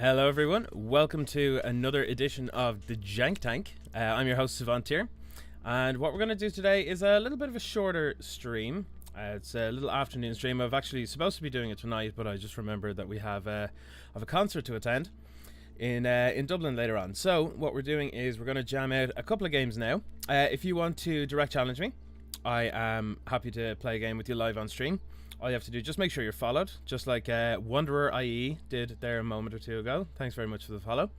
Hello everyone, welcome to another edition of the Jank Tank. I'm your host Syvantir, and what we're going to do today is a little bit of a shorter stream. It's a little afternoon stream. I've actually supposed to be doing it tonight, but I just remembered that we have a concert to attend in Dublin later on. So what we're doing is we're going to jam out a couple of games now. If you want to direct challenge me, I am happy to play a game with you live on stream. All you have to do, just make sure you're followed, just like Wanderer IE did there a moment or two ago. Thanks very much for the follow.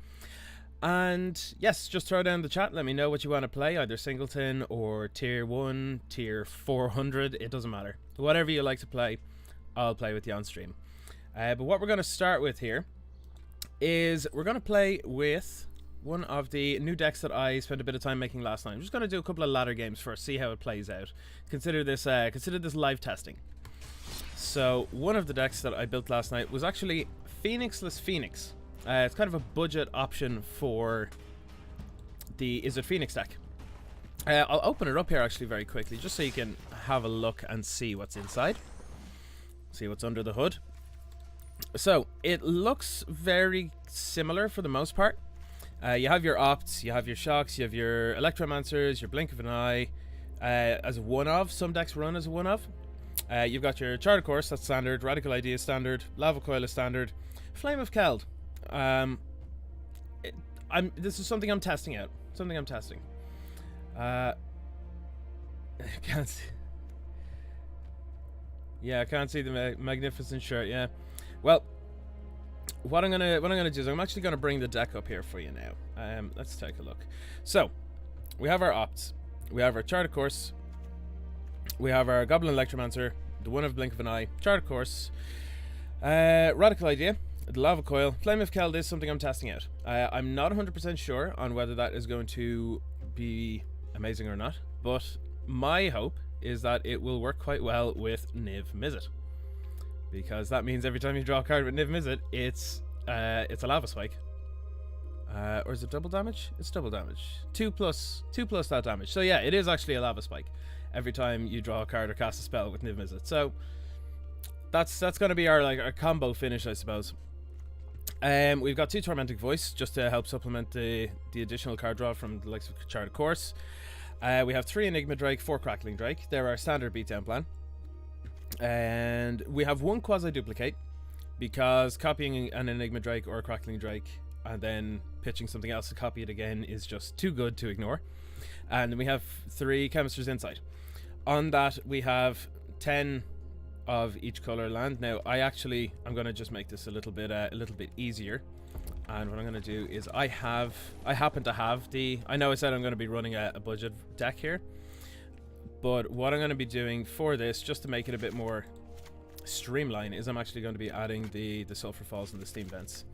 And yes, just throw down the chat. Let me know what you want to play, either Singleton or Tier 1, Tier 400. It doesn't matter. Whatever you like to play, I'll play with you on stream. But what we're going to start with here is we're going to play with one of the new decks that I spent a bit of time making last night. I'm just going to do a couple of ladder games first, see how it plays out. Consider this live testing. So one of the decks that I built last night was actually Phoenixless Phoenix. It's kind of a budget option for the Izzet Phoenix deck. I'll open it up here actually very quickly, just so you can have a look and see what's inside. See what's under the hood. So it looks very similar for the most part. You have your opts, you have your shocks, you have your electromancers, your blink of an eye. As a one-of, some decks run as a one-of. You've got your Charter Course, that's standard, Radical Idea standard, Lava Coil is standard, Flame of Keld. This is something I'm testing out. Can't see. Yeah, I can't see the magnificent shirt. Yeah. Well, what I'm gonna do is I'm actually gonna bring the deck up here for you now. Let's take a look. So, we have our opts. We have our Charter Course. We have our Goblin Electromancer, the one of Blink of an Eye, Charter Course, Radical Idea, the Lava Coil. Flame of Keld is something I'm testing out. I'm not 100% sure on whether that is going to be amazing or not, but my hope is that it will work quite well with Niv Mizzet, because that means every time you draw a card with Niv Mizzet, it's a Lava Spike. Or is it double damage? It's double damage. 2 plus that damage. So yeah, it is actually a Lava Spike every time you draw a card or cast a spell with Niv Mizzet. So that's going to be our combo finish, I suppose. We've got 2 Tormenting Voice just to help supplement the additional card draw from the likes of Charter Course. We have 3 Enigma Drake, 4 Crackling Drake. They're our standard beatdown plan. And we have 1 Quasi Duplicate, because copying an Enigma Drake or a Crackling Drake and then pitching something else to copy it again is just too good to ignore. And we have 3 Chemist's Insight. On that, we have 10 of each color land. Now, I'm going to just make this a little bit easier. And what I'm going to do is I happen to have I know I said I'm going to be running a budget deck here, but what I'm going to be doing for this, just to make it a bit more streamlined, is I'm actually going to be adding the Sulphur Falls and the Steam Vents.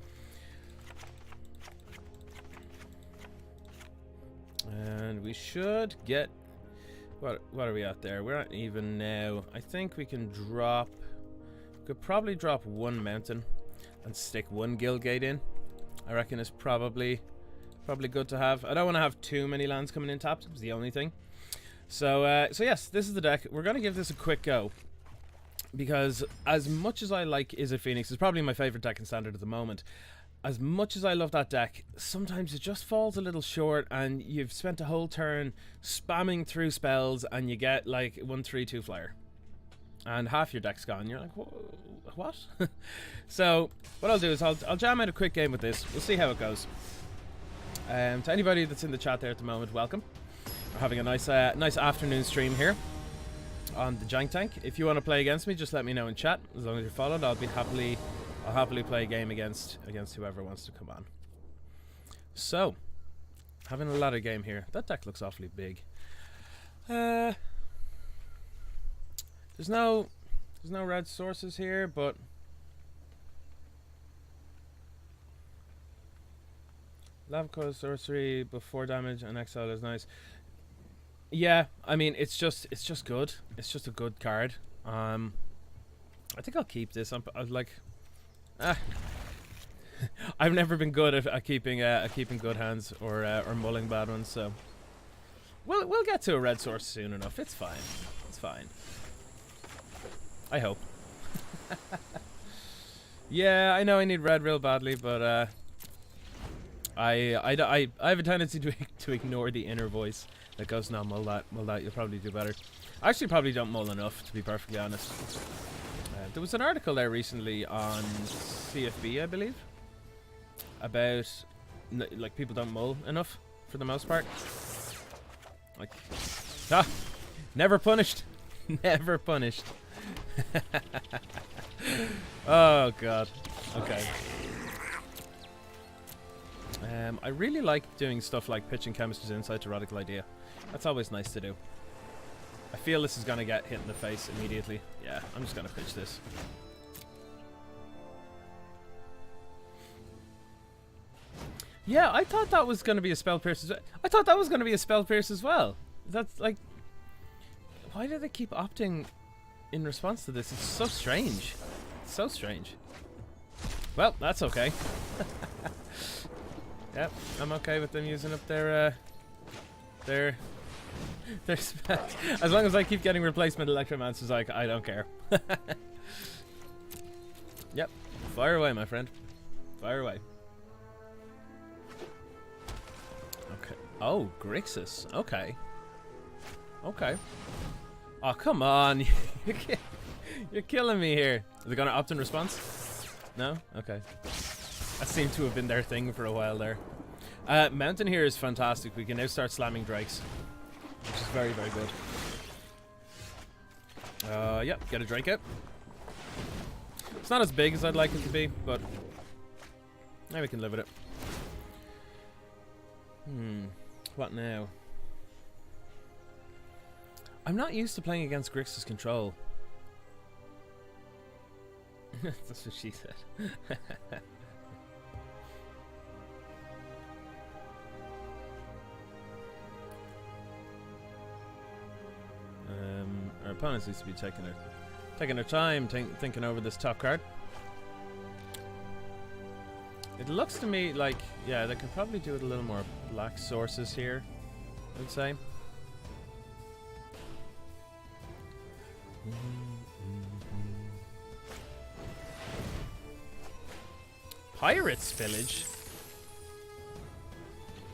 And we should get... What are we at there? We're at even now. I think we can could probably drop 1 mountain and stick 1 guild gate in. I reckon it's probably good to have. I don't want to have too many lands coming in tapped, is the only thing. So yes, this is the deck. We're going to give this a quick go, because as much as I like Izzet Phoenix, it's probably my favorite deck in standard at the moment. As much as I love that deck, sometimes it just falls a little short, and you've spent a whole turn spamming through spells, and you get like 1/3/2 flyer, and half your deck's gone. You're like, what? So what I'll do is I'll jam out a quick game with this. We'll see how it goes. To anybody that's in the chat there at the moment, welcome. We're having a nice afternoon stream here on the Jank Tank. If you want to play against me, just let me know in chat. As long as you're followed, I'll happily play a game against whoever wants to come on. So, having a ladder game here. That deck looks awfully big. There's no red sources here, but Lava Coil sorcery before damage and exile is nice. Yeah, I mean it's just good. It's just a good card. I think I'll keep this. I'm like. I've never been good at keeping good hands or mulling bad ones, so we'll get to a red source soon enough. It's fine. I hope. Yeah, I know I need red real badly, but I have a tendency to ignore the inner voice that goes, no, mull that, you'll probably do better. I actually probably don't mull enough, to be perfectly honest. There was an article there recently on CFB, I believe, about like people don't mull enough for the most part. Like, never punished, never punished. Oh god. Okay. I really like doing stuff like pitching chemistry's insight to radical idea. That's always nice to do. I feel this is gonna get hit in the face immediately. Yeah, I'm just gonna pitch this. Yeah, I thought that was gonna be a spell pierce as well. I thought that was gonna be a spell pierce as well. That's like, why do they keep opting in response to this? It's so strange. It's so strange. Well, that's okay. Yep, I'm okay with them using up their spells. As long as I keep getting replacement electromancers, I don't care. Yep, fire away, my friend. Fire away. Okay. Oh, Grixis. Okay. Okay. Oh, come on. You're killing me here. Are they gonna opt in response? No? Okay. That seemed to have been their thing for a while there. Mountain here is fantastic. We can now start slamming drakes, which is very, very good. Yep, get a drake out. It's not as big as I'd like it to be, but maybe we can live with it. What now? I'm not used to playing against Grixis control. That's what she said. Our opponents needs to be taking their time thinking over this top card. It looks to me like, yeah, they could probably do with a little more black sources here, I'd say. Pirates Village?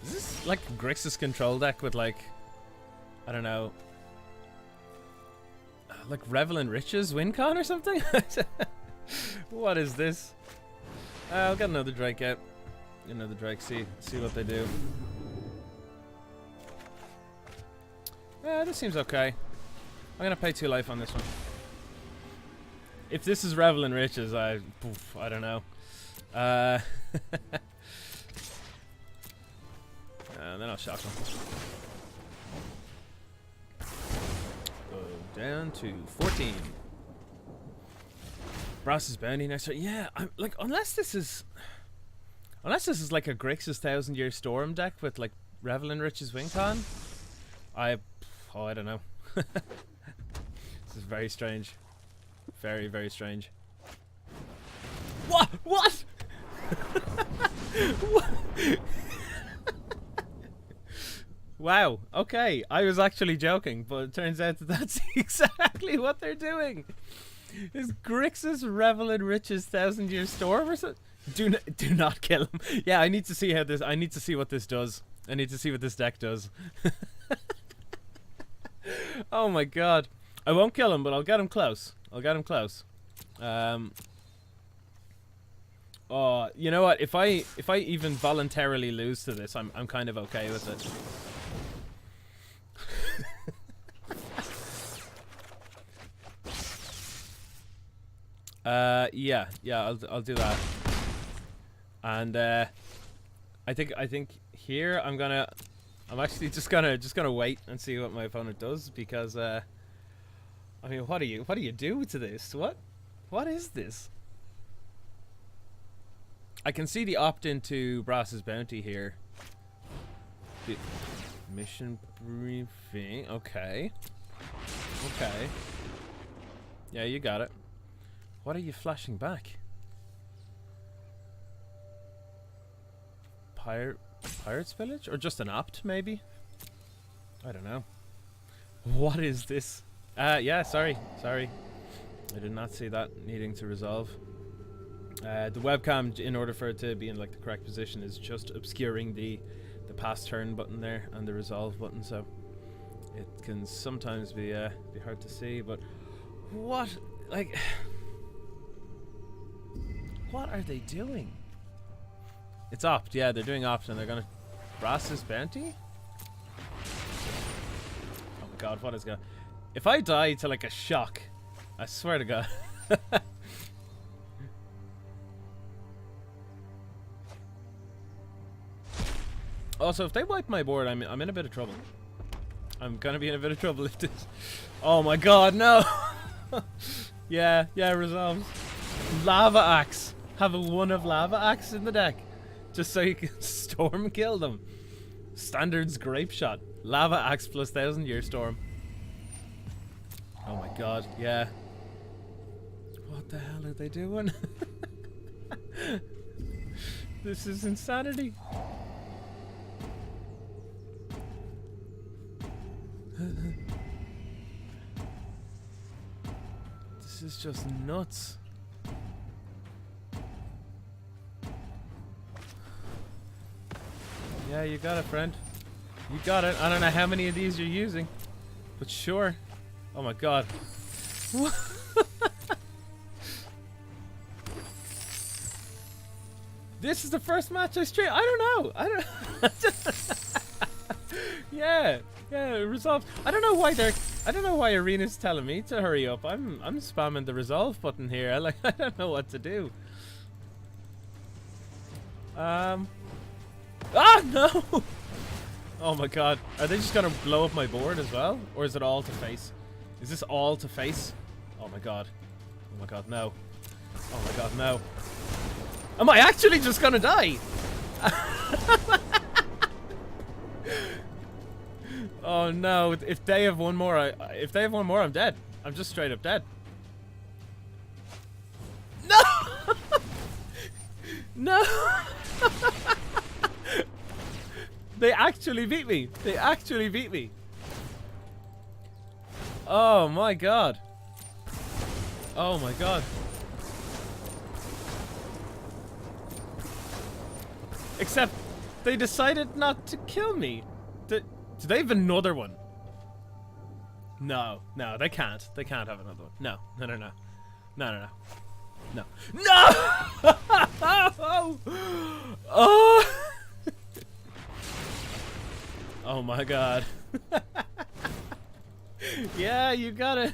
Is this like Grixis control deck with like, I don't know, like Revel in Riches WinCon or something? What is this? I'll get another Drake out. Get another Drake, see what they do. This seems okay. I'm gonna pay 2 life on this one. If this is Revel in Riches, I don't know. And then I'll shock them. Go down to 14. Brass's Bounty next turn. Yeah, I'm like, unless this is like a Grixis 1000-Year Storm deck with like Revel in Riches WinCon, I don't know. This is very strange. Very, very strange. What? What? What? Wow, okay. I was actually joking, but it turns out that that's exactly what they're doing. Is Grixis Revel in Riches 1000-Year Storm or something? Do not kill him. Yeah, I need to see how this. I need to see what this does. I need to see what this deck does. Oh my god. I won't kill him, but I'll get him close. I'll get him close. Oh, you know what? If I even voluntarily lose to this, I'm kind of okay with it. Yeah, I'll do that. And I think here I'm actually just gonna wait and see what my opponent does, because I mean, what do you do to this? What is this? I can see the opt-in to Brass's Bounty here. The mission briefing. Okay. Okay. Yeah, you got it. What are you flashing back? Pirates Village? Or just an opt, maybe? I don't know. What is this? Yeah, sorry. I did not see that needing to resolve. The webcam, in order for it to be in like the correct position, is just obscuring the pass turn button there and the resolve button, so it can sometimes be hard to see. But what, like, what are they doing? It's opt, yeah, they're doing opt, and they're gonna brass this bounty. Oh my god, what is going? If I die to like a shock, I swear to God. Also, if they wipe my board, I'm in a bit of trouble. I'm gonna be in a bit of trouble if this. Oh my god, no! yeah, resolves. Lava Axe. Have a 1 of Lava Axe in the deck. Just so you can storm kill them. Standards Grape Shot. Lava Axe plus 1000-year storm. Oh my god, yeah. What the hell are they doing? This is insanity. This is just nuts. Yeah, you got it, friend. You got it. I don't know how many of these you're using, but sure. Oh my god. This is the first match I stream. I don't know. I don't. Yeah, resolve. I don't know why Arena's telling me to hurry up. I'm spamming the resolve button here. I don't know what to do. Ah, no! Oh my god. Are they just gonna blow up my board as well? Or is it all to face? Is this all to face? Oh my god. Oh my god, no. Oh my god, no. Am I actually just gonna die? Oh no, if they have one more, I'm dead. I'm just straight up dead. No! No! They actually beat me. They actually beat me. Oh my god. Oh my god. Except they decided not to kill me. Do they have another one? No, they can't. They can't have another one. No. No. Oh! Oh my god. Yeah, you got it.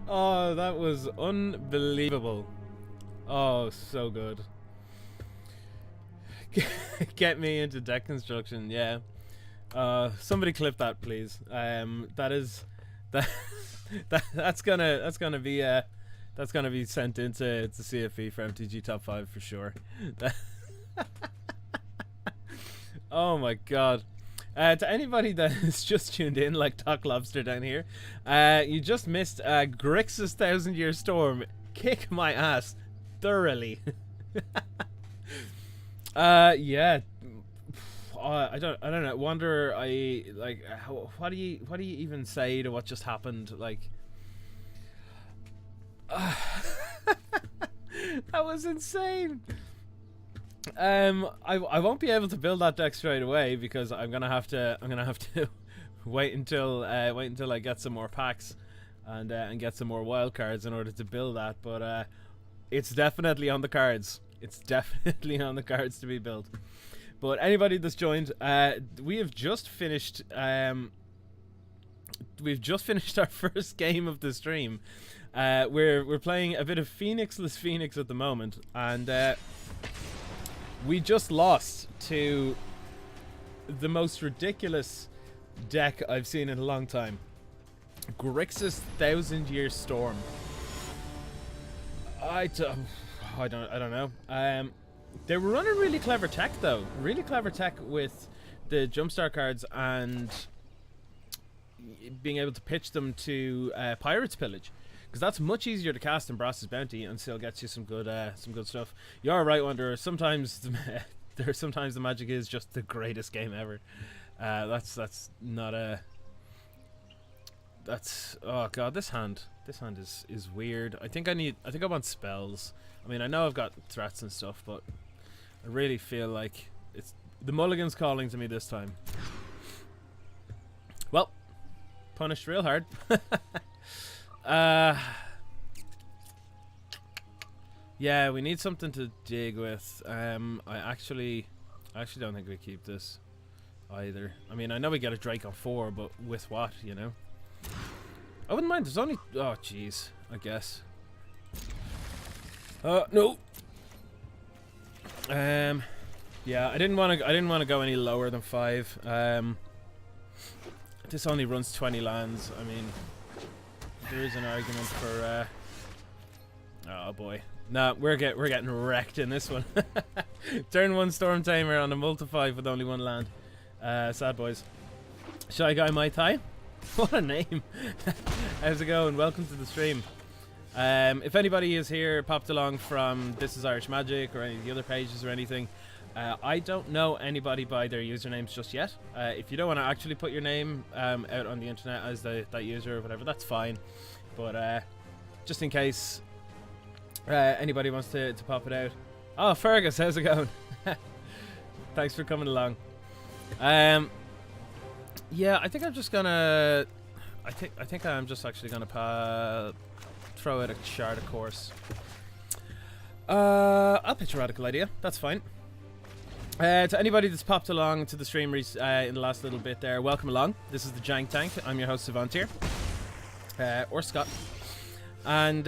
Oh, that was unbelievable. Oh, so good. Get me into deck construction, yeah. Somebody clip that, please. That's gonna be sent into CFE for MTG Top 5 for sure. Oh my god. To anybody that has just tuned in, like Doc Lobster down here, you just missed Grixis 1000-year storm kick my ass thoroughly. Yeah. I don't know. Wonder, what do you even say to what just happened? Like, that was insane. I won't be able to build that deck straight away because I'm gonna have to wait until I get some more packs and get some more wild cards in order to build that. But it's definitely on the cards. It's definitely on the cards to be built. But anybody that's joined, we have just finished. We've just finished our first game of the stream. We're playing a bit of Phoenixless Phoenix at the moment, and we just lost to the most ridiculous deck I've seen in a long time. Grixis 1000-year storm. I don't know. They were running really clever tech though. Really clever tech with the jumpstart cards and being able to pitch them to Pirate's Pillage, because that's much easier to cast than Brass's Bounty and still gets you some good stuff. You are right, Wanderer. Sometimes sometimes the Magic is just the greatest game ever. That's not a. That's oh god, this hand is weird. I think I want spells. I mean, I know I've got threats and stuff, but I really feel like it's the mulligan's calling to me this time. Well, punished real hard. Yeah, we need something to dig with. I actually don't think we keep this either. I mean, I know we get a Drake on 4, but with what, you know? I wouldn't mind. There's only oh jeez, I guess. No. Yeah, I didn't want to go any lower than 5. This only runs 20 lands. I mean, there is an argument for oh boy. No, we're getting wrecked in this one. Turn 1 Storm Tamer on a multi-5 with only 1 land. Sad boys. Shy Guy Mai Tai? What a name. How's it going? Welcome to the stream. If anybody is here, popped along from This Is Irish Magic or any of the other pages or anything, I don't know anybody by their usernames just yet. If you don't want to actually put your name out on the internet as that user or whatever, that's fine. But just in case anybody wants to pop it out. Oh, Fergus, how's it going? Thanks for coming along. Yeah, I think I'm just gonna. I think I'm just actually gonna throw out a Shard of Course. I'll pitch a radical idea. That's fine. To anybody that's popped along to the stream in the last little bit there, welcome along. This is the Jank Tank. I'm your host Syvantir, or Scott, and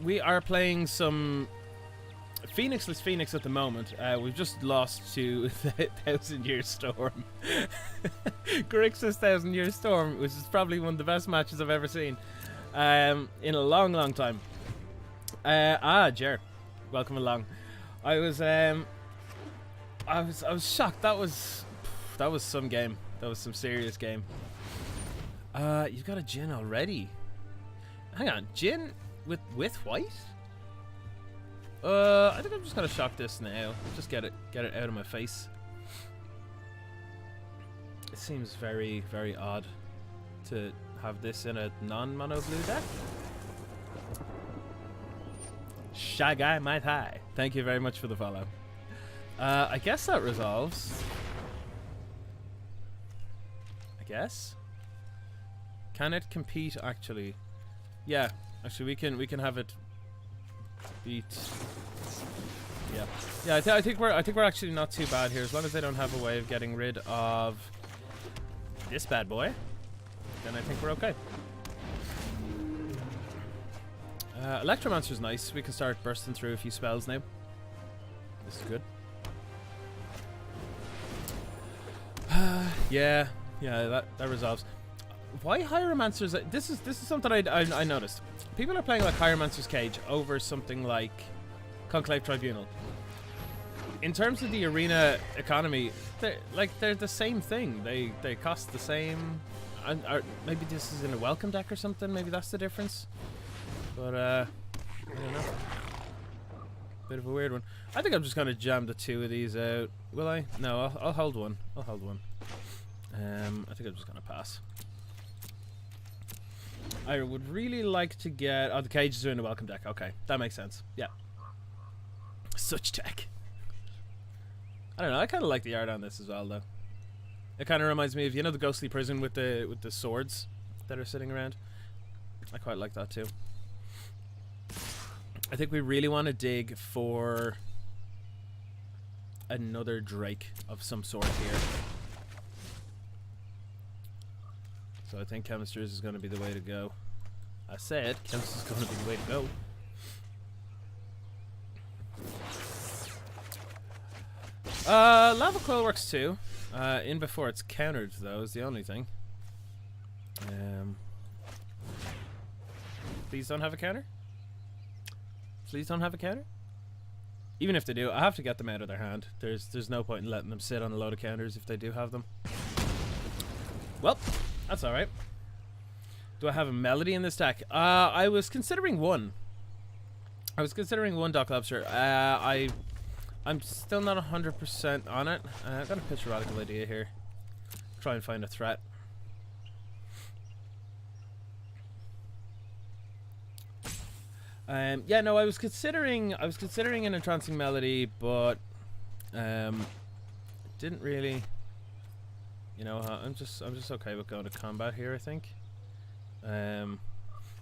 we are playing some Phoenixless Phoenix at the moment. We've just lost to 1000 Year Storm. Grixis 1000 Year Storm, which is probably one of the best matches I've ever seen in a long time. Jer, welcome along. I was shocked. That was some game. That was some serious game. You've got a Jin already. Hang on, Jin with white? I think I'm just gonna shock this now. Just get it out of my face. It seems very odd to have this in a non-mono blue deck. Shy Guy Mai Tai. Thank you very much for the follow. I guess that resolves. I guess. Can it compete actually? Yeah, actually we can have it beat. Yeah. I think we're actually not too bad here, as long as they don't have a way of getting rid of this bad boy. Then I think we're okay. Electromancer's nice. We can start bursting through a few spells now. This is good. Yeah, that resolves. Why Hieromancer's? This is something I noticed. People are playing like Hieromancer's Cage over something like Conclave Tribunal. In terms of the arena economy, they're the same thing. They cost the same. Maybe this is in a welcome deck or something. Maybe that's the difference. But I don't know. Bit of a weird one. I think I'm just gonna jam the 2 of these out. Will I? No, I'll hold one. I'll hold one. I think I'm just gonna pass. I would really like to get. Oh, the cages are in the welcome deck. Okay, that makes sense. Yeah. Such tech. I don't know. I kind of like the art on this as well, though. It kind of reminds me of, you know, the ghostly prison with the swords that are sitting around. I quite like that too. I think we really want to dig for another Drake of some sort here. So I think Chemisters is going to be the way to go. I said Chemisters is going to be the way to go. Lava Coil works too. In before it's countered though is the only thing. Please don't have a counter. Please don't have a counter. Even if they do, I have to get them out of their hand. There's no point in letting them sit on a load of counters if they do have them. Well, that's alright. Do I have a melody in this deck? I was considering one. I was considering one Doc Lobster. I I'm still not 100% on it. I've got a pitch a radical idea here. Try and find a threat. Yeah, no, I was considering an entrancing melody, but didn't really. You know, I'm just okay with going to combat here, I think.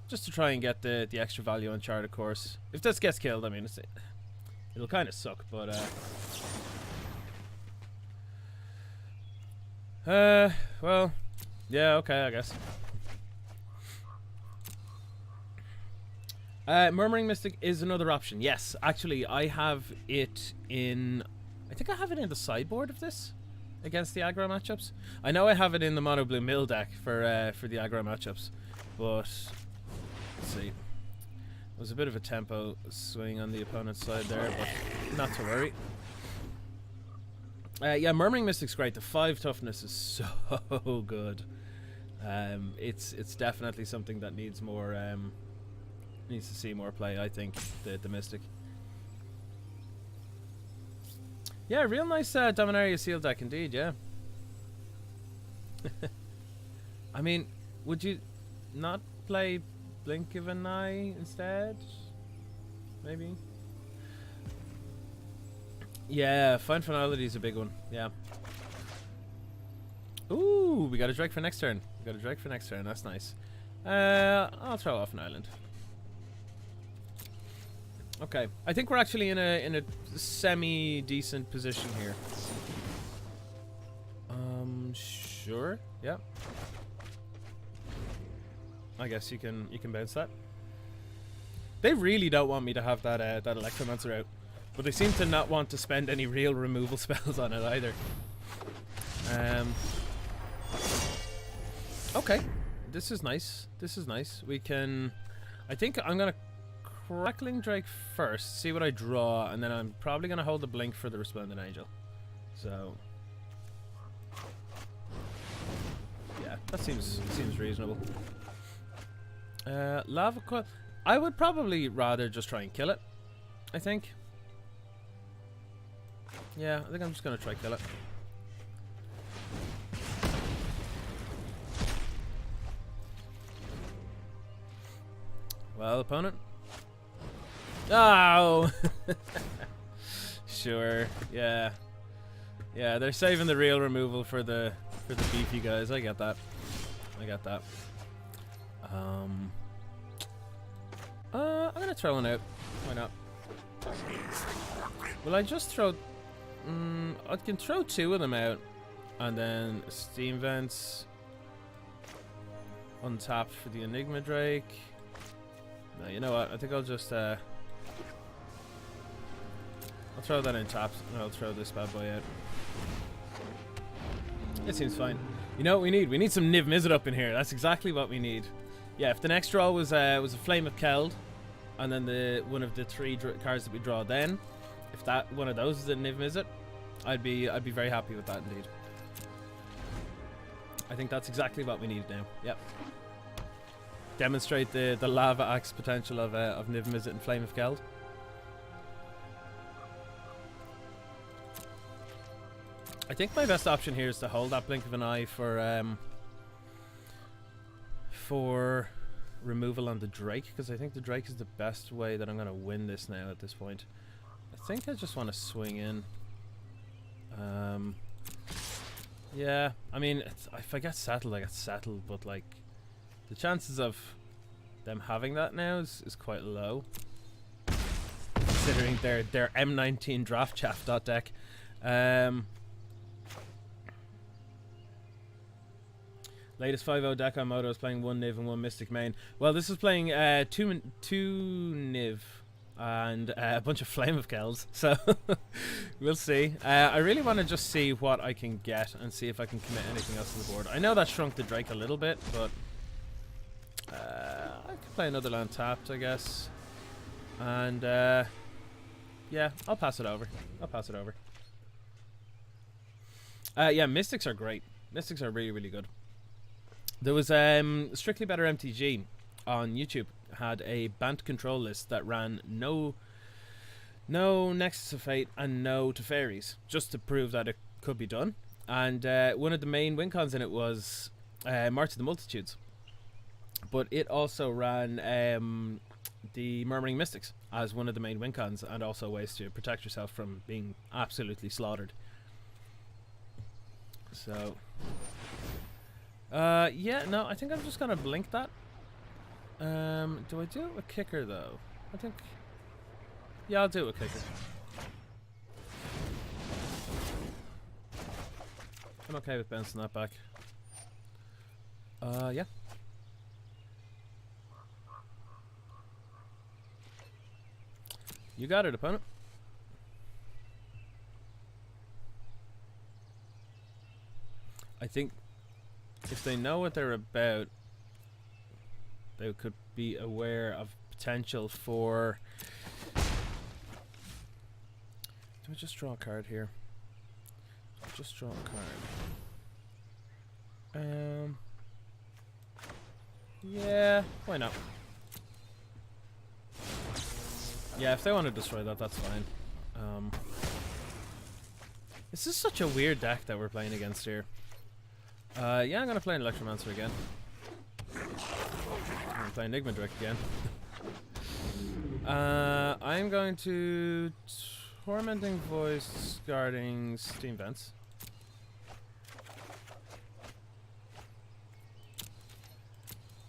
Just to try and get the extra value on chart, of course. If this gets killed, I mean, it'll kind of suck, but well, yeah, okay, I guess. Murmuring Mystic is another option. Yes, actually, I have it in. I think I have it in the sideboard of this against the aggro matchups. I know I have it in the mono blue mill deck for the aggro matchups, but let's see. It was a bit of a tempo swing on the opponent's side there, but not to worry. Yeah, Murmuring Mystic's great. The 5 toughness is so good. It's definitely something that needs more. Needs to see more play, I think, the Mystic. Yeah, real nice Dominaria Seal deck indeed, yeah. I mean, would you not play Blink of an Eye instead? Maybe? Yeah, Fine Finality is a big one, yeah. Ooh, we got a Drake for next turn. That's nice. I'll throw off an island. Okay, I think we're actually in a semi-decent position here. Sure, yeah. I guess you can bounce that. They really don't want me to have that that Electromancer out, but they seem to not want to spend any real removal spells on it either. Okay, this is nice. We can. I think I'm gonna Crackling Drake first, see what I draw, and then I'm probably going to hold the Blink for the Resplendent Angel. So, yeah, that seems reasonable. Lava Coil. I would probably rather just try and kill it, I think. Yeah, I think I'm just going to try kill it. Well, opponent. Oh! Sure, yeah. Yeah, they're saving the real removal for the beefy guys. I get that. I'm gonna throw one out. Why not? Will I just throw... I can throw 2 of them out. And then Steam Vents. Untapped for the Enigma Drake. No, you know what? I think I'll just... I'll throw that in taps, and I'll throw this bad boy out. It seems fine. You know what we need? We need some Niv Mizzet up in here. That's exactly what we need. Yeah, if the next draw was a Flame of Keld, and then one of the 3 cards that we draw then, if that one of those is a Niv Mizzet, I'd be very happy with that indeed. I think that's exactly what we need now. Yep. Demonstrate the Lava Axe potential of Niv Mizzet and Flame of Keld. I think my best option here is to hold that Blink of an Eye for removal on the Drake, because I think the Drake is the best way that I'm going to win this now at this point. I think I just want to swing in. Yeah, I mean, if I get settled, I get settled, but like, the chances of them having that now is quite low, considering their M19 draft chaff deck. Latest 5-0 deck on Moto is playing 1 Niv and 1 Mystic main. Well, this is playing 2 Niv and a bunch of Flame of Kells, so we'll see. I really want to just see what I can get and see if I can commit anything else to the board. I know that shrunk the Drake a little bit, but I could play another land tapped, I guess. And yeah, I'll pass it over. Yeah, Mystics are great. Mystics are really, really good. There was Strictly Better MTG on YouTube had a Bant control list that ran no no Nexus of Fate, and no Teferis, just to prove that it could be done. And one of the main win cons in it was March of the Multitudes. But it also ran the Murmuring Mystics as one of the main win cons, and also ways to protect yourself from being absolutely slaughtered. So, yeah, no, I think I'm just gonna blink that. Do I do a kicker though? I think, yeah, I'll do a kicker. I'm okay with bouncing that back. Yeah. You got it, opponent. I think if they know what they're about, they could be aware of potential for... Do I just draw a card here? Just draw a card. Yeah, why not? Yeah, if they want to destroy that, that's fine. This is such a weird deck that we're playing against here. Yeah, I'm gonna play an Electromancer again. I'm gonna play Enigma Drake again. I'm going to Tormenting Voice, Guarding Steam Vents.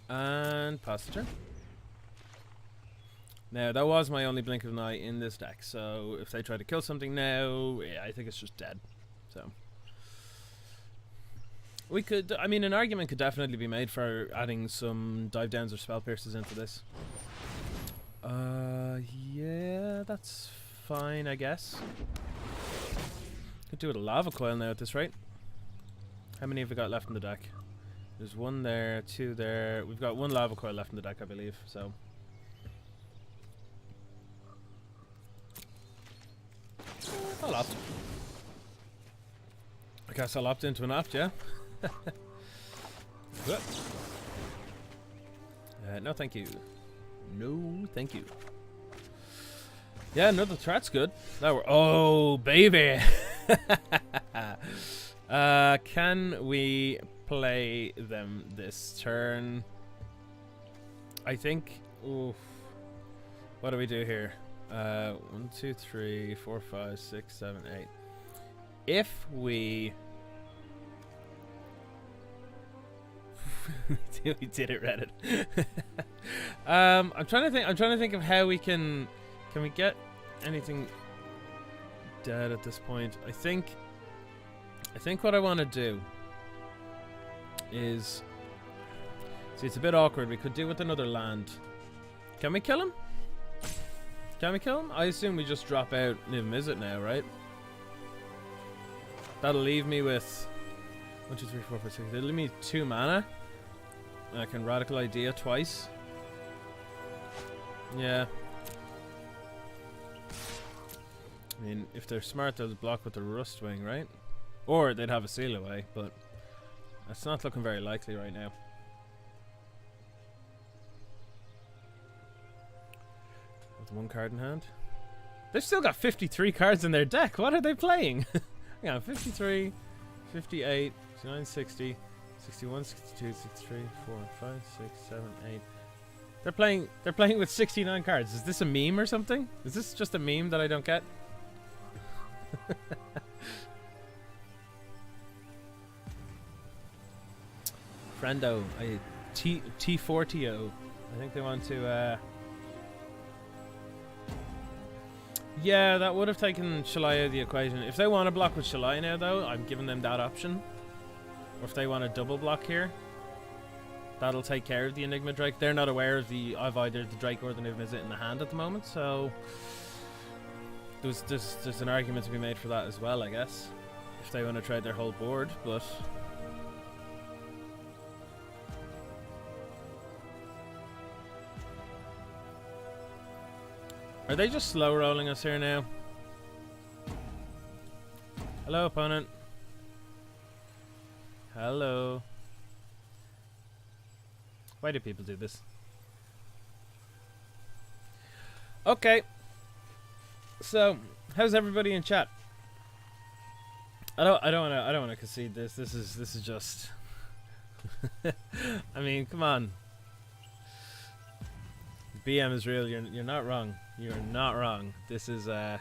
And pass the turn. Now, that was my only blink of an eye in this deck, so if they try to kill something now, yeah, I think it's just dead. So we could, I mean, an argument could definitely be made for adding some dive downs or spell pierces into this. Yeah, that's fine, I guess. Could do it a lava coil now at this rate. How many have we got left in the deck? There's one there, two there. We've got one lava coil left in the deck, I believe, so. I'll opt. I guess I'll opt into an opt, yeah? No thank you. No thank you. Yeah, another threat's good. That were, oh baby. Can we play them this turn? I think, oof. What do we do here? 1, 2, 3, 4, 5, 6, 7, 8. If we we did it, Reddit. I'm trying to think of how we can we get anything dead at this point. I think what I want to do is, see, it's a bit awkward. We could do with another land. Can we kill him? Can we kill him? I assume we just drop out Izzet now, right? That'll leave me with 1, 2, 3, 4, 5, 6. It'll leave me 2 mana. And I can Radical Idea twice. Yeah. I mean, if they're smart, they'll block with the Rust Wing, right? Or they'd have a seal away, but that's not looking very likely right now. With 1 card in hand. They've still got 53 cards in their deck. What are they playing? Hang on, 53, 58, 59, 60, 61, 62, 63, 4, 5, 6, 7, 8. They're playing with 69 cards. Is this a meme or something? Is this just a meme that I don't get? Friendo, T40O. I think they want to yeah, that would have taken Shalai out of the equation. If they want to block with Shalai now, though, I'm giving them that option. Or if they want to double block here, that'll take care of the Enigma Drake. They're not aware of of either the Drake or the Enigma Izzet in the hand at the moment, so there's an argument to be made for that as well, I guess. If they want to trade their whole board, but are they just slow rolling us here now? Hello, opponent. Hello. Why do people do this? Okay. So, how's everybody in chat? I don't wanna concede this. This is just. I mean, come on. BM is real. You're not wrong. You're not wrong. This is I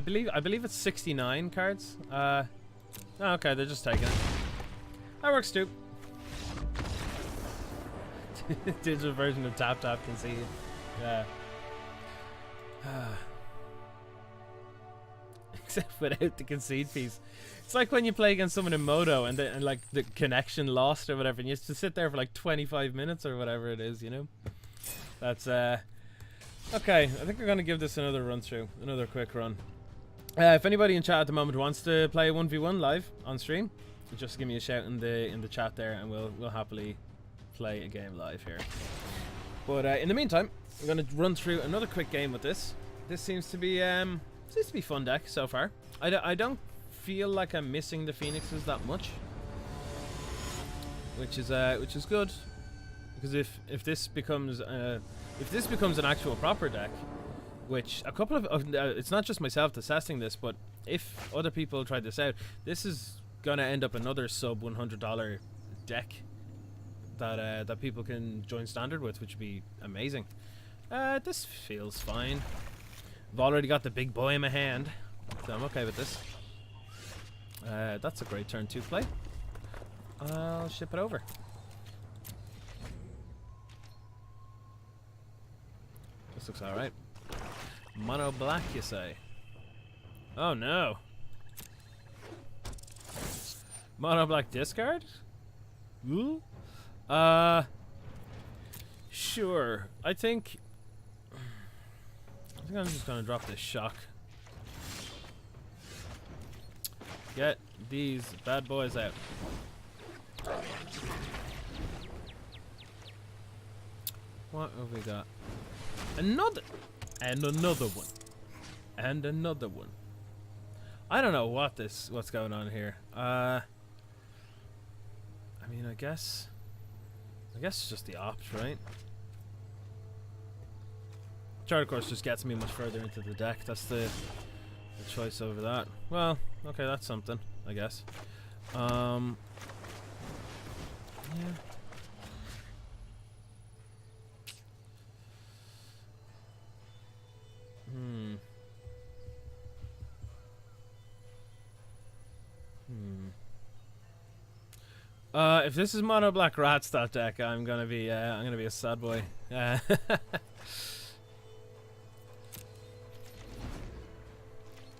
believe it's 69 cards. Oh, okay, they're just taking it. That works too. Digital version of Tap Tap Concede. Yeah. Except without the concede piece. It's like when you play against someone in Modo and like the connection lost or whatever, and you have to sit there for like 25 minutes or whatever it is, you know? That's okay, I think we're gonna give this another run through, another quick run. If anybody in chat at the moment wants to play 1v1 live on stream, just give me a shout in the chat there, and we'll happily play a game live here. But in the meantime, I'm gonna run through another quick game with this. This seems to be fun deck so far. I don't feel like I'm missing the Phoenixes that much, which is good, because if this becomes an actual proper deck, which a couple of it's not just myself assessing this, but if other people try this out, this is gonna end up another sub $100 deck that people can join standard with, which would be amazing. This feels fine. I've already got the big boy in my hand, so I'm okay with this. That's a great turn 2 play. I'll ship it over. This looks alright. Mono black, you say? Oh no. Mono black discard? Ooh? Sure. I think I'm just gonna drop this shock. Get these bad boys out. What have we got? Another! And another one. And another one. I don't know what's going on here. I mean, I guess it's just the opt, right? Chart, of course, just gets me much further into the deck. That's the choice over that. Well, okay, that's something, I guess. Yeah. If this is mono black rat stat deck, I'm gonna be a sad boy.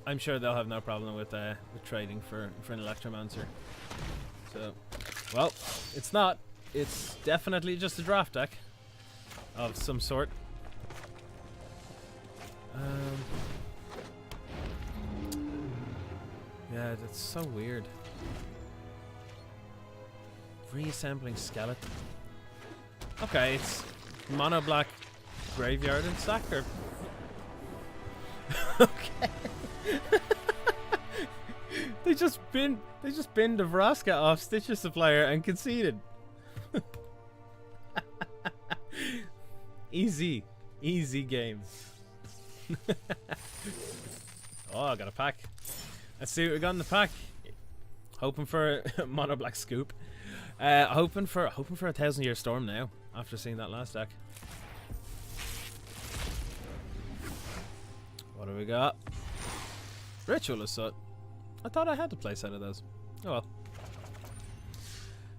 I'm sure they'll have no problem with trading for an Electromancer. So, well, it's not. It's definitely just a draft deck of some sort. Yeah, that's so weird. Reassembling skeleton. Okay, it's mono black graveyard and sacker. Okay. They just binned Vraska off Stitcher Supplier and conceded. Easy game. Oh, I got a pack. Let's see what we got in the pack. Hoping for a mono black scoop. Hoping for a 1,000-year storm now after seeing that last deck. What do we got? Ritual Assault. I thought I had to play set of those. Oh well.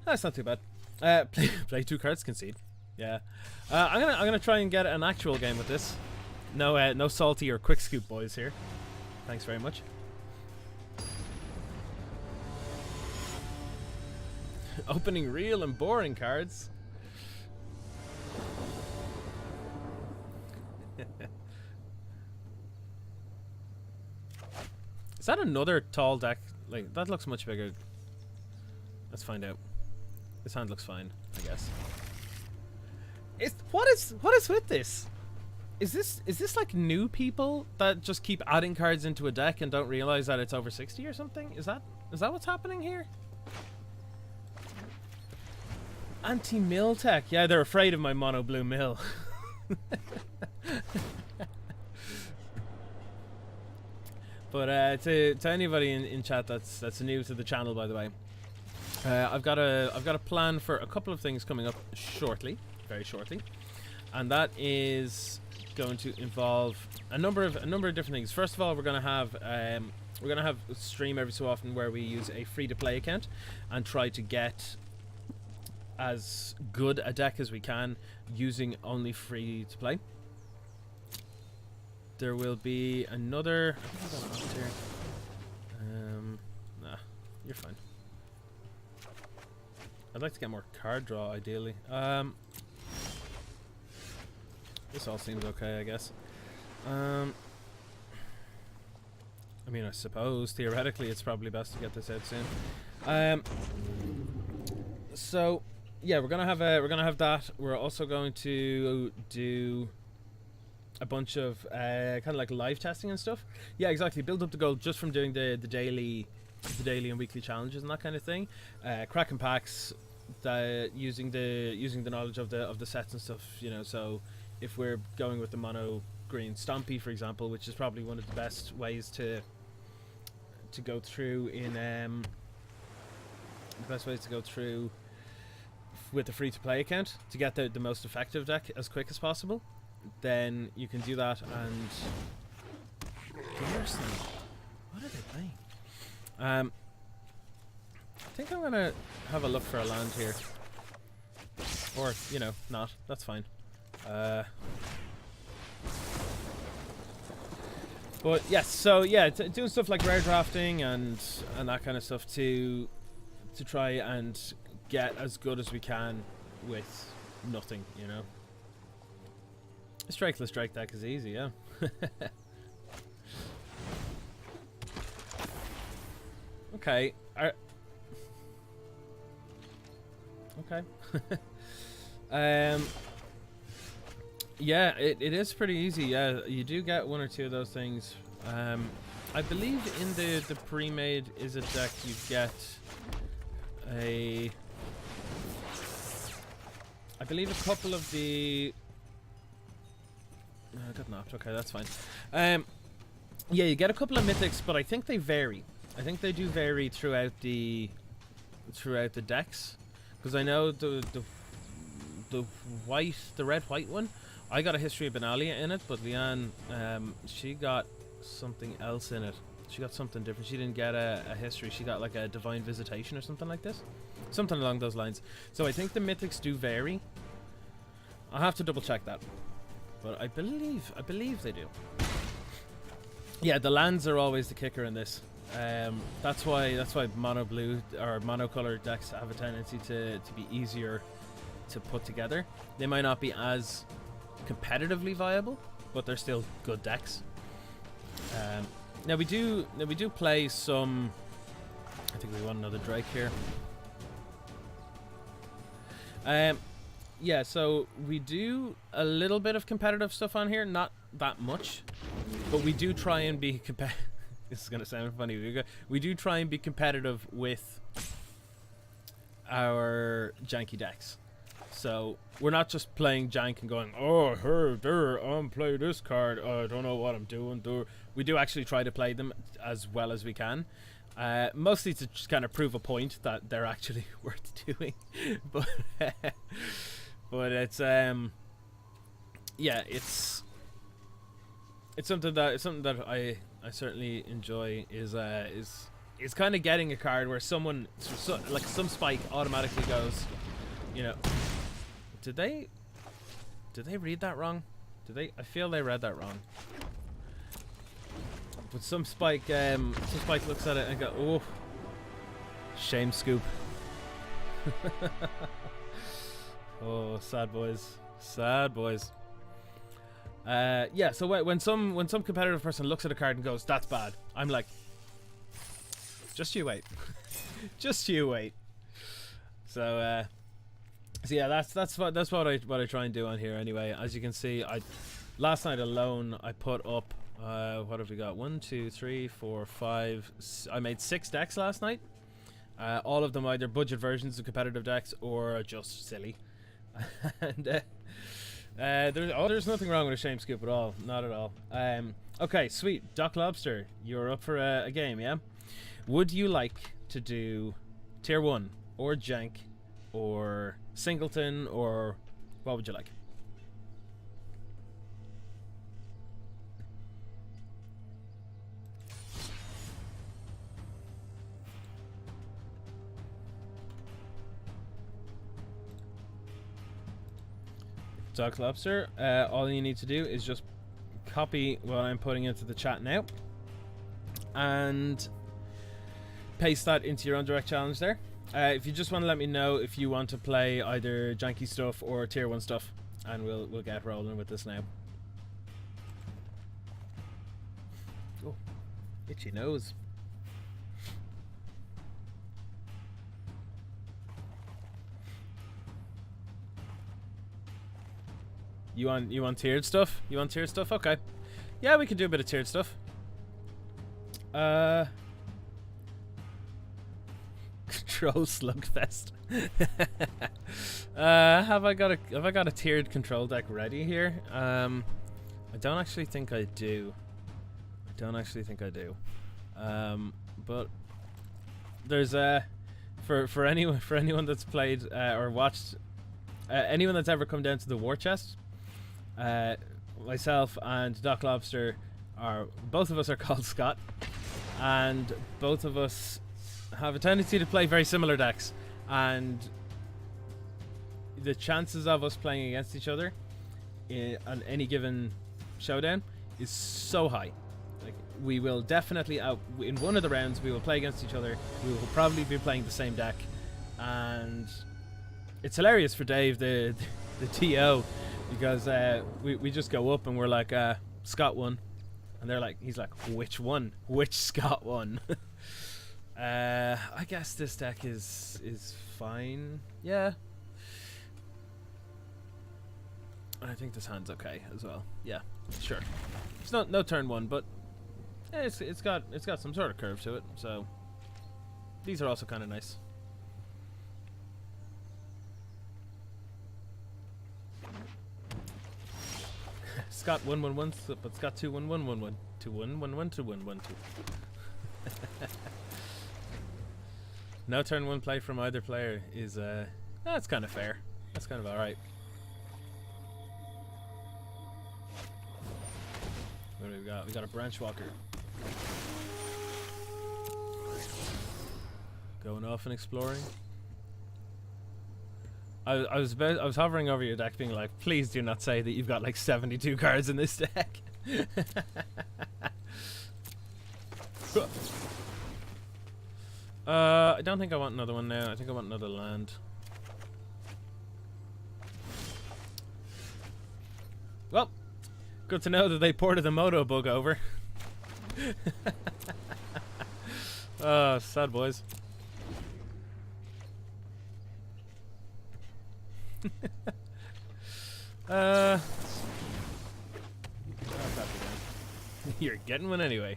That's not too bad. Play 2 cards, concede. Yeah. I'm gonna try and get an actual game with this. No salty or quick scoop boys here. Thanks very much. Opening real and boring cards. Is that another tall deck? Like, that looks much bigger. Let's find out. This hand looks fine, I guess. What is with this? Is this like new people that just keep adding cards into a deck and don't realize that it's over 60 or something? Is that what's happening here? Anti-mill tech. Yeah, they're afraid of my mono blue mill. But to anybody in chat that's new to the channel, by the way, I've got a plan for a couple of things coming up shortly, very shortly, and that is going to involve a number of different things. First of all, we're gonna have a stream every so often where we use a free-to-play account and try to get as good a deck as we can using only free-to-play. There will be another. I think I got an opt here. Nah, you're fine. I'd like to get more card draw, ideally. This all seems okay, I guess. I mean, I suppose theoretically it's probably best to get this out soon. So yeah, we're gonna have that. We're also going to do a bunch of kind of like live testing and stuff. Yeah, exactly. Build up the gold just from doing the daily and weekly challenges and that kind of thing. Cracking packs, using the knowledge of the sets and stuff. You know, so if we're going with the mono green Stompy, for example, which is probably one of the best ways to go through in the best ways to go through with the free-to-play account to get the most effective deck as quick as possible, then you can do that. And Garrison, what are they playing? I think I'm gonna have a look for a land here, or you know, not. That's fine. But yes, so yeah, doing stuff like rare drafting and that kind of stuff to try and get as good as we can with nothing, you know. A Strikeless Strike deck is easy, yeah. Okay. Okay. Yeah, it is pretty easy. Yeah, you do get one or two of those things. I believe in the pre-made Izzet deck you get I believe a couple of the. I got knocked. Okay, that's fine. Yeah, you get a couple of mythics, but I think they vary. I think they do vary throughout the decks, because I know the red white one, I got a History of Benalia in it, but Leanne, she got something else in it. She got something different. She didn't get a history. She got like a Divine Visitation or something like this, something along those lines. So I think the mythics do vary. I'll have to double check that, but I believe they do. Yeah, the lands are always the kicker in this. That's why mono blue or monocolored decks have a tendency to be easier to put together. They might not be as competitively viable, but they're still good decks. Now we do play some. I think we want another Drake here. Yeah, so we do a little bit of competitive stuff on here, not that much, but we do try and be This is gonna sound funny. We do try and be competitive with our janky decks. So we're not just playing jank and going, oh, I'm play this card. Oh, I don't know what I'm doing. We do actually try to play them as well as we can. Mostly to just kind of prove a point that they're actually worth doing. But it's yeah, it's something that I certainly enjoy is kind of getting a card where someone like some spike automatically goes, you know. Did they read that wrong? I feel they read that wrong. But some spike looks at it and go, oh, shame scoop. Oh, sad boys. Yeah, so when some competitive person looks at a card and goes, that's bad, I'm like, just you wait. Just you wait. So yeah, that's what I try and do on here anyway. As you can see, last night alone I put up what have we got? 1, 2, 3, 4, 5. I made 6 decks last night. All of them either budget versions of competitive decks or just silly. And there's nothing wrong with a shame scoop at all. Not at all. Okay, sweet. Doc Lobster, you're up for a game, yeah? Would you like to do Tier 1 or Jank or Singleton, or what would you like? Doc Lobster, all you need to do is just copy what I'm putting into the chat now and paste that into your own direct challenge there. If you just want to let me know if you want to play either janky stuff or tier 1 stuff, and we'll get rolling with this now. Oh, itchy nose. You want tiered stuff? You want tiered stuff? Okay. Yeah, we can do a bit of tiered stuff. Control Slugfest. Have I got a tiered control deck ready here? I don't actually think I do. But there's for anyone that's played or watched, anyone that's ever come down to the war chest, myself and Doc Lobster both of us are called Scott, and both of us have a tendency to play very similar decks, and the chances of us playing against each other on any given showdown is so high. Like, we will definitely in one of the rounds we will play against each other. We will probably be playing the same deck, and it's hilarious for Dave, the TO, because we just go up and we're like, Scott won, and he's like, which one? Which Scott won? I guess this deck is fine. Yeah. I think this hand's okay as well. Yeah, sure. It's no turn 1, but it's got some sort of curve to it. So these are also kind of nice. Scott 1/1/1, but Scott 2/1/1/1/1 2/1/1/1 2/1/1/2. No turn 1 play from either player is that's kind of fair. That's kind of alright. What do we got? We got a Branch Walker. Going off and exploring. I was hovering over your deck being like, please do not say that you've got like 72 cards in this deck. I don't think I want another one now. I think I want another land. Well, good to know that they ported the Moto bug over. Oh, sad boys. You're getting one anyway.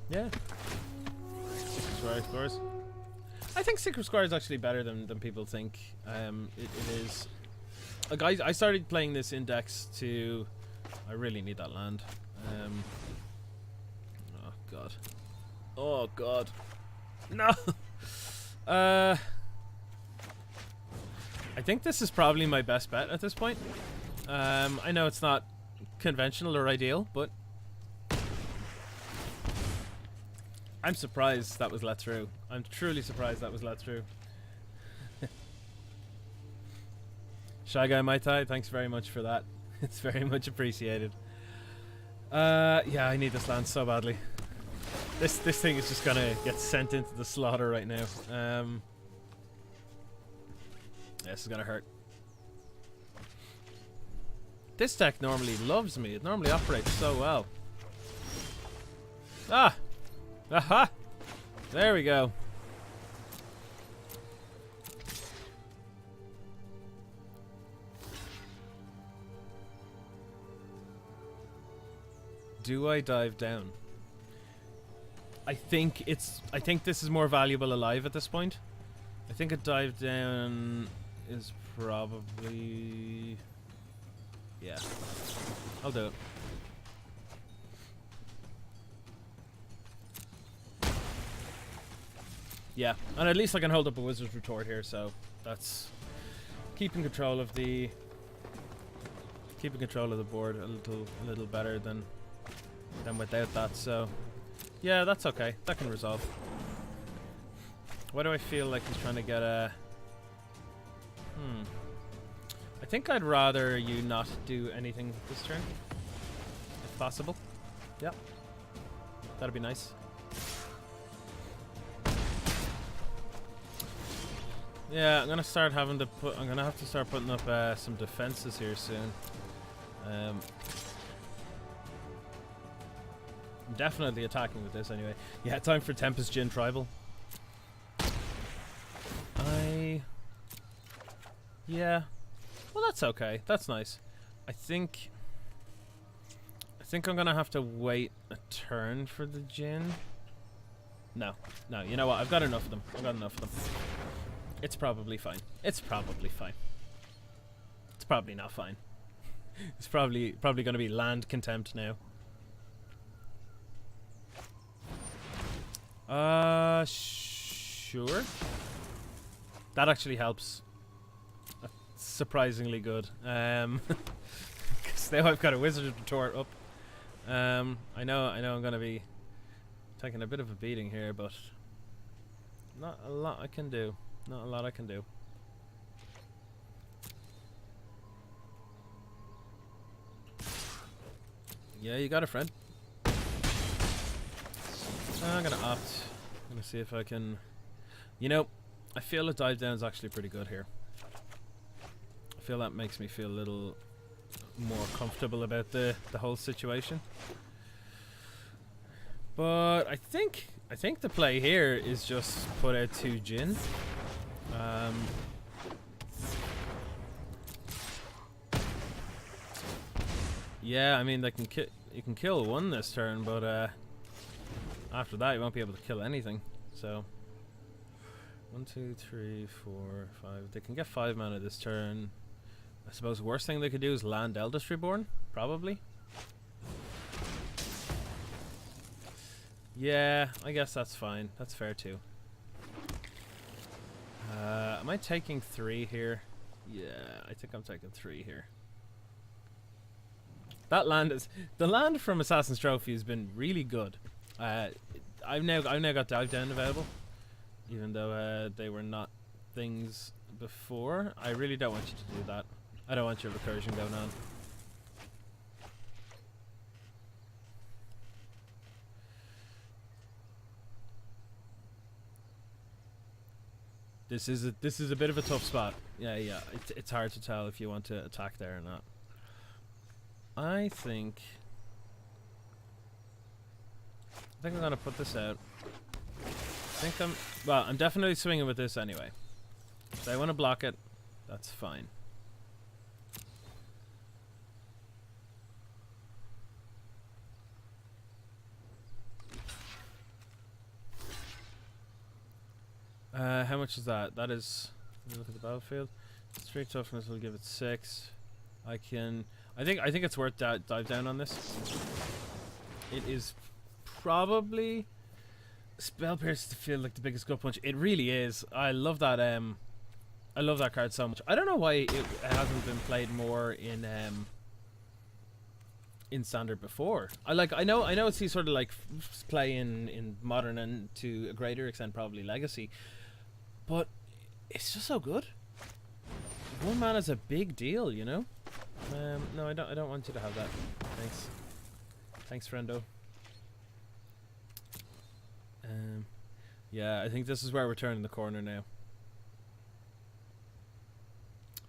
Yeah. Secret Squire Explorers. I think Secret Squire is actually better than people think. It is. Like, I started playing this index to. I really need that land. Oh god. Oh god. No. I think this is probably my best bet at this point. I know it's not conventional or ideal, but I'm surprised that was let through. I'm truly surprised that was let through. Shy Guy Mai Tai, thanks very much for that. It's very much appreciated. Yeah, I need this land so badly. This thing is just gonna get sent into the slaughter right now. This is gonna hurt. This deck normally loves me. It normally operates so well. Ah! Aha! There we go. do I dive down? I think this is more valuable alive at this point. I think a dive down is probably... yeah. I'll do it. Yeah, and at least I can hold up a wizard's retort here, so that's keeping control of the board a little better than without that. So yeah, that's okay. That can resolve. Why do I feel like he's trying to get a... I think I'd rather you not do anything this turn, if possible. Yep, that'd be nice. Yeah, I'm gonna have to start putting up some defenses here soon. I'm definitely attacking with this anyway. Yeah, time for Tempest Djinn Tribal. Yeah. Well, that's okay. That's nice. I think I'm gonna have to wait a turn for the Djinn. No, you know what? I've got enough of them. It's probably fine. It's probably not fine. It's probably going to be land contempt now. Sure. That actually helps. That's surprisingly good. Because now I've got a wizard retort up. I know I'm going to be taking a bit of a beating here, but not a lot I can do. Not a lot I can do. Yeah, you got a friend. I'm gonna opt. I'm gonna see if I can... You know, I feel a dive down is actually pretty good here. I feel that makes me feel a little more comfortable about the whole situation. But I think the play here is just put out 2 Djinn. Yeah, I mean you can kill 1 this turn, but after that you won't be able to kill anything. So 1, 2, 3, 4, 5. They can get 5 mana this turn. I suppose the worst thing they could do is land Eldest Reborn, probably. Yeah, I guess that's fine. That's fair too. Am I taking 3 here? Yeah, I think I'm taking 3 here. That land is... The land from Assassin's Trophy has been really good. I've now got dive down available, even though they were not things before. I really don't want you to do that. I don't want your recursion going on. This is a bit of a tough spot. Yeah. It's hard to tell if you want to attack there or not. I think I'm gonna put this out. I'm definitely swinging with this anyway. If I want to block it, that's fine. How much is that? That is... Let me look at the battlefield. Straight toughness will give it 6. I think it's worth dive down on this. It is probably... Spell Pierce to feel like the biggest gut punch. It really is. I love that. I love that card so much. I don't know why it hasn't been played more in Standard before. I know it's sort of like play in Modern and to a greater extent probably Legacy, but it's just so good. 1 mana's a big deal, you know. No, I don't want you to have that. Thanks, friendo. Yeah, I think this is where we're turning the corner now.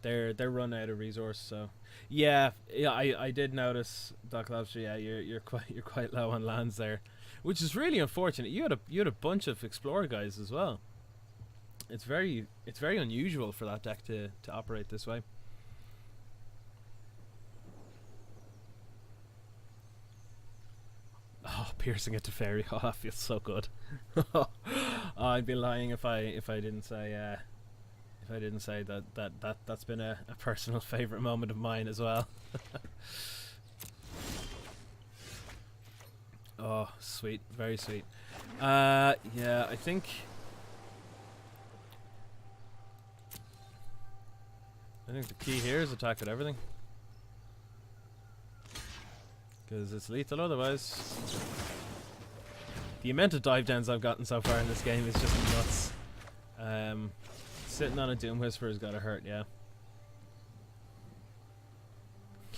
They're run out of resource, so yeah. I did notice, Doc Lobster. Yeah, you're quite low on lands there, which is really unfortunate. You had a bunch of Explorer guys as well. It's very unusual for that deck to operate this way. piercing it to fairy. Oh, that feels so good. Oh, I'd be lying if I didn't say that's been a personal favorite moment of mine as well. Oh, sweet, very sweet. Yeah, I think the key here is attack with everything, because it's lethal otherwise. The amount of dive downs I've gotten so far in this game is just nuts. Sitting on a Doom Whisperer's gotta hurt, yeah.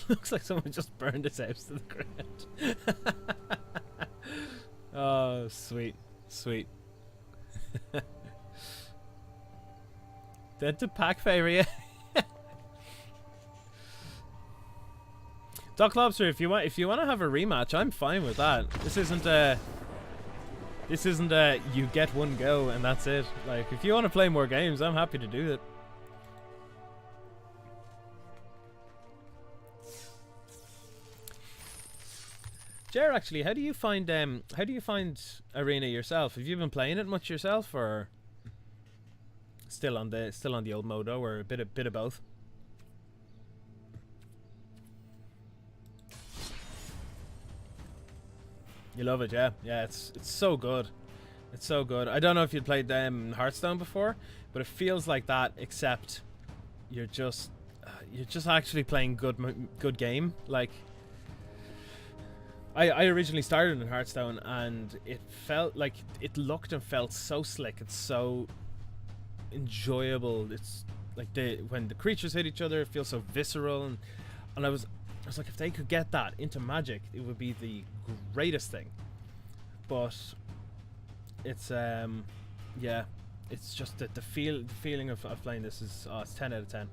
Looks like someone just burned his house to the ground. Oh, sweet, sweet. Dead to pack favorite. Doc Lobster, if you want to have a rematch, I'm fine with that. This isn't you get one go and that's it. Like, if you want to play more games, I'm happy to do it. Jer, actually, how do you find Arena yourself? Have you been playing it much yourself, or still on the old modo, or a bit of both? You love it, yeah. Yeah, it's so good. It's so good. I don't know if you'd played Hearthstone before, but it feels like that, except you're just actually playing good game. Like, I originally started in Hearthstone, and it felt like it looked and felt so slick. It's so enjoyable. It's like when the creatures hit each other, it feels so visceral, and I was like, if they could get that into Magic, it would be the greatest thing. But it's yeah, it's just the feeling of playing this is it's 10 out of 10.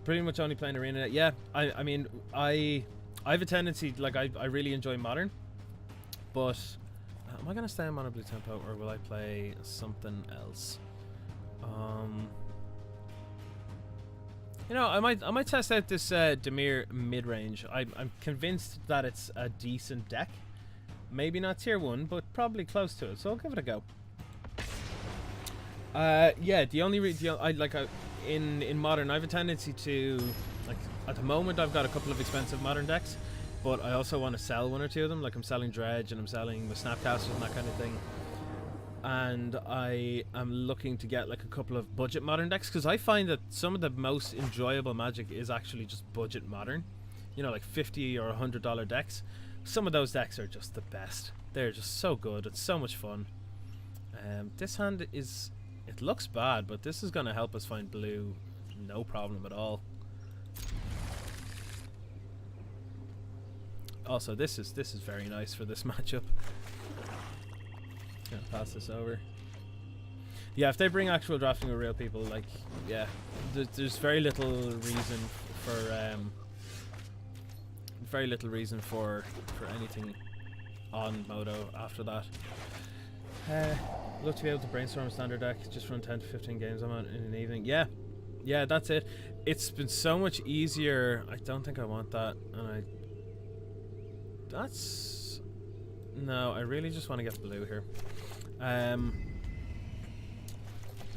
Pretty much only playing Arena. Yeah, I mean I have a tendency, like, I really enjoy Modern, but am I gonna stay on Mono Blue Tempo, or will I play something else? You know, I might test out this Dimir mid-range. I'm convinced that it's a decent deck. Maybe not tier 1, but probably close to it, so I'll give it a go. Yeah, the only in Modern, I have a tendency to, like, at the moment I've got a couple of expensive Modern decks, but I also want to sell one or two of them. Like, I'm selling Dredge, and I'm selling the Snapcasters and that kind of thing. And I am looking to get like a couple of budget Modern decks, because I find that some of the most enjoyable Magic is actually just budget Modern. You know, like $50 or $100 decks. Some of those decks are just the best. They're just so good. It's so much fun. This hand is, it looks bad, but this is going to help us find blue, no problem at all. Also, this is very nice for this matchup. Gonna pass this over. Yeah, if they bring actual drafting with real people, like, yeah, there's very little reason for anything on Modo after that. Love to be able to brainstorm a standard deck, just run 10 to 15 games I'm on in an evening. Yeah, that's it. It's been so much easier. I don't think I want that, and no, I really just want to get blue here.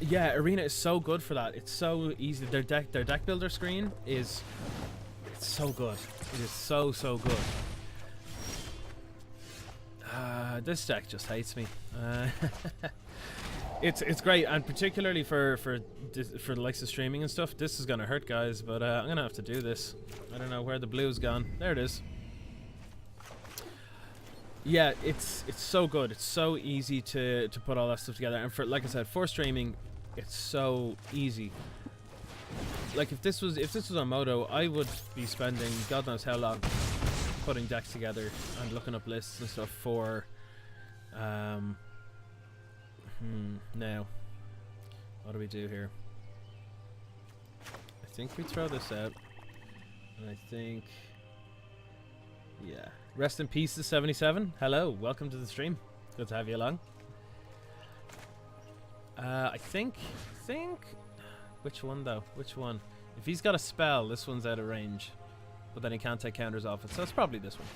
Yeah, Arena is so good for that. It's so easy. Their deck builder screen is, it's so good. It is so good. This deck just hates me. It's great, and particularly for the likes of streaming and stuff, this is gonna hurt, guys. But I'm gonna have to do this. I don't know where the blue's gone. There it is. Yeah, it's so good. It's so easy to put all that stuff together, and for, like I said, for streaming, it's so easy. Like, if this was on Modo, I would be spending God knows how long putting decks together and looking up lists and stuff for. Now, what do we do here? I think we throw this out, and I think, yeah. Rest in peace to 77. Hello, welcome to the stream. Good to have you along. I think, which one though? Which one? If he's got a spell, this one's out of range, but then he can't take counters off it, so it's probably this one.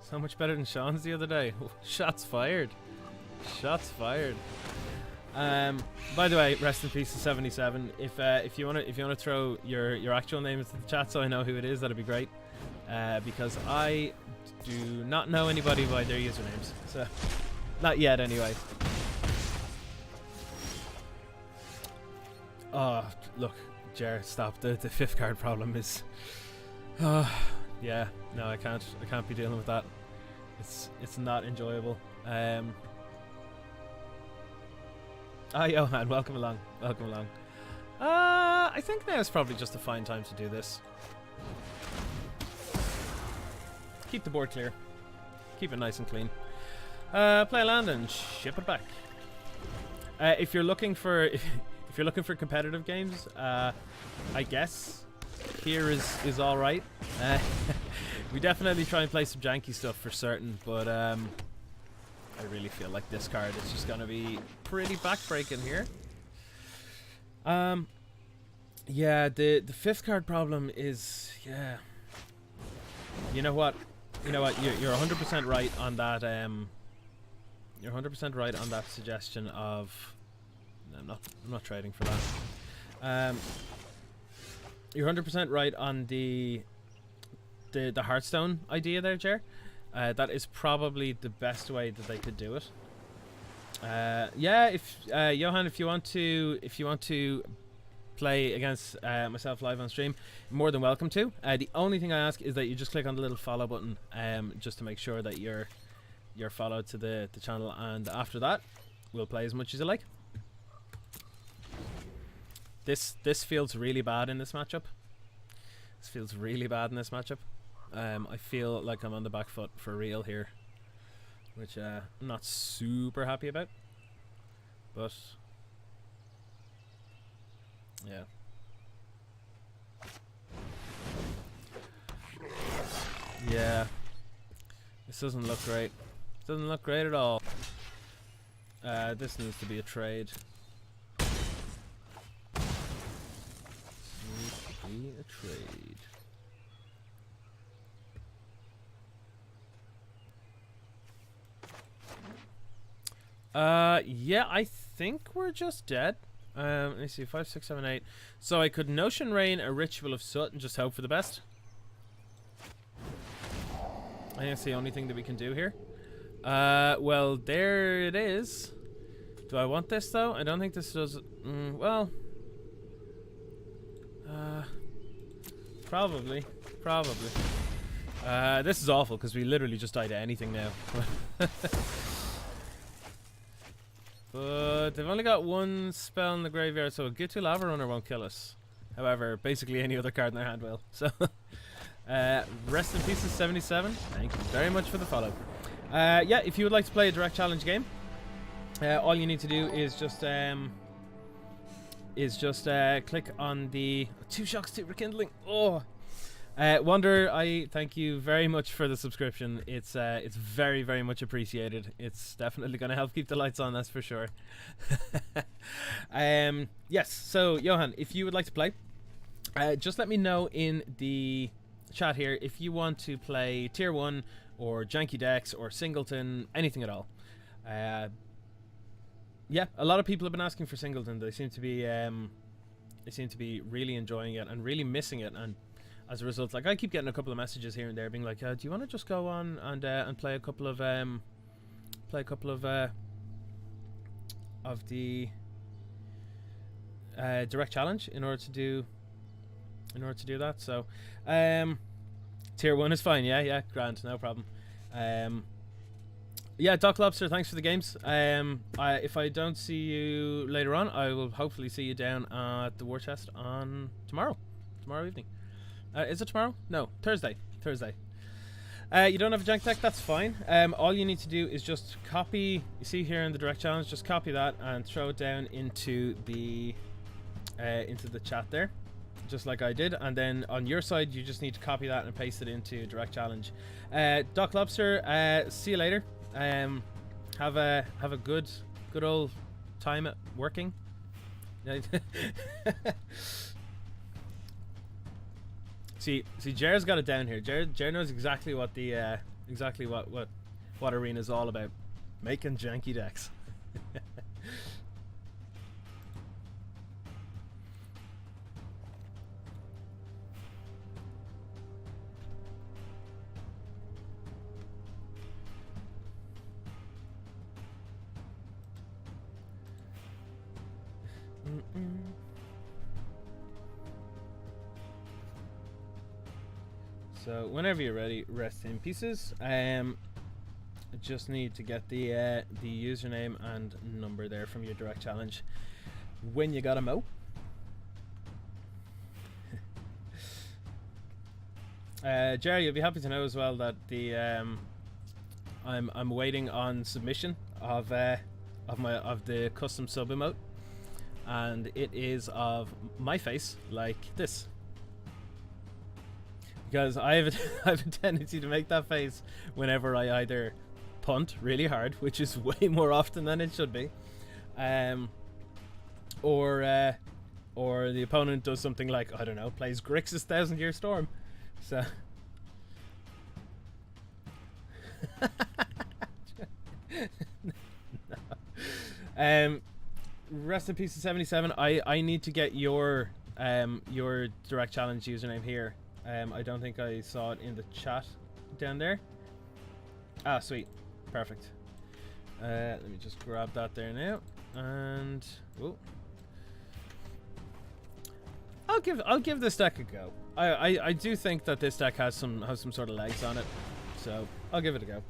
So much better than Sean's the other day. Shots fired. Shots fired. By the way, rest in peace to 77. If you wanna throw your actual name into the chat so I know who it is, that'd be great. Because I do not know anybody by their usernames. So not yet anyway. Oh, look, Jer, stop. The fifth card problem is yeah, no, I can't be dealing with that. It's not enjoyable. Johan, welcome along. Welcome along. I think now is probably just a fine time to do this. Keep the board clear. Keep it nice and clean. Play a land and ship it back. If you're looking for competitive games, I guess here is all right. We definitely try and play some janky stuff for certain, but I really feel like this card is just gonna be pretty backbreaking here. Yeah, the fifth card problem is, yeah. You know what? You're 100% right on that. You're 100% right on that suggestion of. No, I'm not trading for that. You're 100% right on the Hearthstone idea there, Jer. That is probably the best way that they could do it. Yeah, if Johan, if you want to play against myself live on stream, more than welcome to. The only thing I ask is that you just click on the little follow button, just to make sure that you're followed to the channel, and after that, we'll play as much as you like. This feels really bad in this matchup. This feels really bad in this matchup. I feel like I'm on the back foot for real here, which I'm not super happy about. But yeah. Yeah. This doesn't look great. Doesn't look great at all. This needs to be a trade. Be a trade. Yeah, I think we're just dead. Let me see, 5, 6, 7, 8. So I could Notion Rain a Ritual of Soot and just hope for the best. I think that's the only thing that we can do here. Well, there it is. Do I want this though? I don't think this does. Well. Probably. This is awful because we literally just died to anything now. But they've only got one spell in the graveyard, so a Gitu Lava Runner won't kill us. However, basically any other card in their hand will. So, rest in peace, 77. Thank you very much for the follow. Yeah, if you would like to play a direct challenge game, all you need to do is just click on the 2 shocks to rekindling. Oh, Wonder, I thank you very much for the subscription. It's very, very much appreciated. It's definitely going to help keep the lights on, that's for sure. Yes, so Johan, if you would like to play, just let me know in the chat here if you want to play tier 1 or janky decks or singleton, anything at all. Yeah, a lot of people have been asking for singleton. They seem to be really enjoying it and really missing it, and as a result, like, I keep getting a couple of messages here and there being like, do you want to just go on and play a couple of the direct challenge in order to do that. So tier 1 is fine. Yeah, grand, no problem. Yeah, Doc Lobster, thanks for the games. If I don't see you later on, I will hopefully see you down at the War Chest on tomorrow evening. Is it tomorrow? No, Thursday. You don't have a jank deck? That's fine. All you need to do is just copy, you see here in the direct challenge, just copy that and throw it down into the chat there, just like I did, and then on your side you just need to copy that and paste it into direct challenge. Doc Lobster, see you later. Have a good old time at working. See, Jared's got it down here. Jared knows exactly what the exactly what Arena's all about. Making janky decks. So whenever you're ready, rest in pieces. I just need to get the username and number there from your direct challenge when you got a mo. Jerry, you'll be happy to know as well that the I'm waiting on submission of the custom sub emote, and it is of my face like this. Because I have I have a tendency to make that face whenever I either punt really hard, which is way more often than it should be, or the opponent does something like, I don't know, plays Grixis 1000-Year Storm. So no. Rest in peace to 77. I need to get your direct challenge username here. I don't think I saw it in the chat down there. Ah, sweet. Perfect. Let me just grab that there now. And I'll give this deck a go. I do think that this deck has some sort of legs on it. So I'll give it a go.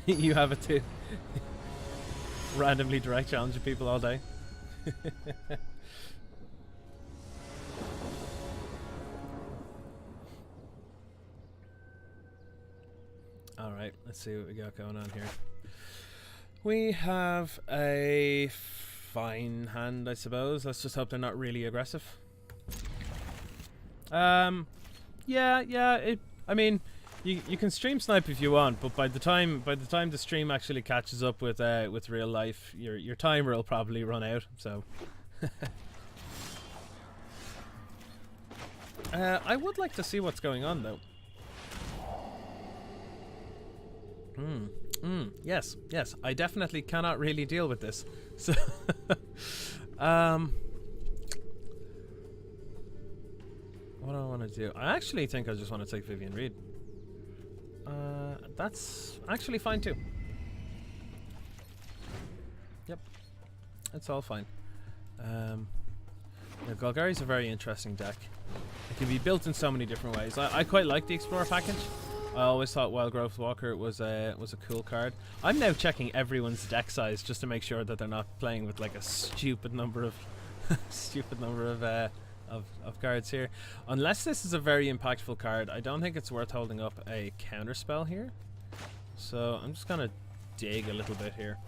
You have it too. Randomly direct challenging people all day. Alright, let's see what we got going on here. We have a fine hand, I suppose. Let's just hope they're not really aggressive. Yeah. I mean, you can stream snipe if you want, but by the time the stream actually catches up with real life, your timer will probably run out. So, I would like to see what's going on though. Yes. I definitely cannot really deal with this. So, what do I want to do? I actually think I just want to take Vivian Reed. That's actually fine too. Yep, it's all fine. Golgari's a very interesting deck. It can be built in so many different ways. I quite like the Explorer package. I always thought Wild Growth Walker was a cool card. I'm now checking everyone's deck size just to make sure that they're not playing with like a stupid number of of cards here. Unless this is a very impactful card, I don't think it's worth holding up a counterspell here. So I'm just gonna dig a little bit here.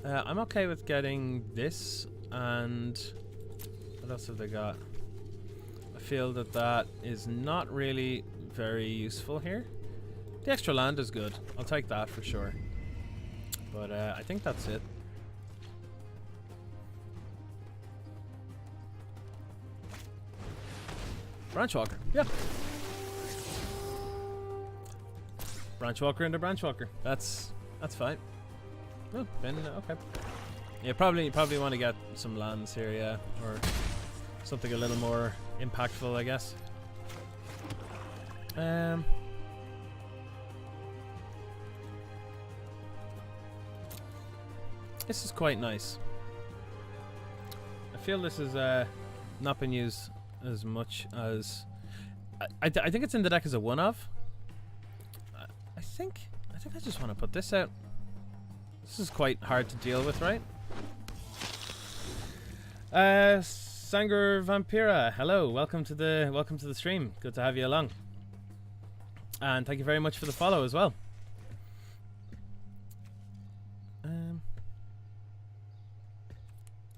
I'm okay with getting this, and what else have they got? I feel that is not really very useful here. The extra land is good. I'll take that for sure. But I think that's it. Branchwalker, yeah. Branchwalker into Branchwalker. That's fine. Oh, Ben, okay. Yeah, probably want to get some lands here, yeah, or something a little more impactful, I guess. This is quite nice. I feel this is not been used as much as I think it's in the deck as a one-of. I think I just want to put this out. This is quite hard to deal with, right? Sangur Vampira, hello, welcome to the stream. Good to have you along, and thank you very much for the follow as well.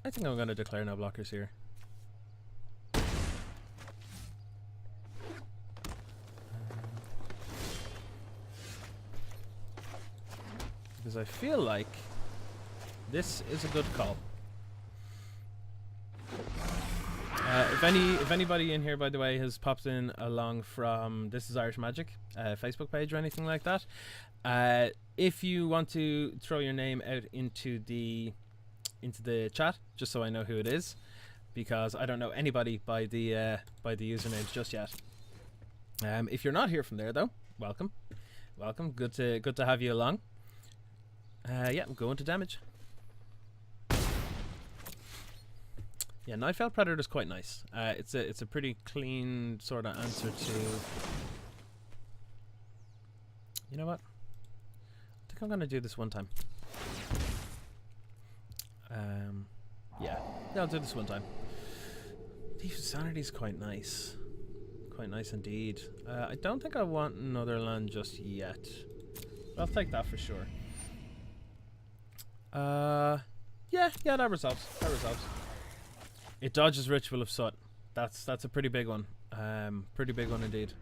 I think I'm going to declare no blockers here. Because I feel like this is a good call. if anybody in here, by the way, has popped in along from This Is Irish Magic Facebook page or anything like that, if you want to throw your name out into the chat, just so I know who it is, because I don't know anybody by the usernames just yet. If you're not here from there though, welcome. Good to have you along. Yeah, I'm going to damage. Yeah, Nightfell Predator is quite nice. It's a pretty clean sort of answer to. You know what? I think I'm gonna do this one time. Yeah, I'll do this one time. Thief of Sanity is quite nice. Quite nice indeed. I don't think I want another land just yet. I'll take that for sure. Yeah, that resolves. It dodges Ritual of Soot. That's a pretty big one. Pretty big one indeed.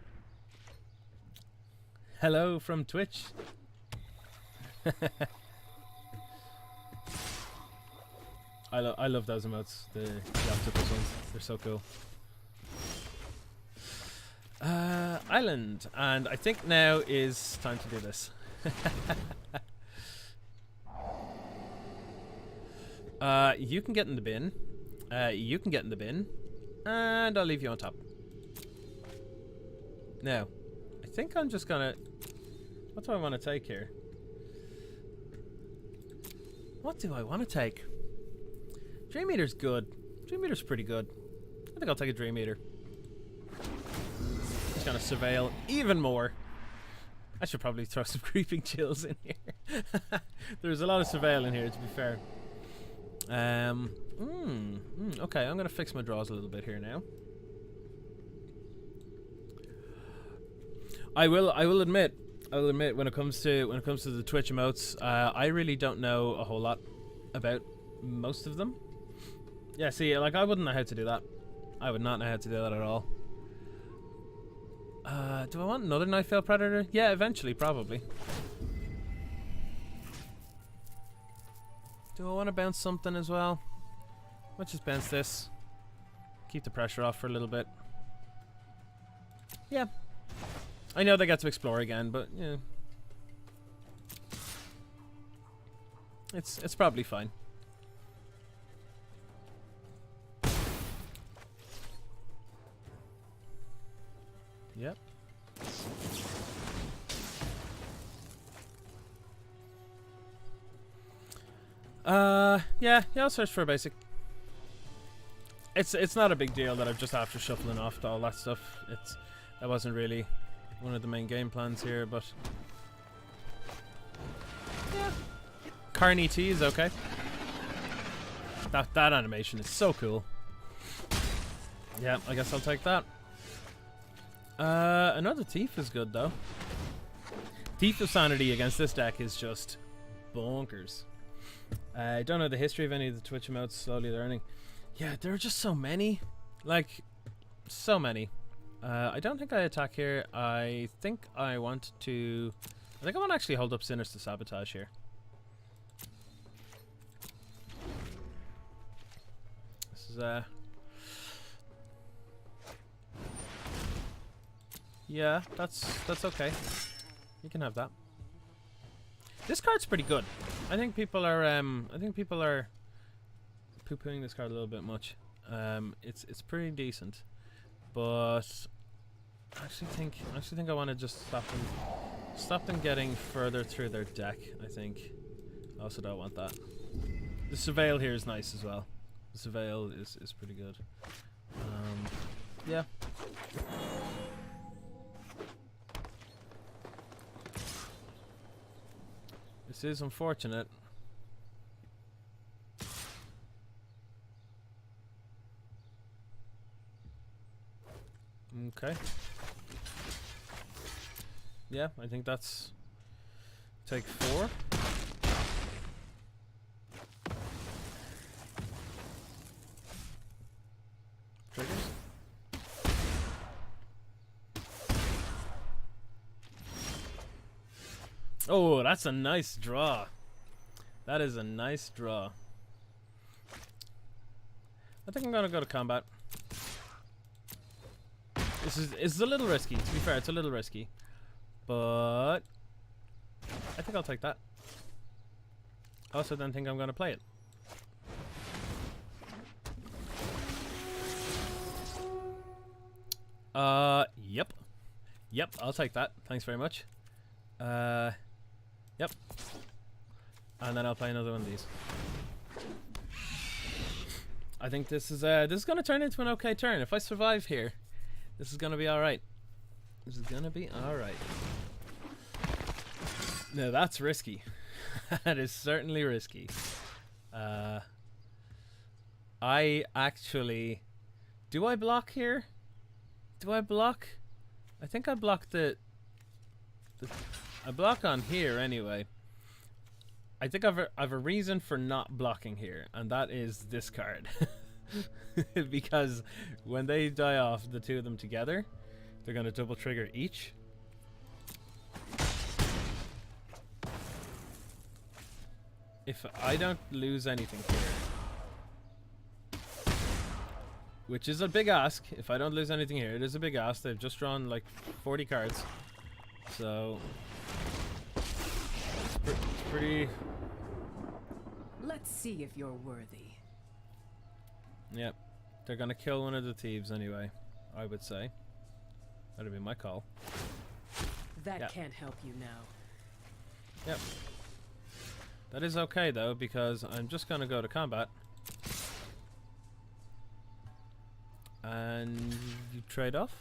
Hello from Twitch. I love those emotes, the octopus ones. They're so cool. Island, and I think now is time to do this. You can get in the bin. You can get in the bin, and I'll leave you on top. Now, I think I'm just gonna. What do I want to take here? What do I want to take? Dream Eater's good. Dream Eater's pretty good. I think I'll take a Dream Eater. Just gonna surveil even more. I should probably throw some creeping chills in here. There's a lot of surveil in here, to be fair. Okay, I'm gonna fix my draws a little bit here now. I will admit when it comes to the Twitch emotes, I really don't know a whole lot about most of them. Yeah, see, like I wouldn't know how to do that. I would not know how to do that at all. Do I want another Nightfell Predator? Yeah, eventually, probably. Do I want to bounce something as well? Let's just bounce this. Keep the pressure off for a little bit. Yeah. I know they get to explore again, but yeah. It's probably fine. Yep. Yeah, I'll search for a basic. It's not a big deal that I'm just after shuffling off all that stuff. That wasn't really one of the main game plans here, but yeah. Carney T is okay. That animation is so cool. Yeah, I guess I'll take that. Another Thief is good though. Thief of Sanity against this deck is just bonkers. I don't know the history of any of the Twitch emotes, slowly learning. Yeah, there are just so many. Like, so many. I don't think I attack here. I think I want to actually hold up Sinister Sabotage here. This is yeah, that's okay. You can have that. This card's pretty good. I think people are poo-pooing this card a little bit much. It's pretty decent, but I actually think I want to just stop them getting further through their deck. I think. I also don't want that. The Surveil here is nice as well. The Surveil is pretty good. Yeah. This is unfortunate. Okay. Yeah, I think that's take 4. Triggers. Oh, that's a nice draw. That is a nice draw. I think I'm gonna go to combat. This is a little risky. To be fair, it's a little risky, but I think I'll take that. I also don't think I'm going to play it. Yep. Yep, I'll take that. Thanks very much. Yep. And then I'll play another one of these. I think this is going to turn into an okay turn. If I survive here, this is going to be all right. This is going to be all right. No, that's risky. That is certainly risky. I actually... Do I block here? Do I block? I think I blocked I block on here anyway. I think I've a reason for not blocking here, and that is this card. Because when they die off, the two of them together, they're going to double trigger each. If I don't lose anything here, which is a big ask, if I don't lose anything here, it is a big ask. They've just drawn like 40 cards, so it's pretty... Let's see if you're worthy. Yep, they're gonna kill one of the thieves anyway, I would say. That'd be my call. That can't help you now. Yep. That is okay though, because I'm just gonna go to combat. And you trade off?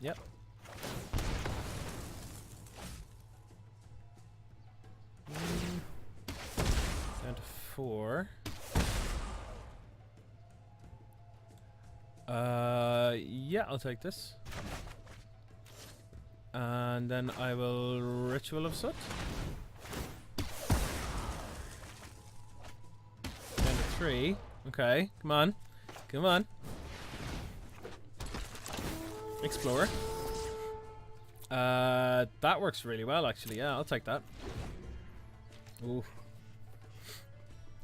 Yep. Down to 4. Yeah, I'll take this. And then I will Ritual of Soot. Down to 3. Okay, come on. Come on. Explorer. That works really well actually. Yeah, I'll take that. Ooh.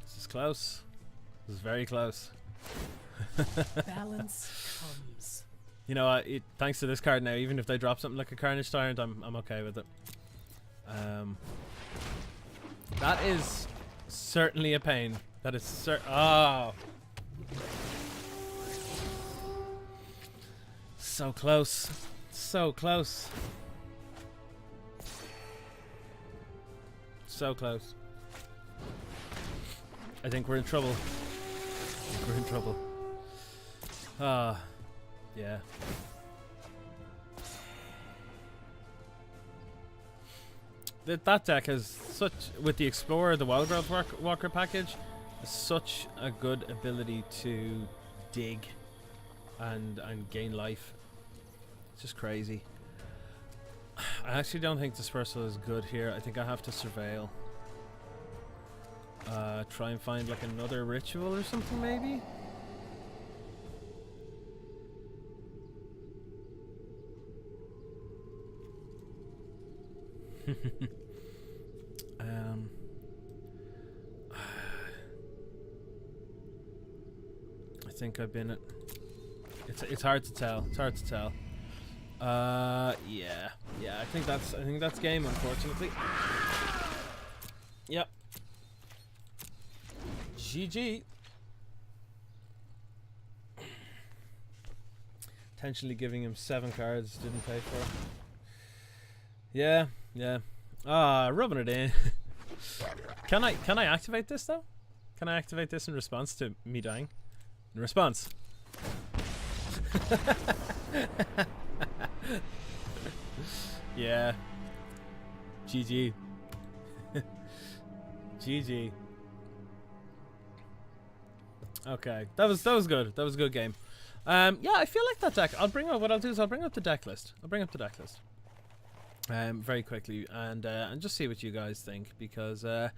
This is close. This is very close. Balance comes. You know, thanks to this card now, even if they drop something like a Carnage Tyrant, I'm okay with it. That is certainly a pain. That is oh, so close, so close, so close. I think we're in trouble. We're in trouble. Ah, yeah. That deck has such, with the Explorer, the Wildgrowth Walker package, such a good ability to dig and gain life. It's just crazy. I actually don't think Dispersal is good here. I think I have to Surveil. Try and find like another ritual or something maybe? I think I've been it's hard to tell. It's hard to tell. Yeah. I think that's game, unfortunately. Yep. GG. Potentially giving him 7 cards, didn't pay for it. Yeah. Rubbing it in. Can I activate this though? Can I activate this in response to me dying? In response. Yeah. GG. GG. Okay, that was good. That was a good game. Yeah, I feel like that deck. What I'll do is I'll bring up the deck list. Very quickly and just see what you guys think, because I'm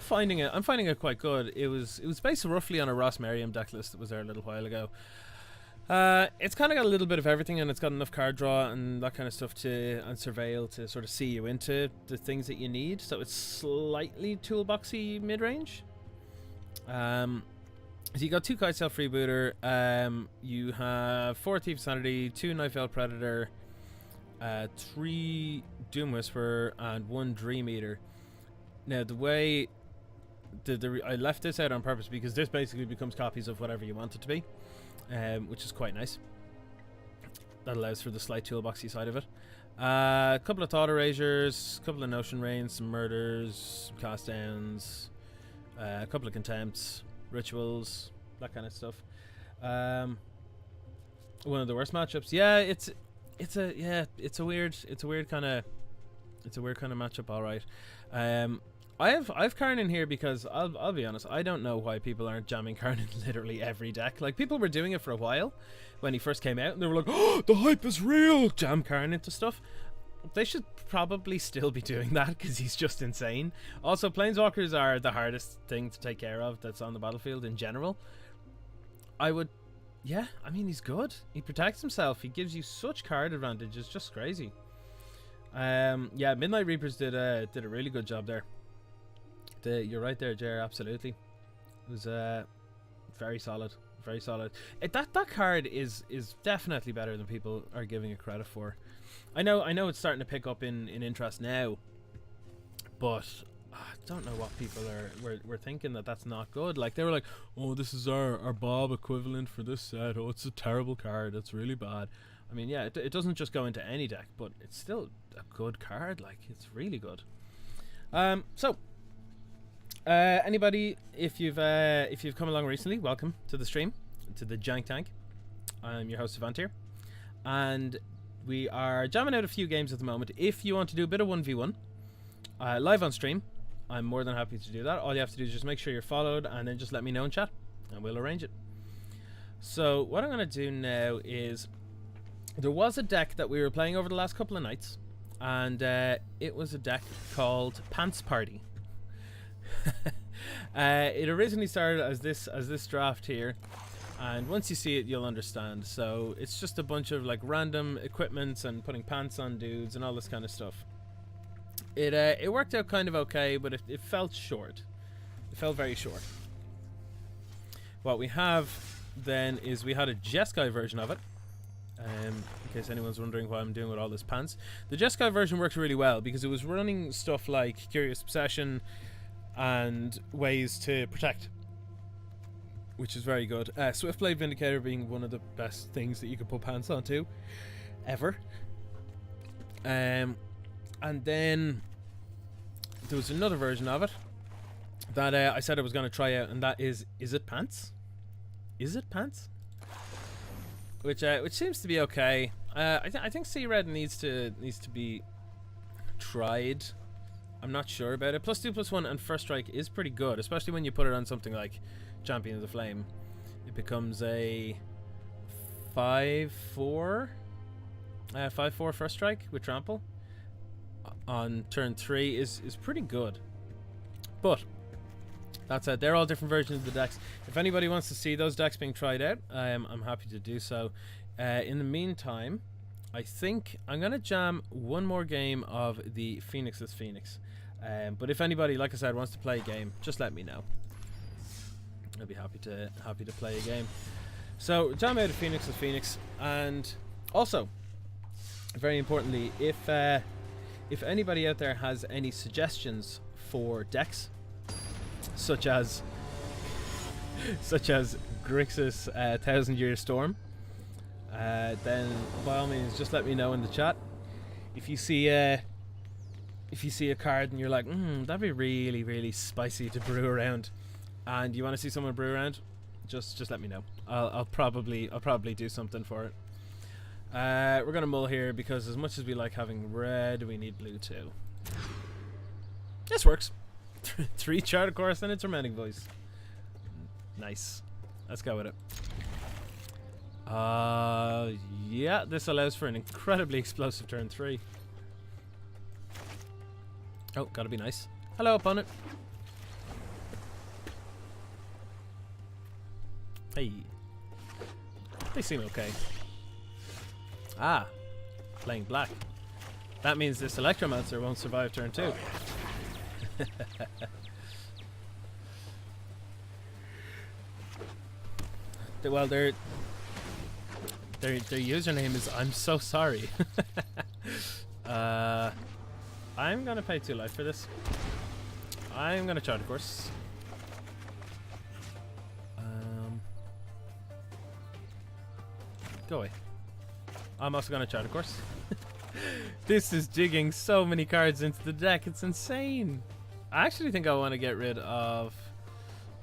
finding it quite good. It was based roughly on a Ross Merriam deck list that was there a little while ago. It's kind of got a little bit of everything, and it's got enough card draw and that kind of stuff and Surveil to sort of see you into the things that you need. So it's slightly toolboxy mid range. So you got 2 Kite Cell Freebooter, you have 4 Thief Sanity, 2 Knife Elf Predator, 3 Doom Whisperer, and 1 Dream Eater. Now the way I left this out on purpose because this basically becomes copies of whatever you want it to be, which is quite nice. That allows for the slight toolboxy side of it. A couple of Thought Erasures, a couple of Notion Rains, some Murders, some Cast Downs, a couple of Contempts, Rituals, that kind of stuff. One of the worst matchups. Yeah, it's a weird kind of matchup. All right. I've Karn in here because I'll be honest, I don't know why people aren't jamming Karn in literally every deck. Like, people were doing it for a while when he first came out, and they were like, "Oh, the hype is real! Jam Karn into stuff." They should probably still be doing that because he's just insane. Also, Planeswalkers are the hardest thing to take care of that's on the battlefield in general. I mean, he's good. He protects himself. He gives you such card advantage. It's just crazy. Yeah, Midnight Reapers did a really good job there. You're right there, Jer. Absolutely, it was very solid, very solid. That card is definitely better than people are giving it credit for. I know it's starting to pick up in interest now, but I don't know what people were thinking that's not good. Like, they were like, "Oh, this is our Bob equivalent for this set. Oh, it's a terrible card. It's really bad." I mean, yeah, it doesn't just go into any deck, but it's still a good card. Like, it's really good. So. Anybody, if you've come along recently, welcome to the stream, to the Jank Tank. I'm your host Syvantir, and we are jamming out a few games at the moment. If you want to do a bit of 1v1 live on stream, I'm more than happy to do that. All you have to do is just make sure you're followed, and then just let me know in chat, and we'll arrange it. So what I'm going to do now is, there was a deck that we were playing over the last couple of nights, and it was a deck called Pants Party. It originally started as this draft here, and once you see it, you'll understand. So it's just a bunch of like random equipments and putting pants on dudes and all this kind of stuff. It worked out kind of okay, but it felt short. It felt very short. What we have then is we had a Jeskai version of it. In case anyone's wondering what I'm doing with all this pants, the Jeskai version worked really well because it was running stuff like Curious Obsession and ways to protect, which is very good. Swiftblade Vindicator being one of the best things that you could put pants onto ever. And then there was another version of it that I said I was going to try out, and that is Izzet Pants? Izzet Pants? Which seems to be okay. I think Sea Red needs to be tried. I'm not sure about it. +2/+1 and First Strike is pretty good, especially when you put it on something like Champion of the Flame. It becomes a 5/4 First Strike with Trample on turn 3 is pretty good. But that's it. They're all different versions of the decks. If anybody wants to see those decks being tried out, I'm happy to do so. In the meantime, I think I'm going to jam one more game of the Phoenixless Phoenix. But if anybody, like I said, wants to play a game, just let me know. I'll be happy to play a game. So jam out of Phoenixless Phoenix, and also, very importantly, if anybody out there has any suggestions for decks, such as Grixis 1000-Year Storm, then by all means just let me know in the chat. If you see a card and you're like, that'd be really, really spicy to brew around, and you want to see someone brew around, just let me know. I'll probably do something for it. We're gonna mull here because as much as we like having red, we need blue too. This works. 3 Charter Course and a Tormenting Voice. Nice. Let's go with it. Yeah, this allows for an incredibly explosive turn 3. Oh, gotta be nice. Hello, opponent. Hey. They seem okay. Ah, playing black. That means this Electromancer won't survive turn 2. Well, their username is I'm so sorry. I'm gonna pay 2 life for this. I'm gonna charge course. Go away. I'm also gonna charge course. This is jigging so many cards into the deck. It's insane. I actually think I want to get rid of...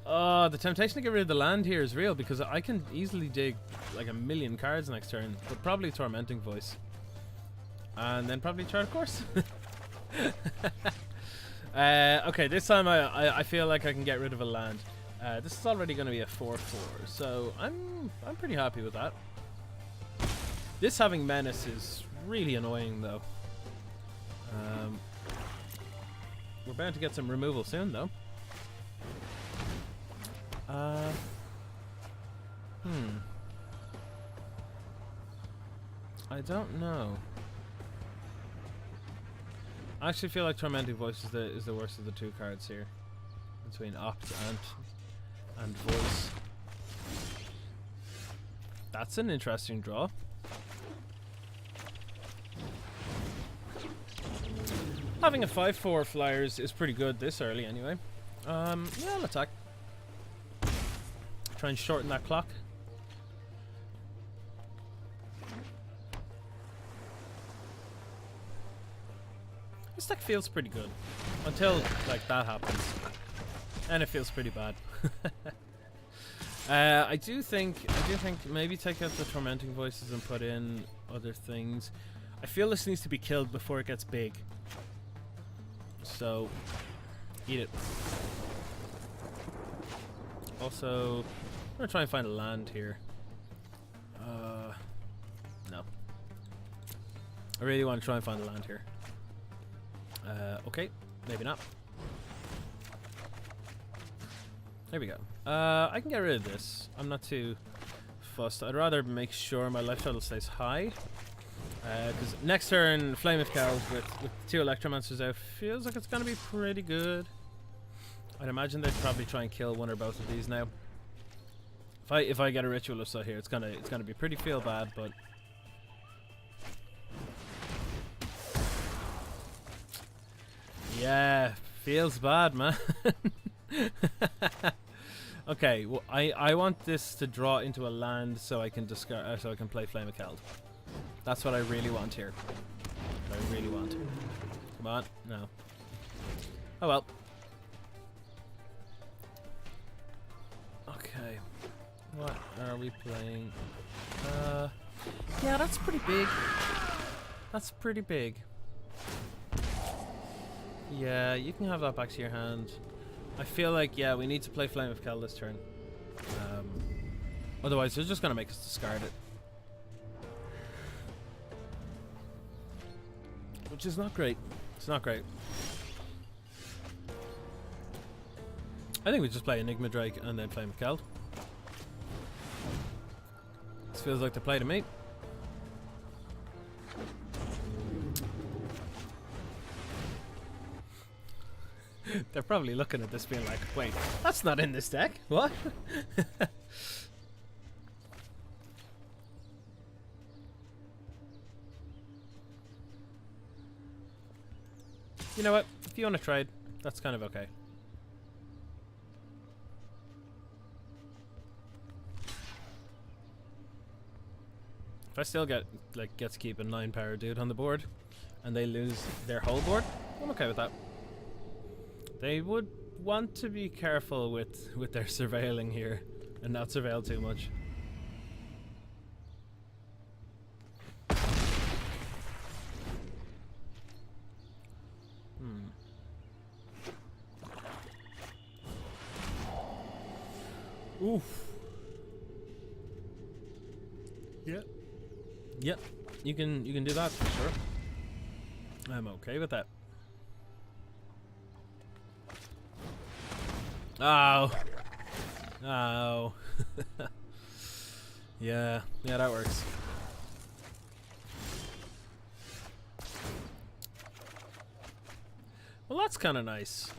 Oh, the temptation to get rid of the land here is real because I can easily dig like 1,000,000 cards next turn, but probably Tormenting Voice. And then probably Chart Course. Okay, this time I feel like I can get rid of a land. This is already going to be a 4/4, so I'm pretty happy with that. This having Menace is really annoying though. We're bound to get some removal soon though. I don't know. I actually feel like Tormenting Voice is the worst of the 2 cards here, between Opt and Voice. That's an interesting draw. Having a 5/4 flyers is pretty good this early anyway. Yeah, I'll attack. Try and shorten that clock. This deck feels pretty good until like that happens, and it feels pretty bad. I do think maybe take out the Tormenting Voices and put in other things. I feel this needs to be killed before it gets big. So, eat it. Also, I'm gonna try and find a land here. No. I really want to try and find a land here. Okay, maybe not. There we go. I can get rid of this. I'm not too fussed. I'd rather make sure my life total stays high. Because next turn, Flame of Cows with 2 Electromancers out feels like it's going to be pretty good. I'd imagine they'd probably try and kill one or both of these now. If I get a Ritualist out here, it's gonna be pretty feel bad, but yeah, feels bad, man. Okay, well, I want this to draw into a land so I can discard, so I can play Flame of Keld. That's what I really want here. What I really want. Come on, no. Oh well. Okay, what are we playing? Yeah, that's pretty big. That's pretty big. Yeah, you can have that back to your hand. I feel like, yeah, we need to play Flame of Keld this turn. Otherwise, they're just going to make us discard it. Which is not great. It's not great. I think we just play Enigma Drake and then Flame of Keld. This feels like the play to me. They're probably looking at this being like, wait, that's not in this deck. What? You know what? If you want to trade, that's kind of okay. If I still get to keep a 9 power dude on the board and they lose their whole board, I'm okay with that. They would want to be careful with their surveilling here and not surveil too much. Oof. Yeah. Yep. You can do that for sure. I'm okay with that. Oh. Oh. Yeah, that works. Well, that's kind of nice.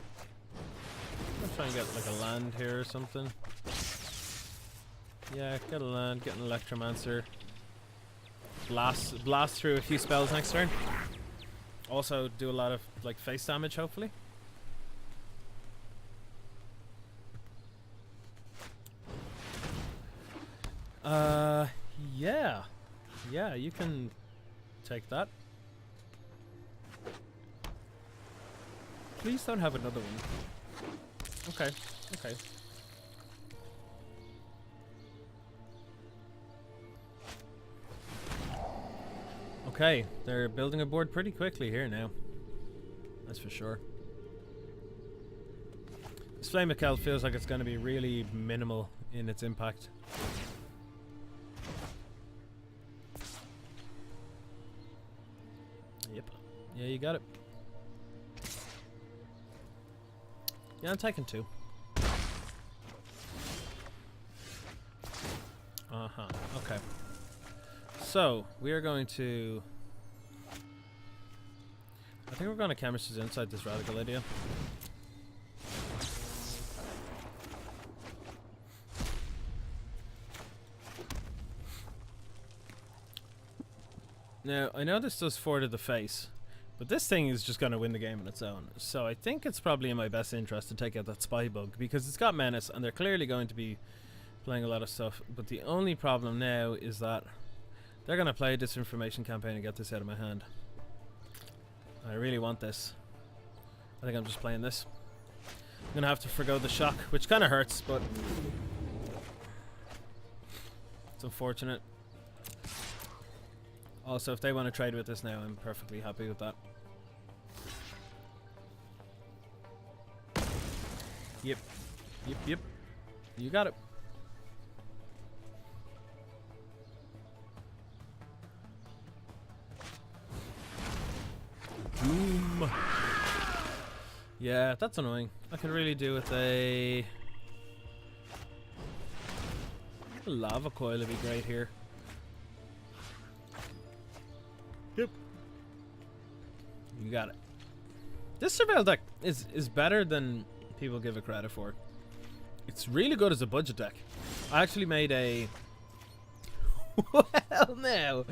I'm trying to get like a land here or something. Yeah, get a land, get an Electromancer. Blast through a few spells next turn. Also do a lot of like face damage, hopefully. Yeah. Yeah, you can take that. Please don't have another one. Okay, okay. Okay, they're building a board pretty quickly here now. That's for sure. This Flame of Kel feels like it's going to be really minimal in its impact. Yep. Yeah, you got it. Yeah, I'm taking 2. Uh-huh. Okay. So, we are going to... I think we're going to Chemist's Insight this radical idea. Now, I know this does 4 to the face, but this thing is just going to win the game on its own. So I think it's probably in my best interest to take out that Spy Bug, because it's got Menace, and they're clearly going to be playing a lot of stuff. But the only problem now is that they're going to play a Disinformation campaign and get this out of my hand. I really want this. I think I'm just playing this. I'm going to have to forgo the shock, which kind of hurts, but it's unfortunate. Also, if they want to trade with this now, I'm perfectly happy with that. Yep. Yep, yep. You got it. Boom. Yeah, that's annoying. I could really do with a lava coil would be great here. Yep. You got it. This surveil deck is better than people give it credit for. It's really good as a budget deck. I actually made a... Well now.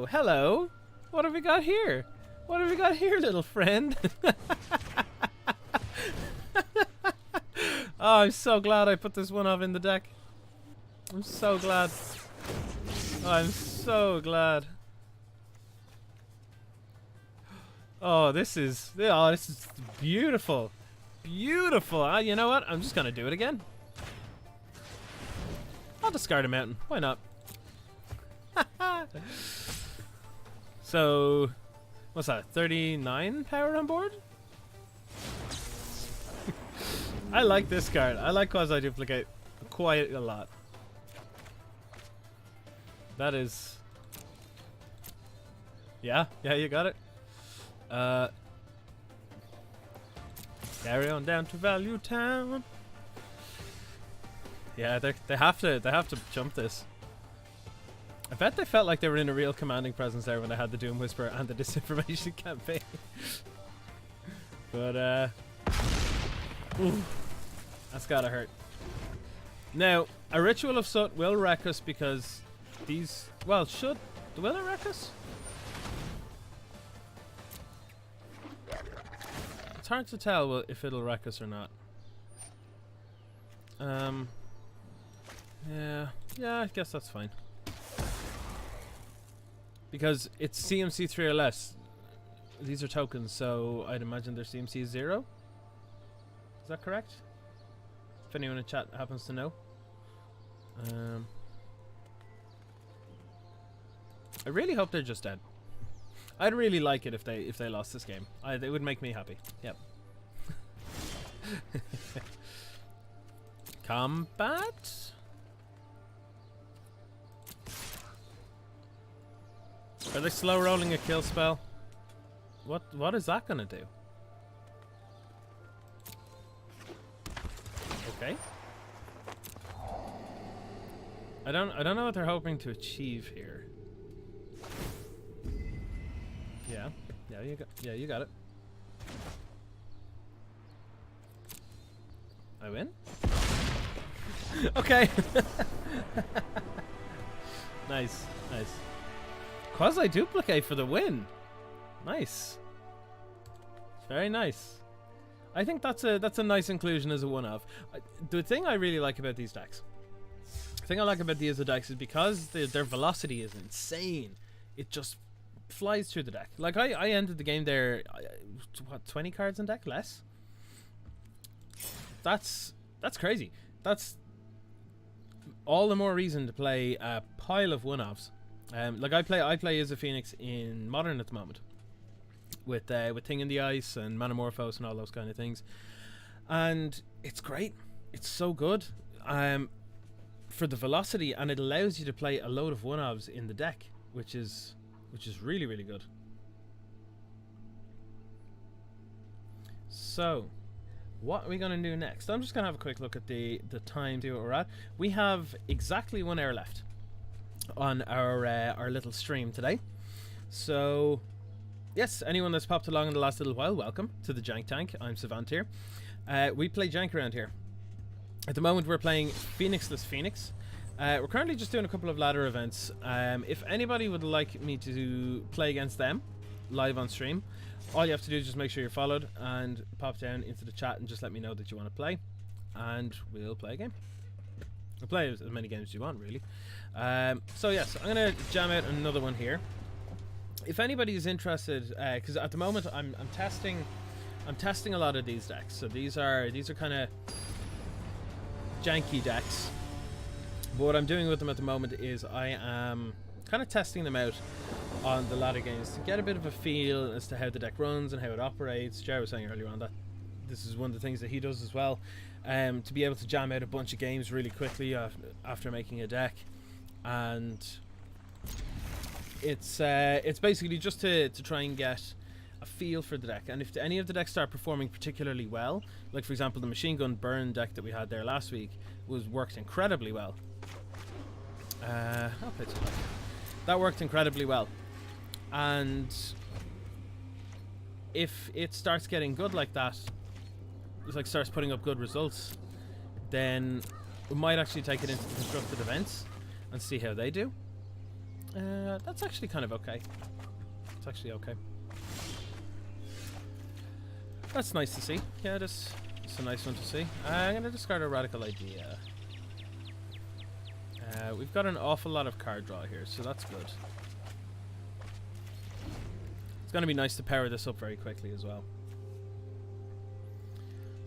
Hello. What have we got here? What have we got here, little friend? Oh, I'm so glad I put this one off in the deck. I'm so glad. Oh, I'm so glad. Oh, this is beautiful. Beautiful. You know what? I'm just going to do it again. I'll discard a mountain. Why not? So, what's that? 39 power on board? I like this card. I like Quasi-Duplicate quite a lot. That is... Yeah, you got it. Carry on down to Value Town. Yeah, they have to jump this. I bet they felt like they were in a real commanding presence there when they had the Doom Whisper and the Disinformation campaign. But ooh, that's gotta hurt. Now, a Ritual of Soot will wreck us because these... Well, will it wreck us? It's hard to tell if it'll wreck us or not. Yeah, I guess that's fine. Because it's CMC 3 or less. These are tokens, so I'd imagine their CMC is 0. Is that correct? If anyone in chat happens to know. I really hope they're just dead. I'd really like it if they lost this game. It would make me happy. Yep. Combat? Are they slow rolling a kill spell? What is that gonna do? Okay. I don't know what they're hoping to achieve here. Yeah, you got it. I win? Okay. Nice, nice. Quasi duplicate for the win. Nice. Very nice. I think that's a nice inclusion as a one-off. The thing I really like about these decks, the thing I like about these decks is because their velocity is insane. It just flies through the deck. Like I ended the game there, what, 20 cards in deck? Less? That's crazy. That's all the more reason to play a pile of one-offs. Like I play Izzet Phoenix in Modern at the moment, with Thing in the Ice and Manamorphose and all those kind of things, and it's great. It's so good for the velocity, and it allows you to play a load of one-offs in the deck, which is really, really good. So what are we going to do next? I'm just going to have a quick look at the time, see what we're at. We have exactly 1 hour left on our little stream today. So yes, anyone that's popped along in the last little while, welcome to the Jank Tank. I'm Syvantir. We play Jank around here. At the moment we're playing Phoenixless Phoenix. We're currently just doing a couple of ladder events. If anybody would like me to play against them live on stream, all you have to do is just make sure you're followed and pop down into the chat and just let me know that you want to play, and we'll play a game. We'll play as many games as you want, really. So yes, I'm gonna jam out another one here. If anybody is interested, because at the moment I'm testing a lot of these decks. So these are kind of janky decks. But what I'm doing with them at the moment is I am kind of testing them out on the ladder games to get a bit of a feel as to how the deck runs and how it operates. Jared was saying earlier on that this is one of the things that he does as well, to be able to jam out a bunch of games really quickly after making a deck. And it's basically just to try and get a feel for the deck. And if any of the decks start performing particularly well, like for example the machine gun burn deck that we had there last week worked incredibly well. I'll play it. That worked incredibly well, and if it starts getting good like that, it's like starts putting up good results, then we might actually take it into the constructed events and see how they do. That's actually kind of okay. It's actually okay. That's nice to see. Yeah, it's a nice one to see. I'm going to discard a radical idea. We've got an awful lot of card draw here, so that's good. It's going to be nice to power this up very quickly as well.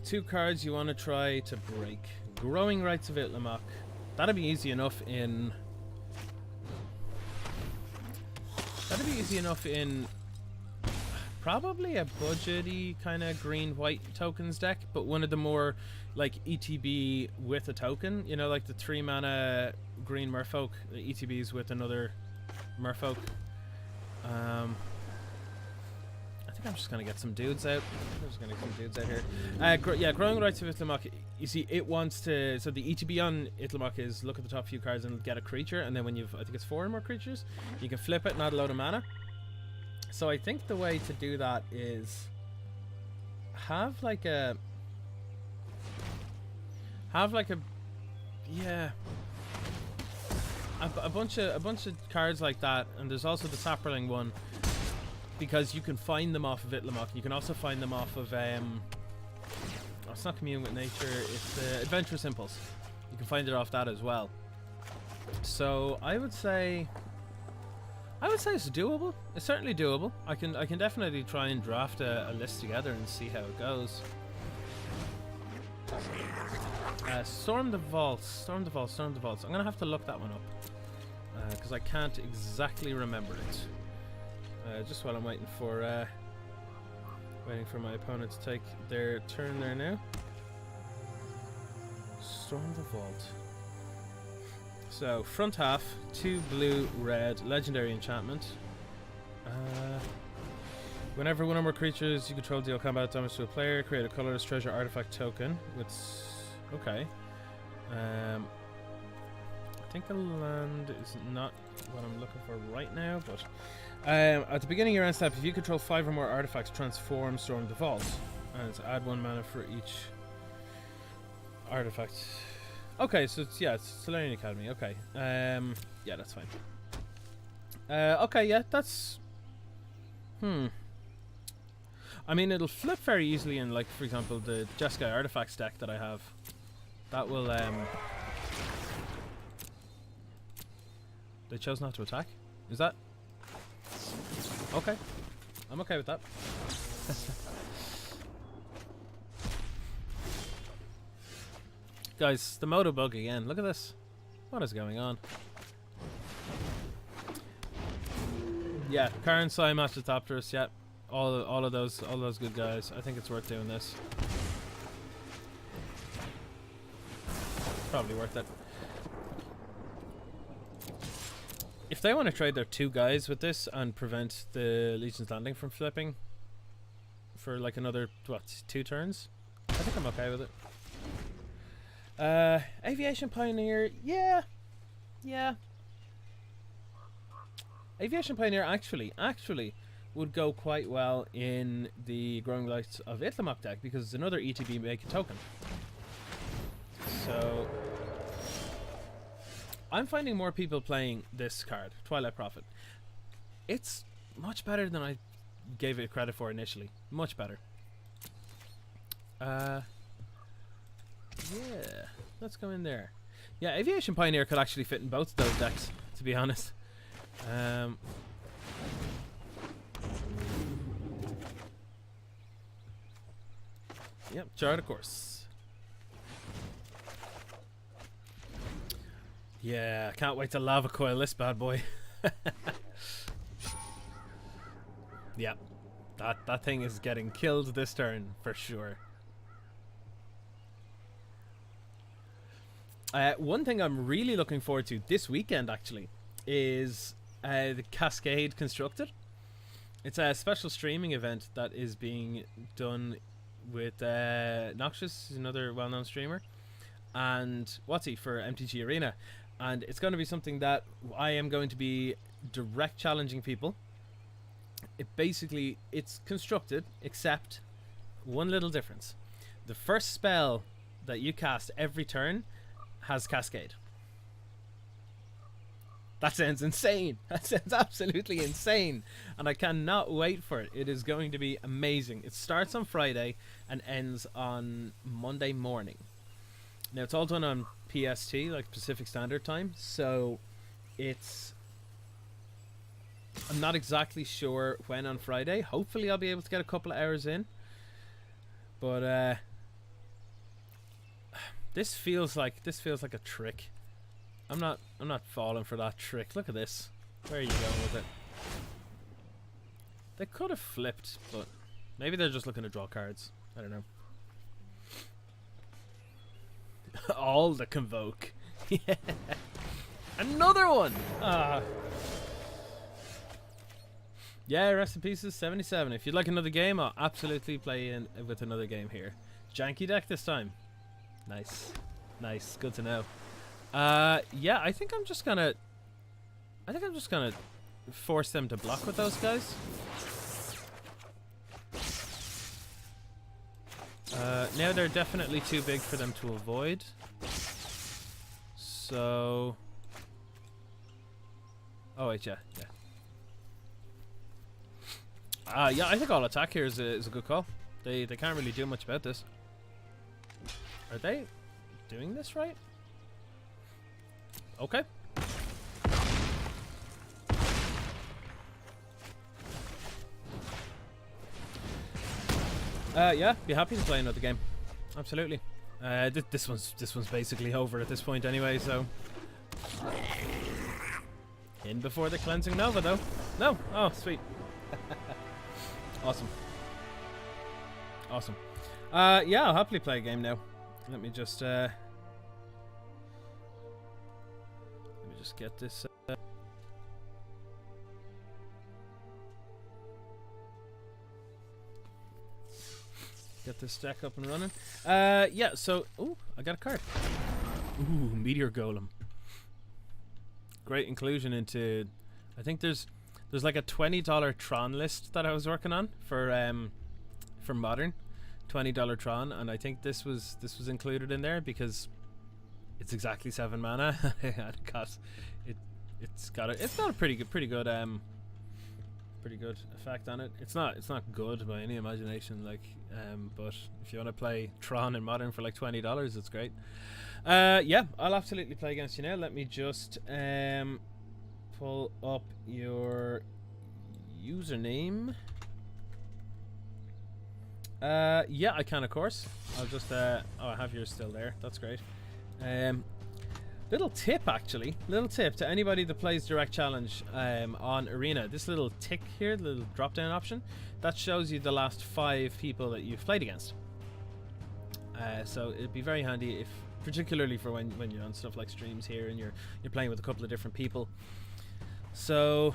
2 cards you want to try to break. Growing Rights of Itlamok. That'd be easy enough in... probably a budgety kind of green-white tokens deck, but one of the more like ETB with a token, you know, like the 3 mana green Merfolk, the ETBs with another Merfolk. I think I'm just gonna get some dudes out. Here. Yeah, Growing Rights of Itlamok. You see, it wants to. So the ETB on Itlamok is look at the top few cards and get a creature, and then when you've, I think it's 4 or more creatures, you can flip it and add a load of mana. So I think the way to do that is have like a bunch of cards like that, and there's also the Sapperling one, because you can find them off of Itlamok. You can also find them off of it's not Commune with Nature, it's Adventurous Impulse. You can find it off that as well. So I would say it's doable. It's certainly doable. I can definitely try and draft a list together and see how it goes. Storm the Vaults. I'm gonna have to look that one up because I can't exactly remember it. Just while I'm waiting for my opponent to take their turn there now. Storm the Vault. So, front half, 2 blue, red, legendary enchantment. Whenever one or more creatures you control deal combat damage to a player, create a colorless treasure artifact token. Okay. I think a land is not what I'm looking for right now, but at the beginning of your end step, if you control 5 or more artifacts, transform Storm the Vault, and add 1 mana for each artifact. Okay, so it's, yeah, it's Solarian Academy. Okay. Yeah, that's fine. Okay, yeah, that's... I mean, it'll flip very easily in, like, for example, the Jeskai Artifacts deck that I have. That will, They chose not to attack? Is that... Okay. I'm okay with that. Guys, the Moto bug again. Look at this. What is going on? Yeah, Karen Matchatopterus, yeah. All of those good guys. I think it's worth doing this. Probably worth it. If they want to trade their 2 guys with this and prevent the Legion's Landing from flipping for like another, what, 2 turns? I think I'm okay with it. Aviation Pioneer, yeah. Aviation Pioneer actually would go quite well in the Growing Lights of Itlamok deck because it's another ETB make a token. So I'm finding more people playing this card, Twilight Prophet. It's much better than I gave it credit for initially. Much better. Yeah, let's go in there. Yeah, Aviation Pioneer could actually fit in both of those decks, to be honest. Yep, chart of course. Yeah, can't wait to lava coil this bad boy. Yeah, that thing is getting killed this turn for sure. One thing I'm really looking forward to this weekend actually is the Cascade Constructed. It's a special streaming event that is being done with Noxious, another well-known streamer, and Watsy for MTG Arena, and it's going to be something that I am going to be direct challenging people. It's constructed, except one little difference: the first spell that you cast every turn has Cascade. That sounds insane. That sounds absolutely insane. And I cannot wait for it. It is going to be amazing. It starts on Friday and ends on Monday morning. Now, it's all done on PST, like Pacific Standard Time. So, I'm not exactly sure when on Friday. Hopefully, I'll be able to get a couple of hours in. But, this feels like a trick. I'm not falling for that trick. Look at this. Where are you going with it? They could have flipped, but maybe they're just looking to draw cards. I don't know. All the Convoke. Yeah. Another one! Yeah, rest in pieces, 77. If you'd like another game, I'll absolutely play in with another game here. Janky deck this time. Nice. Nice. Good to know. Yeah, I think I'm just gonna force them to block with those guys. Now they're definitely too big for them to avoid. So... Oh wait, yeah. Yeah, I think all attack here is a good call. They can't really do much about this. Are they doing this right? Okay. Yeah, be happy to play another game. Absolutely. This one's basically over at this point anyway, so in before the cleansing Nova though. No. Oh, sweet. Awesome. Yeah, I'll happily play a game now. Let me just get this deck up and running. Yeah, so I got a card. Ooh, Meteor Golem. Great inclusion into, I think there's like a $20 Tron list that I was working on for Modern. $20 Tron, and I think this was included in there because it's exactly 7 mana. It's got a pretty good effect on it. It's not good by any imagination, like, but if you want to play Tron in Modern for like $20, it's great. Yeah, I'll absolutely play against you now. Let me just pull up your username. Yeah, I can, of course. I'll just oh, I have yours still there. That's great. Little tip, actually. Little tip to anybody that plays Direct Challenge on Arena. This little tick here, the little drop-down option, that shows you the last 5 people that you've played against. So it'd be very handy, if, particularly for when you're on stuff like streams here and you're playing with a couple of different people. So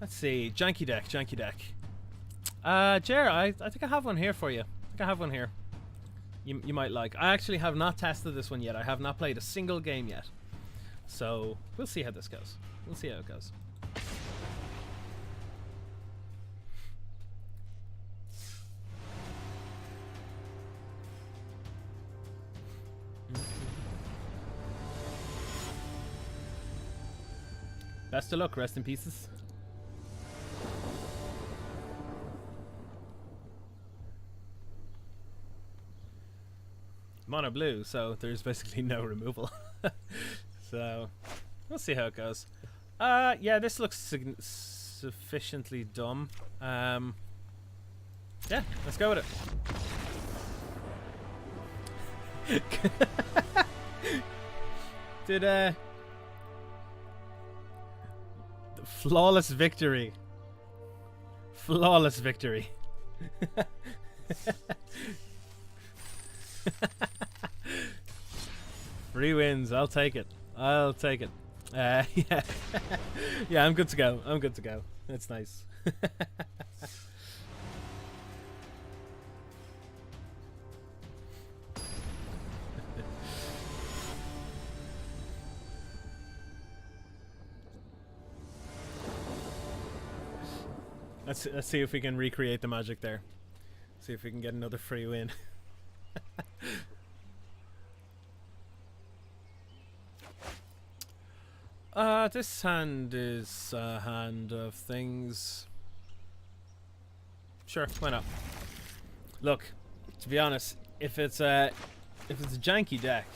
let's see, janky deck. Jer, I think I have one here for you. I think I have one here. You might like. I actually have not tested this one yet. I have not played a single game yet. So we'll see how this goes. We'll see how it goes. Best of luck. Rest in pieces. Mono blue, so there's basically no removal. So we'll see how it goes. Yeah, this looks sufficiently dumb. Yeah, let's go with it. Did flawless victory. Flawless victory. 3 wins, I'll take it. I'll take it. Yeah. Yeah, I'm good to go. I'm good to go. That's nice. Let's see if we can recreate the magic there. See if we can get another free win. This hand is a hand of things. Sure, why not? Look, to be honest, if it's a janky deck,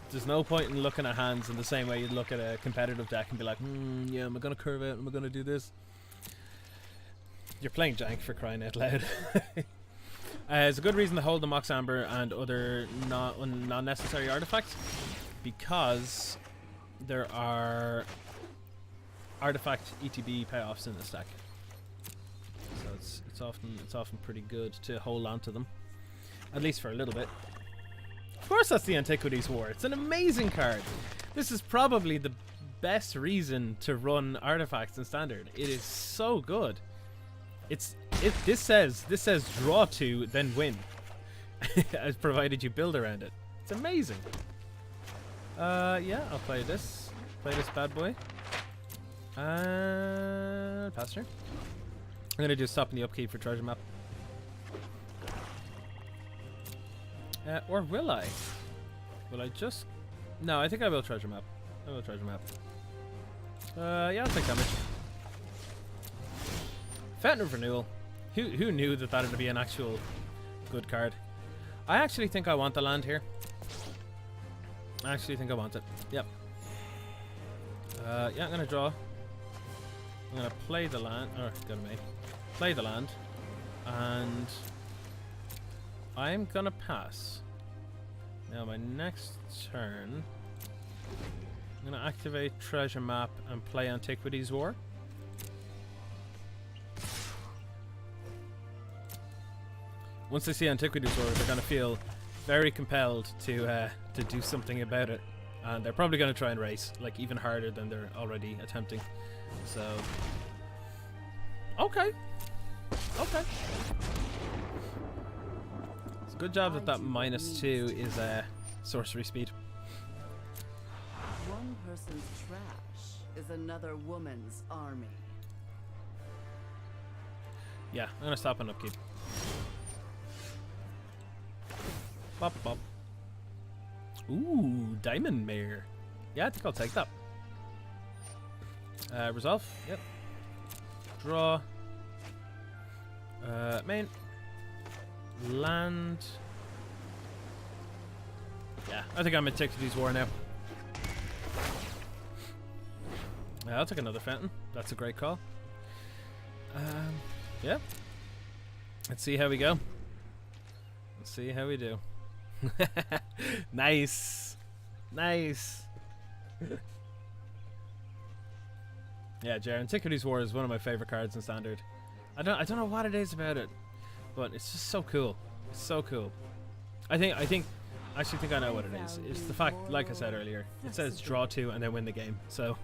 there's no point in looking at hands in the same way you'd look at a competitive deck and be like, yeah, am I gonna curve out? Am I gonna do this? You're playing jank, for crying out loud. It's a good reason to hold the Mox Amber and other non-necessary artifacts, because there are artifact ETB payoffs in this deck. So it's often pretty good to hold on to them, at least for a little bit. Of course, that's the Antiquities War. It's an amazing card. This is probably the best reason to run artifacts in Standard. It is so good. This says draw 2, then win, as provided you build around it. It's amazing. Yeah, I'll play this bad boy. Pass turn. I'm gonna do stop in the upkeep for treasure map. Or will I? Will I just? No, I think I will treasure map. I will treasure map. Yeah, I'll take damage. Fountain of Renewal. Who knew that would be an actual good card? I actually think I want the land here. I actually think I want it. Yep. Yeah, I'm gonna draw. I'm gonna play the land. Or go to me. Play the land, and I'm gonna pass. Now my next turn, I'm gonna activate Treasure Map and play Antiquities War. Once they see Antiquities War, they're gonna feel very compelled to do something about it, and they're probably gonna try and race, like, even harder than they're already attempting. So, okay. It's a good job that that -2 is sorcery speed. One person's trash is another woman's army. Yeah, I'm gonna stop on upkeep. Bop bop. Ooh, Diamond Mare. Yeah, I think I'll take that. Resolve. Yep. Draw. Main. Land. Yeah, I think I'm gonna take these war now. I'll take another fountain. That's a great call. Yeah. Let's see how we go. Let's see how we do. Nice. Nice. Yeah, Jaren, Antiquities War is one of my favorite cards in Standard. I don't know what it is about it, but it's just so cool. It's so cool. I actually think I know what it is. It's the fact, like I said earlier, it says draw 2 and then win the game. So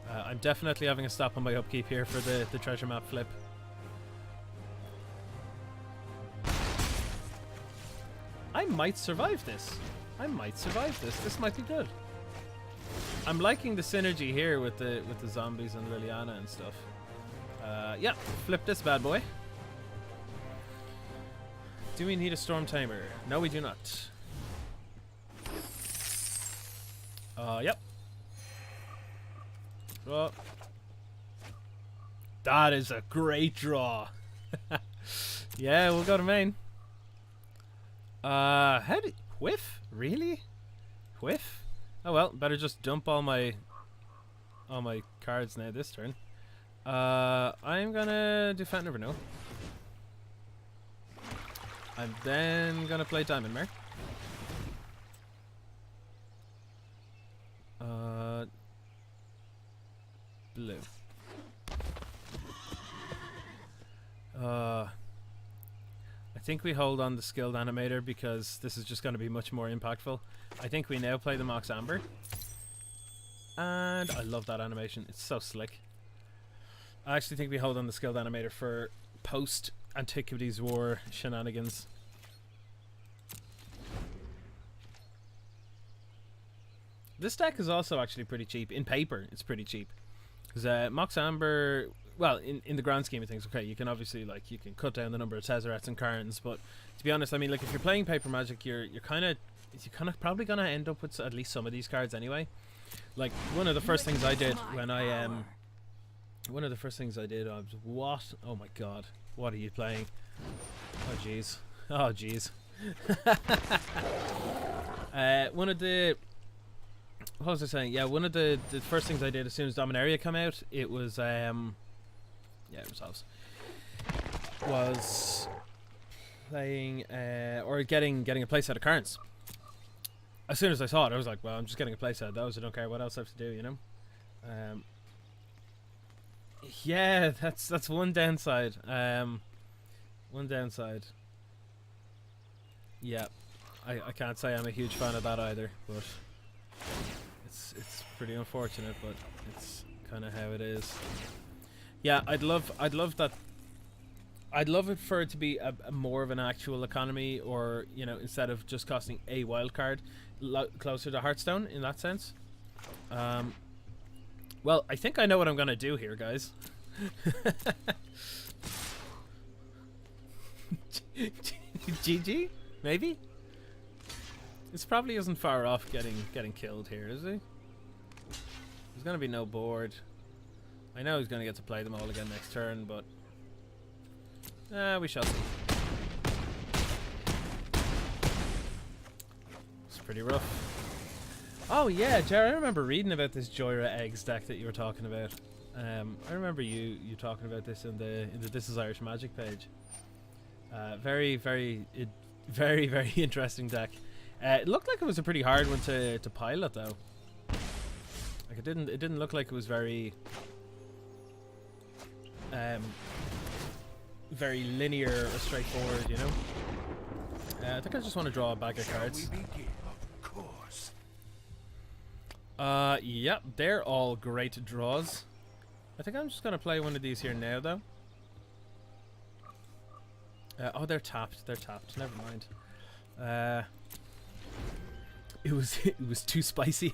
I'm definitely having a stop on my upkeep here for the treasure map flip. I might survive this. I might survive this. This might be good. I'm liking the synergy here with the zombies and Liliana and stuff. Yeah, flip this bad boy. Do we need a Storm Tamer? No, we do not. Yep. Draw. That is a great draw. Yeah, we'll go to main. How did whiff? Really? Whiff? Oh well, better just dump all my cards now this turn. I'm gonna do Fountain of Renewal. I'm then gonna play Diamond Mare. Blue. I think we hold on the skilled animator because this is just going to be much more impactful. I think we now play the Mox Amber. And I love that animation. It's so slick. I actually think we hold on the skilled animator for post Antiquities War shenanigans. This deck is also actually pretty cheap. In paper, it's pretty cheap. Because Mox Amber, well, in the grand scheme of things, okay, you can obviously, like, you can cut down the number of Tezzerets and Karns, but to be honest, I mean, like, if you're playing Paper Magic, you're kind of probably gonna end up with at least some of these cards anyway. Like, one of the first things I did when I was what? Oh my god, what are you playing? Oh jeez, oh jeez. One of the what was I saying? Yeah, one of the first things I did as soon as Dominaria came out, it was yeah, it was playing or getting a playset of Karns. As soon as I saw it, I was like, well, I'm just getting a playset of those. I don't care what else I have to do, you know. Yeah, that's one downside. One downside. Yeah, I can't say I'm a huge fan of that either, but it's pretty unfortunate, but it's kind of how it is. Yeah, I'd love that. I'd love it for it to be a more of an actual economy, or, you know, instead of just costing a wild card, closer to Hearthstone in that sense. Well, I think I know what I'm gonna do here, guys. GG, maybe. This probably isn't far off getting killed here, is he? There's gonna be no board. I know he's gonna get to play them all again next turn, but we shall see. It's pretty rough. Oh yeah, Jared, I remember reading about this Joyra Eggs deck that you were talking about. I remember you talking about this in the This Is Irish Magic page. Very interesting deck. It looked like it was a pretty hard one to pilot though. Like it didn't look like it was very very linear or straightforward, you know. I think I just want to draw a bag of cards. Yep, they're all great draws. I think I'm just gonna play one of these here now, though. Oh, they're tapped. They're tapped. Never mind. It was too spicy.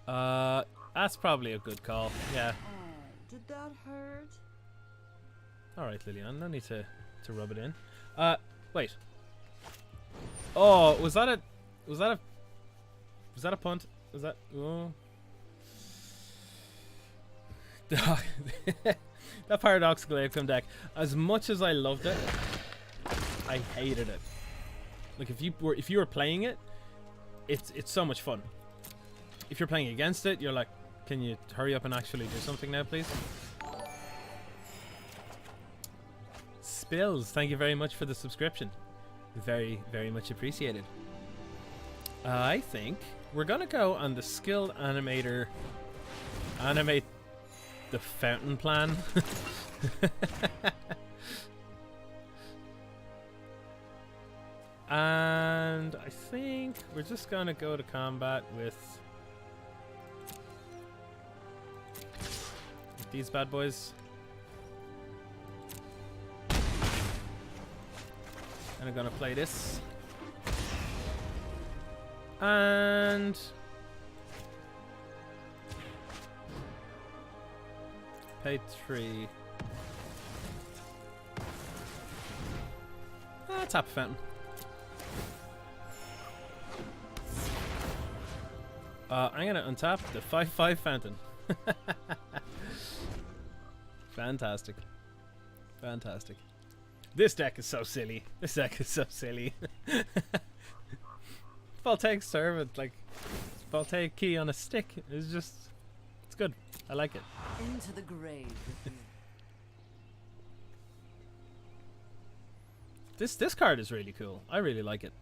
Oh, That's probably a good call. Yeah. did that hurt? Alright, Lilian, no need to rub it in. Wait. Oh, was that a punt? Was that oh. That paradoxical outcome deck. As much as I loved it, I hated it. Like if you were playing it, it's so much fun. If you're playing against it, you're like, can you hurry up and actually do something now, please? Spills, thank you very much for the subscription. Very, very much appreciated. I think we're gonna go on the skilled animator. Animate the fountain plan. And I think we're just gonna go to combat with these bad boys. And I'm gonna play this. And pay 3. Tap a fountain. I'm gonna untap the 5/5 fountain. Fantastic. Fantastic. This deck is so silly. This deck is so silly. Voltaic Servant, like Voltaic Key on a stick. It's just, it's good. I like it. Into the grave with you. This card is really cool. I really like it.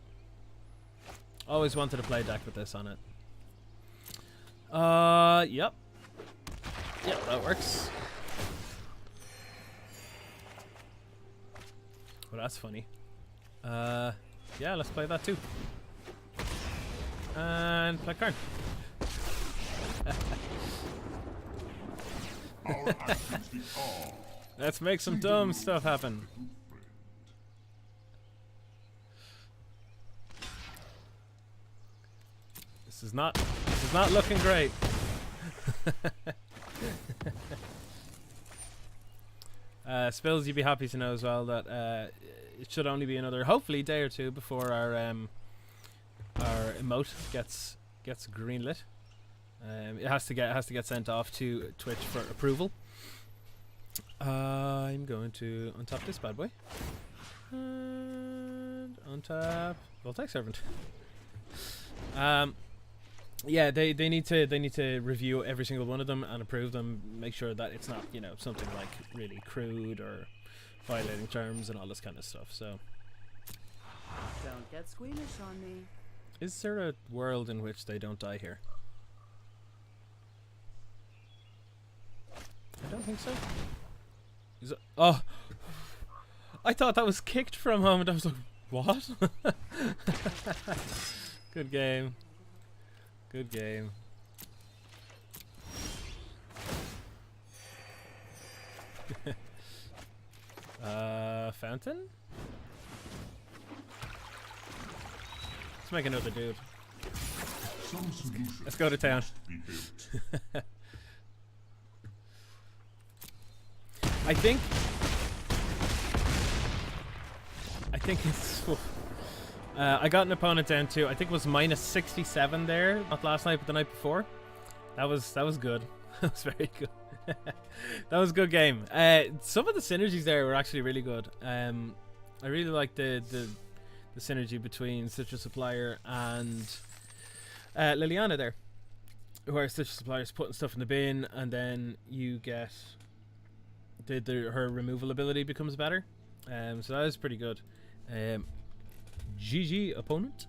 Always wanted to play a deck with this on it. Yep. Yep, that works. Well, that's funny. Yeah, let's play that too. And play card. Let's make some dumb stuff happen. This is not looking great. Spills, you'd be happy to know as well that it should only be another, hopefully, day or two before our emote gets greenlit. It has to get sent off to Twitch for approval. I'm going to untap this bad boy and untap Voltaic Servant. Yeah, they need to review every single one of them and approve them. Make sure that it's not, you know, something like really crude or violating terms and all this kind of stuff. So, Don't get squeamish on me. is there a world in which they don't die here? I don't think so. Is it? Oh, I thought that was kicked for a moment. I was like, what? Good game. Good game. Fountain? Let's make another dude. Let's go to town. I think it's... I got an opponent down to, I think it was minus 67 there, not last night but the night before. That was good. That was very good. That was a good game. Some of the synergies there were actually really good. I really liked the synergy between Citrus Supplier and Liliana there, where Citrus Supplier is putting stuff in the bin and then you get her removal ability becomes better. So that is pretty good. GG opponent.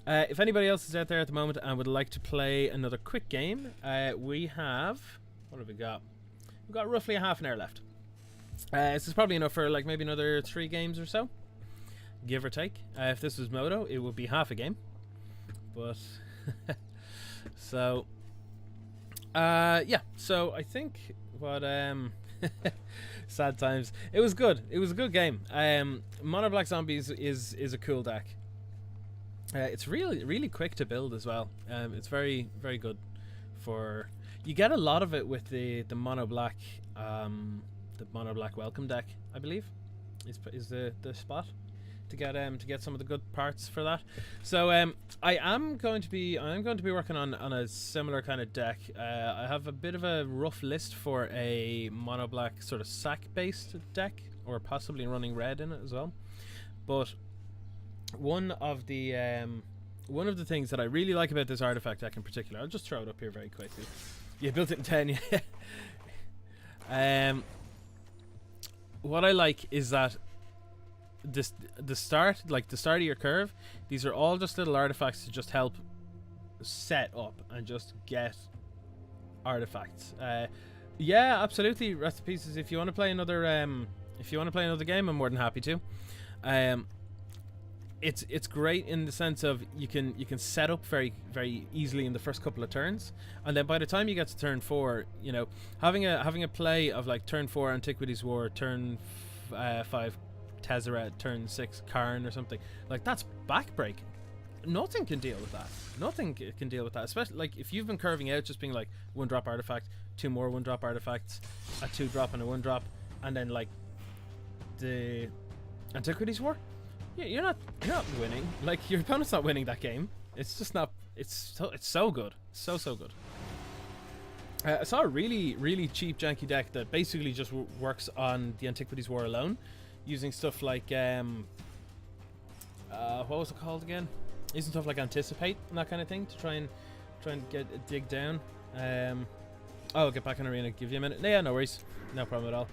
If anybody else is out there at the moment and would like to play another quick game, we have, what have we got? We've got roughly a half an hour left. This is probably enough for like maybe another 3 games or so, give or take. If this was Moto, it would be half a game, but so yeah, so I think what sad times. It was good. It was a good game. Mono Black Zombies is a cool deck. It's really quick to build as well. It's very good for. You get a lot of it with the Mono Black mono black welcome deck, I believe, is the spot to get some of the good parts for that. So I am going to be working on a similar kind of deck. I have a bit of a rough list for a mono black sort of sack based deck, or possibly running red in it as well. But one of the things that I really like about this artifact deck in particular, I'll just throw it up here very quickly. You built it in 10, yeah. What I like is that the start of your curve, these are all just little artifacts to just help set up and just get artifacts. Yeah, absolutely. Rest in pieces. If you want to play another game, I'm more than happy to. It's great in the sense of you can set up very, very easily in the first couple of turns, and then by the time you get to turn 4, you know, having a play of like turn 4 Antiquities War, turn 5 Tezzeret, turn 6 Karn or something, like that's backbreaking. Nothing can deal with that. Nothing can deal with that. Especially like if you've been curving out, just being like 1-drop artifact, 2 more 1-drop artifacts, a 2-drop and a 1-drop, and then like the Antiquities War. Yeah, you're not winning. Like your opponent's not winning that game. It's just not. It's so good, so good. I saw a really cheap janky deck that basically just works on the Antiquities War alone, using stuff like what was it called again? Using stuff like Anticipate and that kind of thing to try and dig down. Oh, get back in arena. Give you a minute. Yeah, no worries. No problem at all.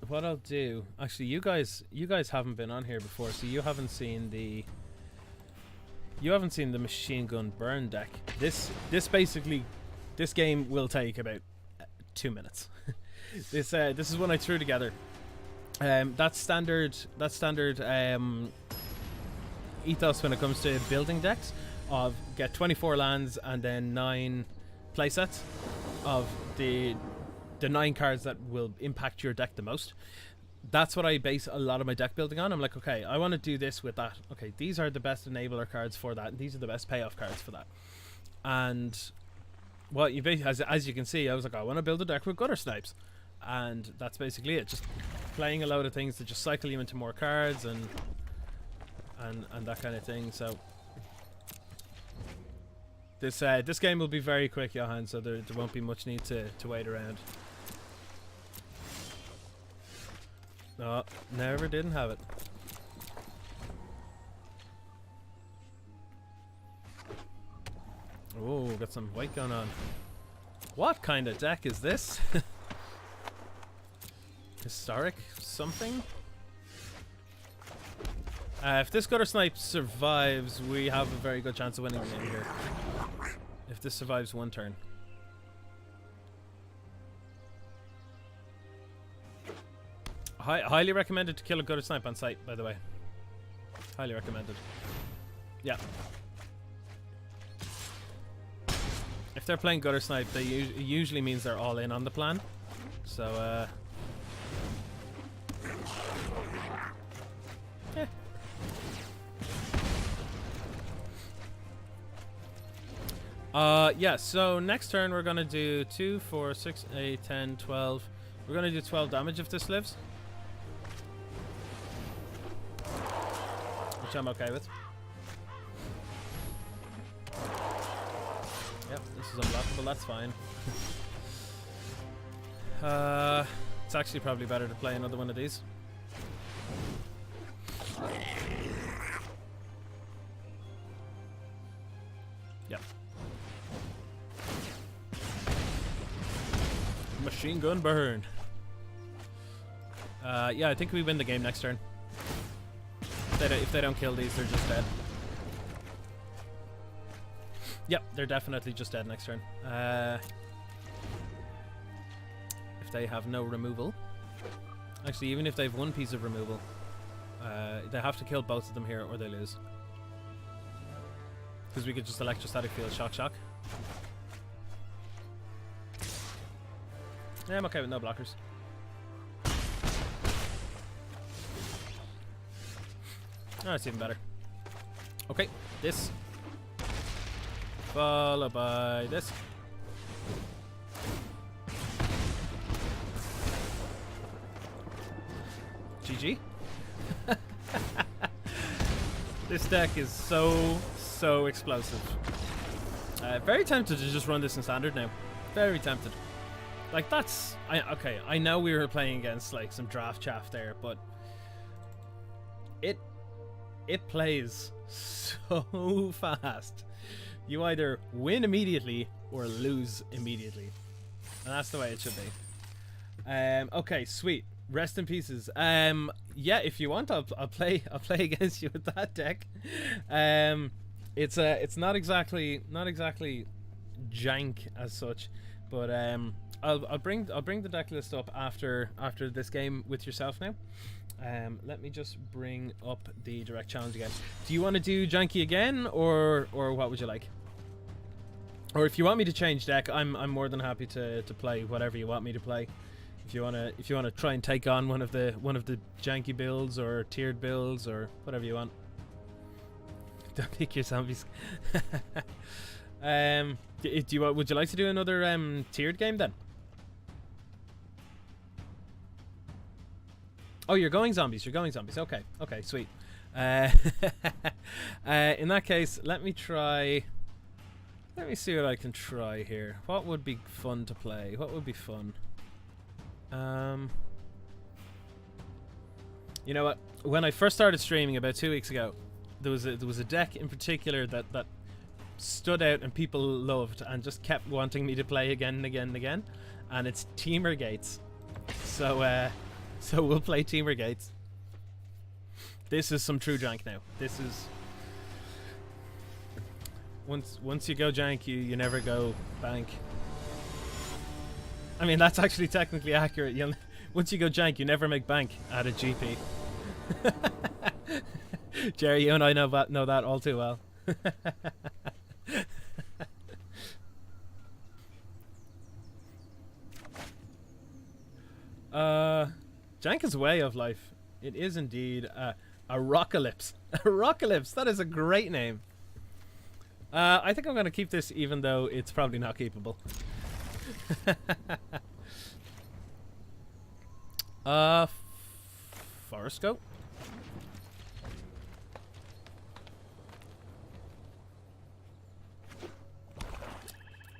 What I'll do, actually, you guys haven't been on here before, so you haven't seen the machine gun burn deck. This game will take about 2 minutes. This is one I threw together. That's standard ethos when it comes to building decks, of get 24 lands and then 9 playsets of the 9 cards that will impact your deck the most. That's what I base a lot of my deck building on. I'm like, okay, I want to do this with that. Okay, these are the best enabler cards for that, and these are the best payoff cards for that. And what you as you can see, I was like, I want to build a deck with gutter snipes, and that's basically it. Just playing a load of things to just cycle you into more cards and that kind of thing. So this game will be very quick, Johan, so there won't be much need to wait around. No, never didn't have it. Oh, got some white going on. What kind of deck is this? Historic something? If this gutter snipe survives, we have a very good chance of winning the game here. If this survives 1 turn. Highly recommended to kill a gutter snipe on site, by the way. Highly recommended. Yeah. If they're playing gutter snipe, it usually means they're all in on the plan. So, yeah, so next turn we're gonna do 2, 4, 6, 8, 10, 12. We're gonna do 12 damage if this lives, which I'm okay with. Yep, this is unblockable, that's fine. It's actually probably better to play another one of these. Yep. Machine gun burn. Yeah, I think we win the game next turn. If they don't kill these, they're just dead. Yep, they're definitely just dead next turn. If they have no removal. Actually, even if they have 1 piece of removal, they have to kill both of them here or they lose. Because we could just electrostatic field shock. Yeah, I'm okay with no blockers. Oh, it's even better. Okay, this. Followed by this. GG. This deck is so explosive. Very tempted to just run this in standard now. Very tempted. Like that's okay. I know we were playing against like some draft chaff there, but it plays so fast. You either win immediately or lose immediately, and that's the way it should be. Okay, sweet. Rest in pieces. Yeah, if you want, I'll play against you with that deck. It's not exactly jank as such, but I'll bring the deck list up after this game with yourself now. Let me just bring up the direct challenge again. Do you want to do janky again, or what would you like? Or if you want me to change deck, I'm more than happy to play whatever you want me to play. If you wanna try and take on one of the janky builds or tiered builds or whatever you want. Don't pick your zombies. Would you like to do another tiered game then? Oh, you're going zombies. Okay, sweet. In that case, let me see what I can try here. What would be fun to play? What would be fun? You know what? When I first started streaming about 2 weeks ago, there was a deck in particular that stood out and people loved and just kept wanting me to play again and again and again, and it's Teamer Gates. So we'll play Teamer Gates. This is some true jank now. This is once you go jank, you never go bank. I mean, that's actually technically accurate. Once you go jank, you never make bank at a GP. Jerry, you and I know that all too well. Jank is a way of life. It is indeed a rockalypse. A rockalypse. That is a great name. I think I'm going to keep this, even though it's probably not keepable. Forest Goat.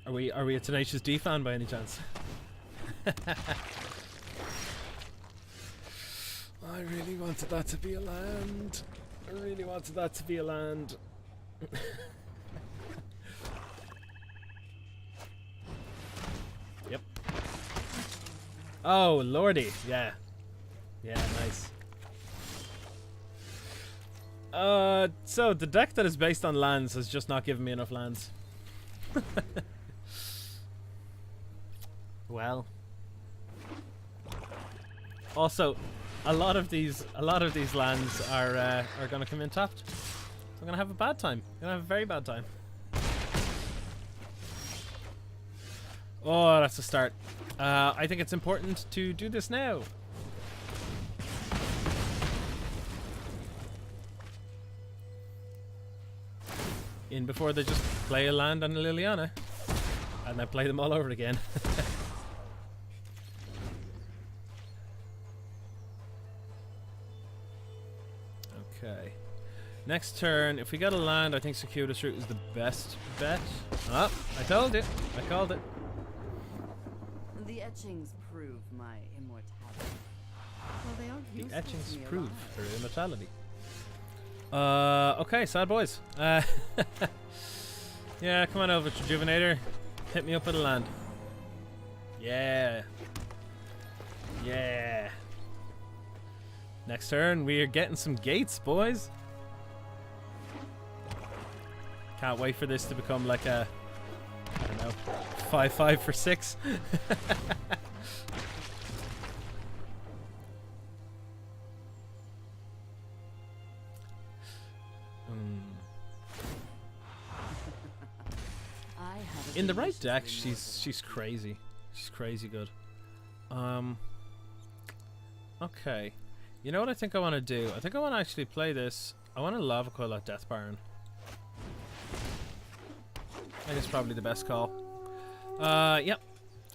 Are we a Tenacious D fan by any chance? I really wanted that to be a land. Yep. Oh, lordy. Yeah. Yeah, nice. So the deck that is based on lands has just not given me enough lands. Well. Also, a lot of these lands are going to come in tapped. So I'm going to have a bad time. I'm going to have a very bad time. Oh, that's a start. I think it's important to do this now. In before they just play a land on a Liliana. And then play them all over again. Okay. Next turn, if we get a land, I think circuitous route is the best bet. Oh, I told you. I called it. The etchings prove my immortality. Well, they aren't The useful etchings to me prove alive. her immortality. Okay, sad boys. Yeah, come on over, Rejuvenator. Hit me up with a land. Yeah. Yeah. Next turn, we are getting some gates, boys. Can't wait for this to become like a, I don't know, 5/5 for 6. In the right deck, she's crazy. She's crazy good. Okay. You know what I think I want to do? I think I want to actually play this. I want to Lava Coil at Death Baron. I think it's probably the best call. Yep.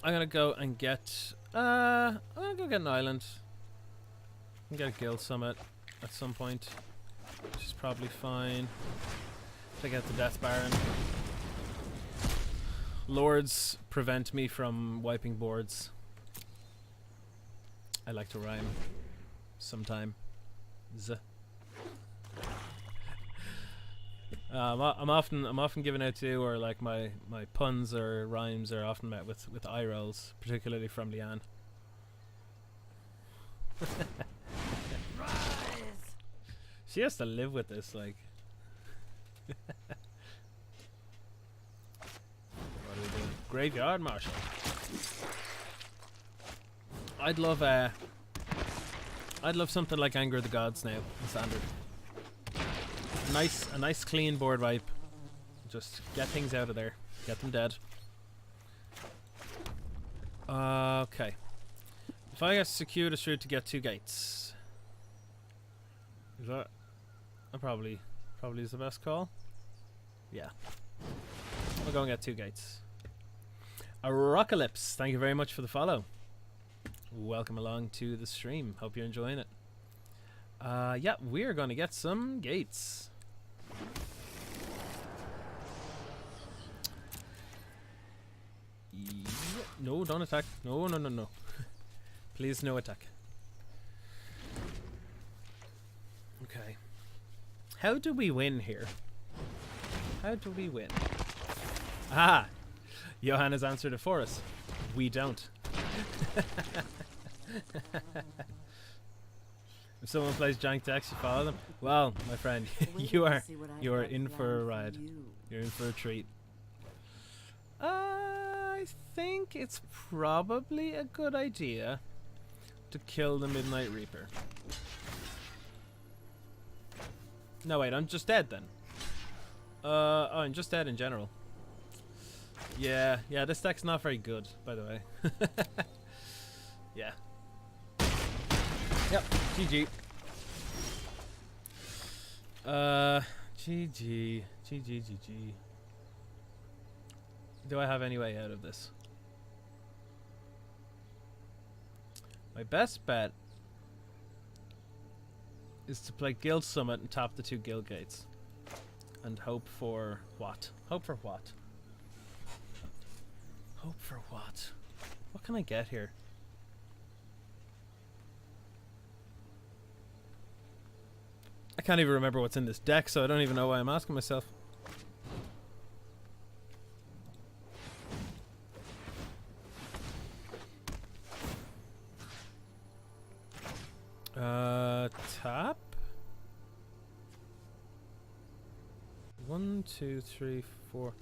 I'm gonna go and get. I'm gonna go get an island. can get a guild summit at some point, which is probably fine. Take out the Death Baron. Lords prevent me from wiping boards. I like to rhyme. Sometime. I'm often given out to, or like my puns or rhymes are often met with eye rolls, particularly from Leanne. She has to live with this, like. What are we doing? Graveyard Marshal. I'd love something like Anger of the Gods now, in standard. A nice clean board wipe. Just get things out of there. Get them dead. Okay. If I get circuitous route to get 2 gates. Is that probably is the best call? Yeah. I'll go and get 2 gates. Arocalypse, thank you very much for the follow. Welcome along to the stream. Hope you're enjoying it. Yeah, we're gonna get some gates. No, don't attack. No. Please, no attack. Okay. How do we win here? How do we win? Ah! Johan has answered it for us. We don't. If someone plays Jank decks, you follow them. Well, my friend, you are in for a ride. You're in for a treat. I think it's probably a good idea to kill the Midnight Reaper. No, wait, I'm just dead then. Oh, I'm just dead in general. Yeah, this deck's not very good, by the way. Yeah. Yep, GG. GG. Do I have any way out of this? My best bet is to play Guild Summit and tap the 2 Guild Gates. And hope for what? Hope for what? Hope for what? What can I get here? I can't even remember what's in this deck, so I don't even know why I'm asking myself. Tap? 1, 2, 3, 4.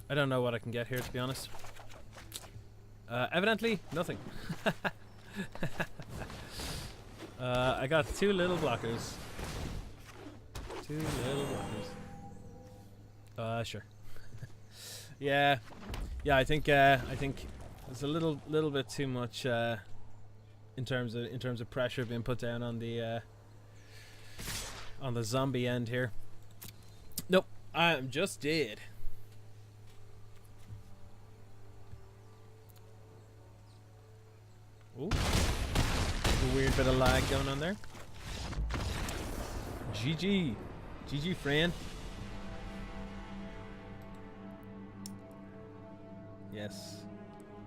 I don't know what I can get here, to be honest. Evidently, nothing. I got 2 little blockers. 2 little blockers. Sure. Yeah. I think there's a little bit too much in terms of pressure being put down on the zombie end here. Nope, I'm just dead. Ooh. A weird bit of lag going on there. GG, friend. Yes.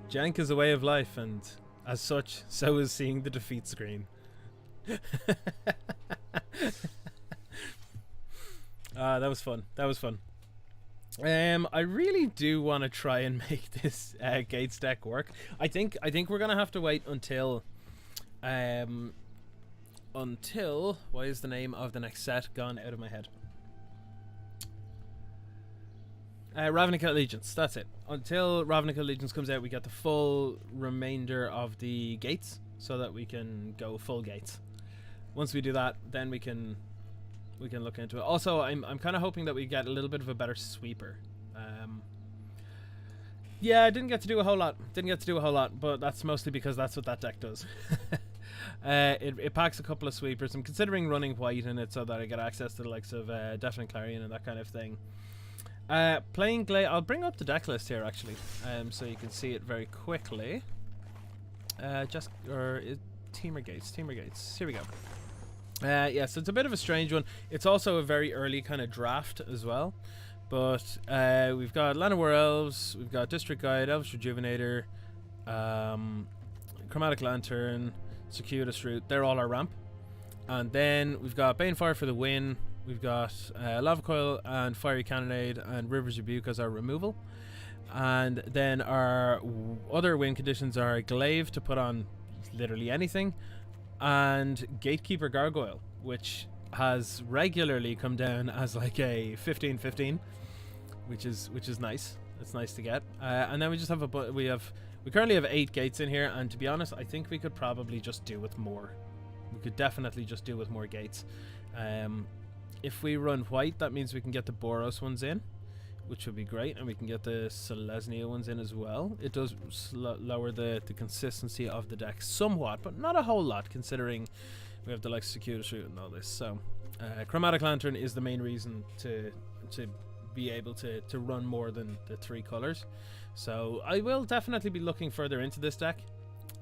Jank is a way of life, and as such, so is seeing the defeat screen. That was fun. I really do want to try and make this Gates deck work. I think we're gonna have to wait until why is the name of the next set gone out of my head? Ravnica Allegiance, that's it. Until Ravnica Allegiance comes out, we get the full remainder of the gates, so that we can go full gates. Once we do that, then we can look into it. Also, I'm kind of hoping that we get a little bit of a better sweeper. Yeah, I didn't get to do a whole lot, but that's mostly because that's what that deck does. It packs a couple of sweepers. I'm considering running white in it so that I get access to the likes of Deafening Clarion and that kind of thing. Playing Glade, I'll bring up the deck list here actually, so you can see it very quickly. Teamer Gates. Here we go. Yeah, so it's a bit of a strange one. It's also a very early kind of draft as well. But we've got Land of War Elves, we've got District Guide, Elves Rejuvenator, Chromatic Lantern, Circuitous Route. They're all our ramp. And then we've got Banefire for the win. We've got Lava Coil and Fiery Cannonade and River's Rebuke as our removal. And then our other win conditions are Glaive to put on literally anything, and Gatekeeper Gargoyle, which has regularly come down as like a 15/15, which is nice. It's nice to get. And then we just have we currently have 8 gates in here, and to be honest, I think we could probably just do with more. We could definitely just do with more gates. If we run white, that means we can get the Boros ones in, which would be great, and we can get the Selesnya ones in as well. It does lower the consistency of the deck somewhat, but not a whole lot, considering we have the like Circuitous Route and all this. So Chromatic Lantern is the main reason to be able to run more than the 3 colors. So I will definitely be looking further into this deck.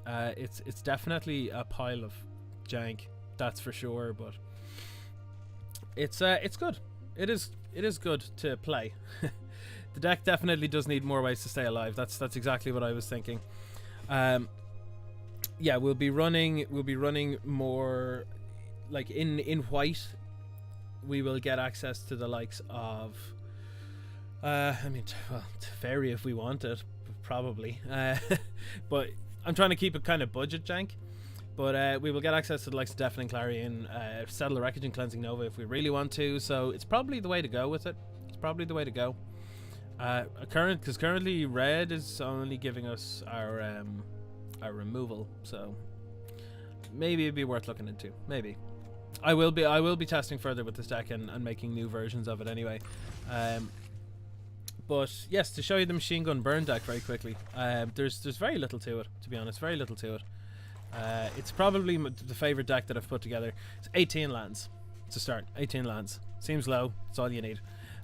It's definitely a pile of jank, that's for sure, but it's good. It is good to play. The deck definitely does need more ways to stay alive. That's exactly what I was thinking. Yeah, we'll be running more like in white. We will get access to the likes of I mean, well, Teferi if we want it, probably. But I'm trying to keep it kind of budget jank. But we will get access to the likes of Deafening Clarion, Settle the Wreckage and Cleansing Nova if we really want to. So it's probably the way to go with it. It's probably the way to go. Because currently red is only giving us our removal, so maybe it'd be worth looking into. Maybe I will be testing further with this deck and making new versions of it anyway. But yes, to show you the Machine Gun Burn deck very quickly. There's very little to it, to be honest. Very little to it. It's probably the favorite deck that I've put together. It's 18 lands to start. 18 lands. Seems low. It's all you need.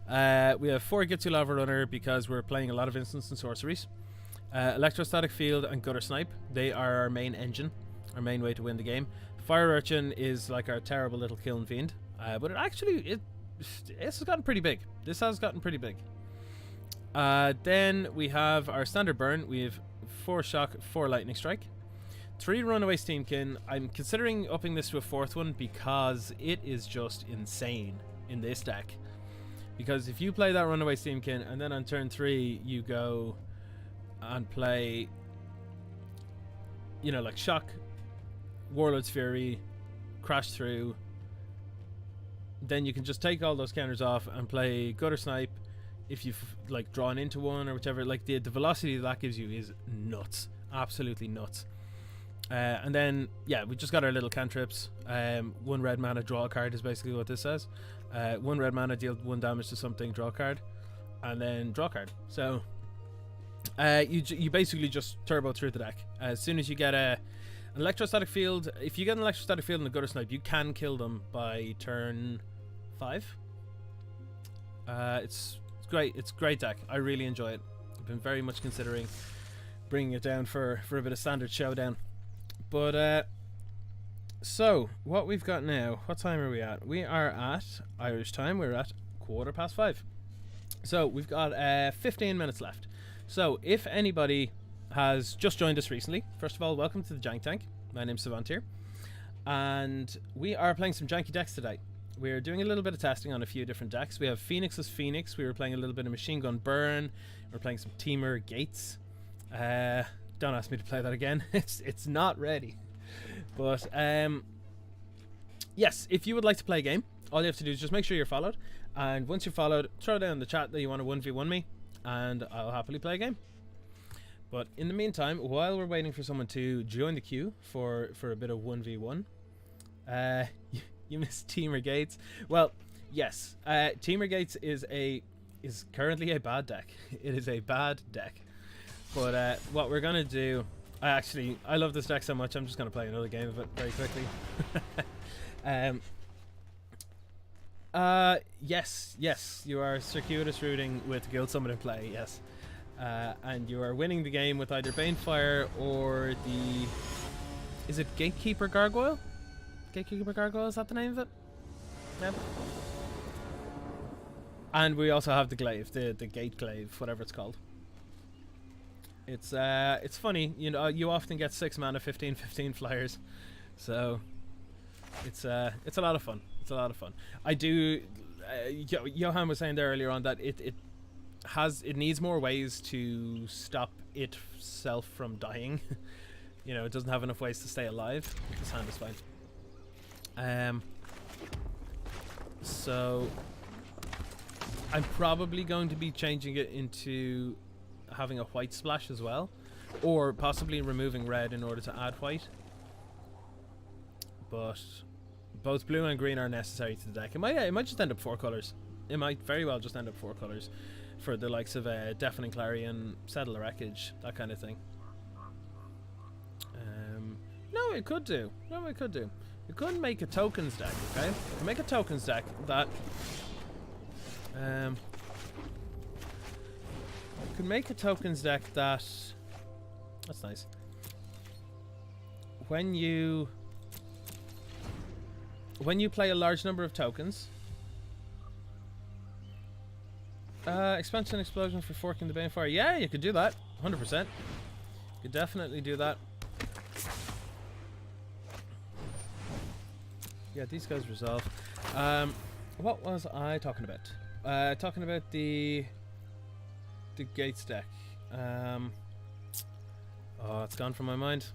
We have 4 Gitsu Lava Runner because we're playing a lot of instants and sorceries. Electrostatic Field and Gutter Snipe. They are our main engine. Our main way to win the game. Fire Urchin is like our terrible little Kiln Fiend. But this has gotten pretty big. This has gotten pretty big. Then we have our standard burn. We have 4 Shock, 4 Lightning Strike. 3 Runaway Steamkin. I'm considering upping this to a 4th one because it is just insane in this deck. Because if you play that Runaway Steamkin and then on turn 3 you go and play, you know, like Shock, Warlord's Fury, Crash Through, then you can just take all those counters off and play Gutter Snipe. If you've like drawn into one or whichever, like the velocity that gives you is nuts, absolutely nuts. And then yeah, we just got our little cantrips. 1 red mana, draw a card is basically what this says. 1 red mana, deal 1 damage to something, draw a card, and then draw a card. So you basically just turbo through the deck. As soon as you get an electrostatic field, if you get an electrostatic field and a Gutter Snipe, you can kill them by turn 5. It's great. It's a great deck. I really enjoy it. I've been very much considering bringing it down for a bit of standard showdown. But so what we've got now, what time are we at? We are at Irish time. We're at 5:15. So we've got 15 minutes left. So if anybody has just joined us recently, first of all, welcome to the Jank Tank. My name's Syvantir, and we are playing some janky decks today. We're doing a little bit of testing on a few different decks. We have Phoenixless Phoenix. We were playing a little bit of Machine Gun Burn. We're playing some Teamer Gates. Don't ask me to play that again. It's not ready. But yes, if you would like to play a game, all you have to do is just make sure you're followed. And once you're followed, throw down in the chat that you want to 1v1 me, and I'll happily play a game. But in the meantime, while we're waiting for someone to join the queue for a bit of 1v1, you missed Teamer Gates. Well, yes, Teamer Gates is currently a bad deck. It is a bad deck. But what we're gonna do, I love this deck so much, I'm just gonna play another game of it very quickly. Yes, you are circuitous rooting with Guild Summon in play, yes. And you are winning the game with either Banefire or Is it Gatekeeper Gargoyle? Gatekeeper Gargoyle, is that the name of it? Yep. And we also have the glaive, the gate glaive, whatever it's called. It's funny, you know, you often get 6 mana 15/15 flyers, so it's a lot of fun. It's a lot of fun. I do. Johan was saying there earlier on that it needs more ways to stop itself from dying. You know, it doesn't have enough ways to stay alive. This hand is fine. So I'm probably going to be changing it into having a white splash as well, or possibly removing red in order to add white. But both blue and green are necessary to the deck. It might just end up 4 colors. It might very well just end up 4 colors for the likes of Deafening Clarion, Settle the Wreckage, that kind of thing. No, it could do. No, it could do. You could make a tokens deck, okay? You can make a tokens deck that you can make a tokens deck that that's nice. When you play a large number of tokens, expansion explosion for forking the Banefire. Yeah, you could do that. 100%. You could definitely do that. Yeah, these guys resolve. What was I talking about? Talking about the gates deck. Oh, it's gone from my mind.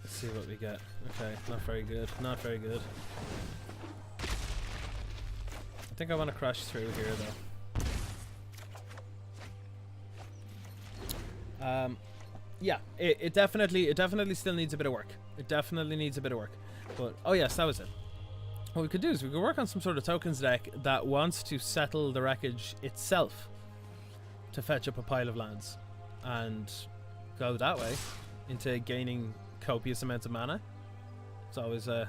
Let's see what we get. Okay, not very good. Not very good. I think I want to crash through here though. Yeah, it definitely still needs a bit of work. It definitely needs a bit of work. But oh yes, that was it. What we could do is we could work on some sort of tokens deck that wants to settle the wreckage itself to fetch up a pile of lands and go that way into gaining copious amounts of mana. It's always a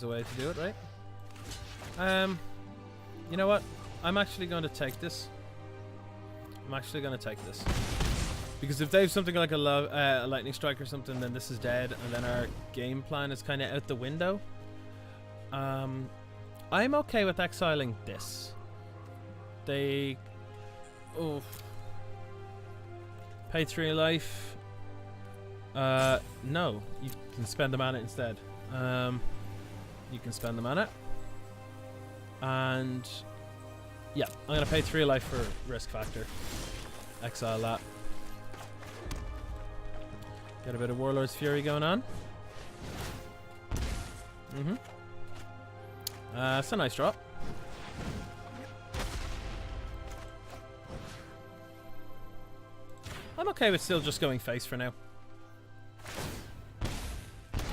way to do it, right? You know what? I'm actually going to take this. Because if they have something like a lightning strike or something, then this is dead, and then our game plan is kind of out the window. I'm okay with exiling this. They... Oh. Pay 3 life. No. You can spend the mana instead. You can spend the mana. And... yeah, I'm going to pay 3 life for risk factor. Exile that. Got a bit of Warlord's Fury going on. It's a nice drop. I'm okay with still just going face for now.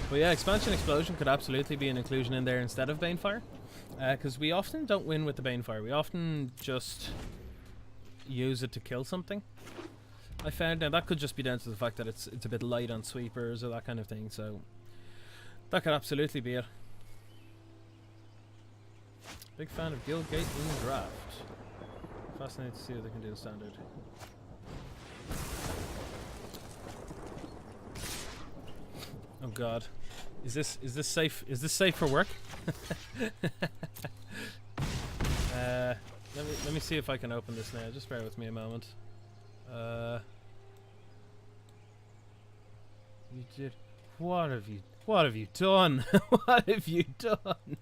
But yeah, Expansion Explosion could absolutely be an inclusion in there instead of Banefire. Because we often don't win with the Banefire. We often just use it to kill something. I found now that could just be down to the fact that it's a bit light on sweepers or that kind of thing, so that could absolutely be it. Big fan of Guildgate in draft. Fascinated to see what they can do in standard. Oh god. Is this safe? Is this safe for work? Let me see if I can open this now. Just bear with me a moment. You did. What have you done? What have you done?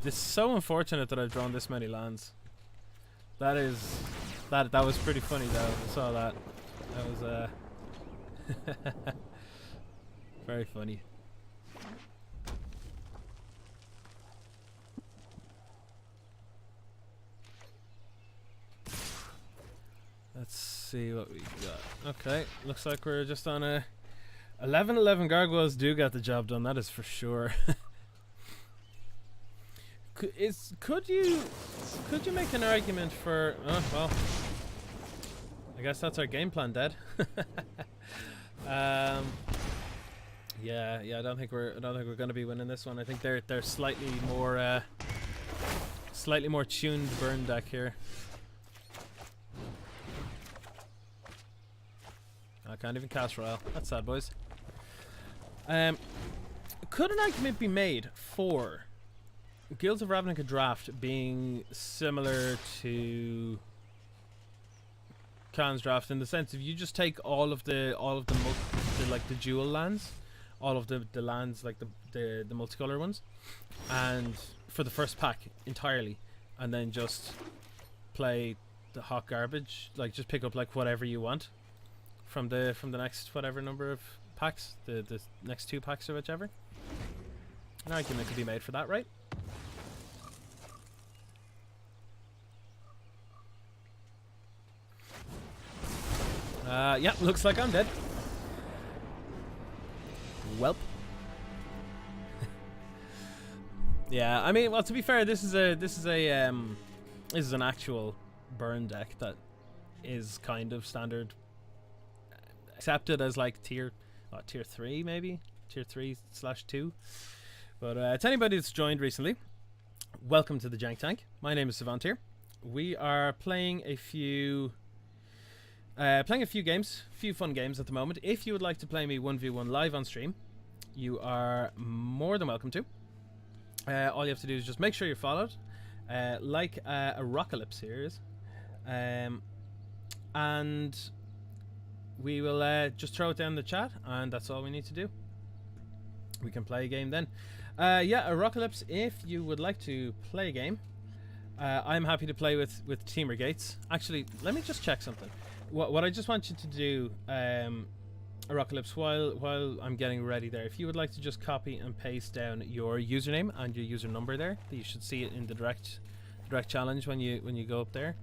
It's so unfortunate that I've drawn this many lands. That was pretty funny though. I saw that. That was very funny. Let's see what we got. Okay, looks like we're just on a 11/11 gargoyles do get the job done. That is for sure. Could you make an argument for? Oh well, I guess that's our game plan dead. Yeah. I don't think we're going to be winning this one. I think they're slightly more slightly more tuned burn deck here. I can't even cast Royal. That's sad, boys. Could an argument be made for Guilds of Ravnica draft being similar to Khan's draft in the sense if you just take all of the like the dual lands, all of the lands like the multicolor ones, and for the first pack entirely, and then just play the hot garbage, like just pick up like whatever you want from the next whatever number of packs, the next 2 packs or whichever. An argument could be made for that, right? Yeah, looks like I'm dead. Welp. Yeah, I mean, well, to be fair, this is an actual burn deck that is kind of standard, accepted as like tier 3 maybe, tier 3/2. But to anybody that's joined recently, welcome to the Jank Tank. My name is Syvantir. We are playing a few games, a few fun games at the moment. If you would like to play me 1v1 live on stream, you are more than welcome to. All you have to do is just make sure you're followed, like ARCLIGHT here is, and we will just throw it down in the chat, and that's all we need to do. We can play a game then. Yeah, ARCLIGHT, if you would like to play a game, I'm happy to play with Teamer Gates. Actually, let me just check something. What I just want you to do, ARCLIGHT, while I'm getting ready there, if you would like to just copy and paste down your username and your user number there, you should see it in the direct challenge when you go up there.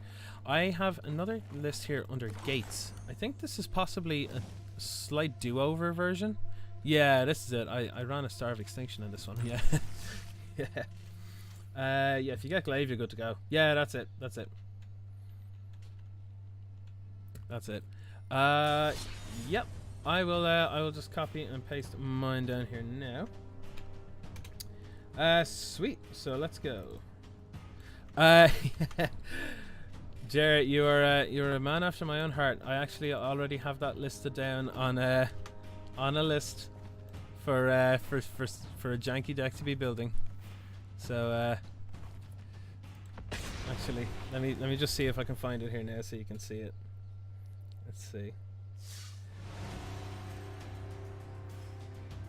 I have another list here under Gates. I think this is possibly a slight do-over version. Yeah, this is it. I ran a Star of Extinction in this one. Yeah. Yeah. Yeah, if you get Glaive, you're good to go. Yeah, that's it. That's it. That's it. Yep. I will just copy and paste mine down here now. Sweet. So let's go. Jarrett, you're a man after my own heart. I actually already have that listed down on a list for a janky deck to be building. So actually, let me just see if I can find it here now so you can see it. Let's see.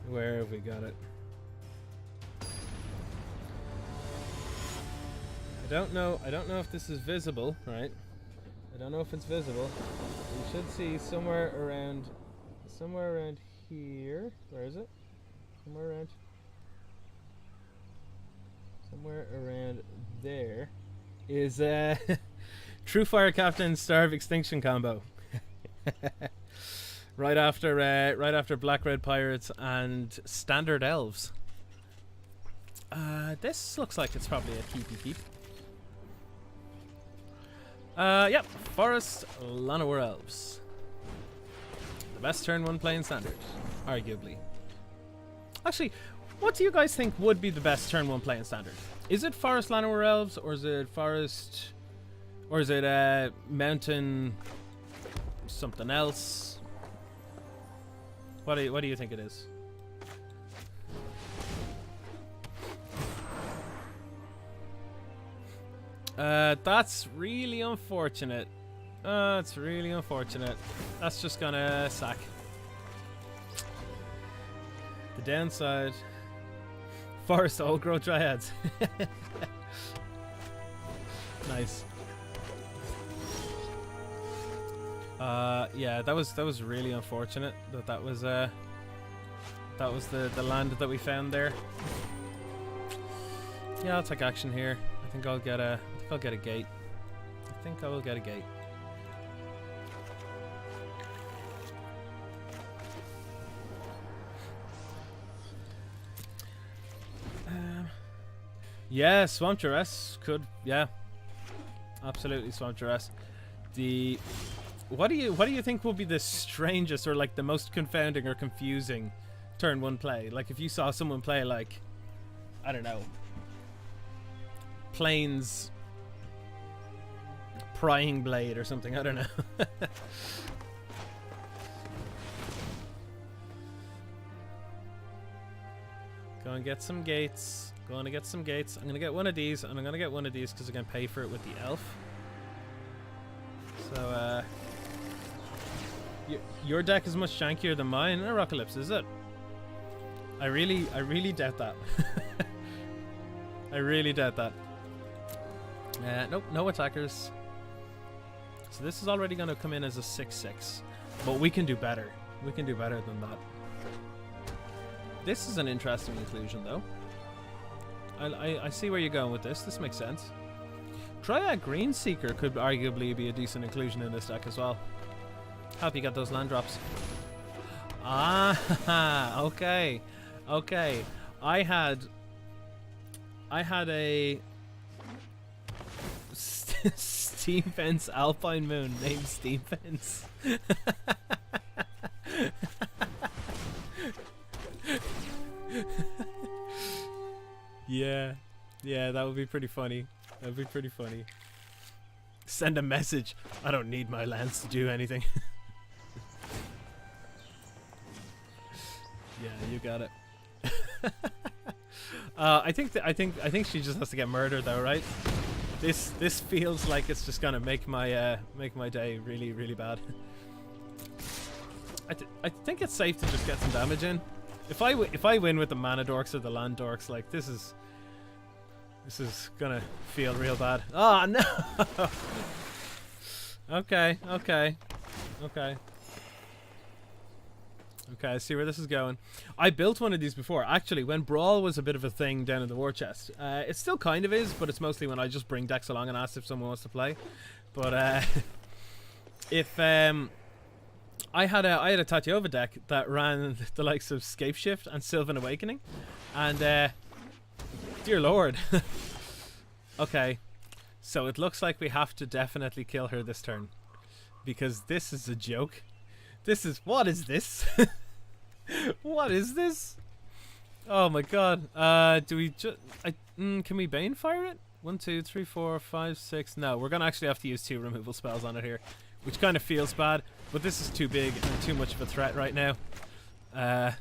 Where have we got it? I don't know if this is visible, right? I don't know if it's visible. You should see somewhere around here. Where is it? Somewhere around there is True Fire Captain Star of Extinction combo. right after Black Red Pirates and Standard Elves. This looks like it's probably a keep. Yep, Forest Llanowar Elves. The best turn 1 playing standard, arguably. Actually, what do you guys think would be the best turn 1 playing standard? Is it Forest Llanowar Elves, or is it Forest, or is it Mountain something else? What do you think it is? That's really unfortunate. It's really unfortunate. That's just gonna sack. The downside, Forest Old Growth Dryads. Nice. Yeah, that was really unfortunate that was the land that we found there. Yeah, I'll take action here. I think I'll get a gate. I think I will get a gate. Yeah, Swamp Duress could, yeah, absolutely Swamp Duress. What do you think will be the strangest or like the most confounding or confusing turn 1 play? Like if you saw someone play like, I don't know, plains prying blade or something. I don't know. Go and get some gates. Going to get some gates. I'm going to get one of these, and I'm going to get one of these because I'm going to pay for it with the elf. So, your deck is much jankier than mine. Apocalypse, is it? I really doubt that. I really doubt that. Nope, no attackers. So this is already going to come in as a 6/6, but we can do better. We can do better than that. This is an interesting inclusion, though. I see where you're going with this. This makes sense. Triad Green Seeker could arguably be a decent inclusion in this deck as well. Help you get those land drops. Ah, okay, okay. I had a Steam Fence Alpine Moon named Steam Fence. Yeah, that would be pretty funny. That would be pretty funny. Send a message. I don't need my lands to do anything. Yeah, you got it. I think she just has to get murdered though, right? This feels like it's just gonna make my day really bad. I think it's safe to just get some damage in. If I win with the mana dorks or the land dorks, like this is gonna feel real bad. Oh no! Okay. I see where this is going. I built one of these before, actually, when Brawl was a bit of a thing down in the war chest. It still kind of is, but it's mostly when I just bring decks along and ask if someone wants to play. But if I had a Tatiova deck that ran the likes of Scape Shift and Sylvan Awakening, and dear lord. Okay, so it looks like we have to definitely kill her this turn, because this is a joke. What is this? What is this? Oh my god. Do we just can we Banefire it? 1, 2, 3, 4, 5, 6. No, we're gonna actually have to use 2 removal spells on it here, which kind of feels bad, but this is too big and too much of a threat right now. I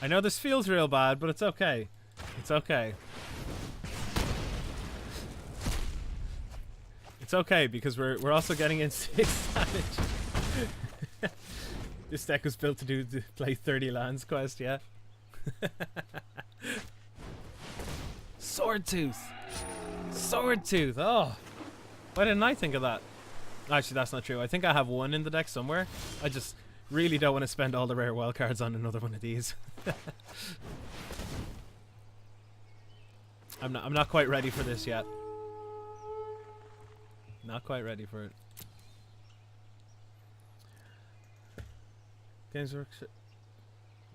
know this feels real bad, but it's okay. It's okay. It's okay, because we're also getting in 6 damage. This deck was built to play 30 lands quest, yeah. Swordtooth! Swordtooth! Oh! Why didn't I think of that? Actually, that's not true. I think I have one in the deck somewhere. I just really don't want to spend all the rare wild cards on another one of these. I'm not quite ready for this yet. Not quite ready for it.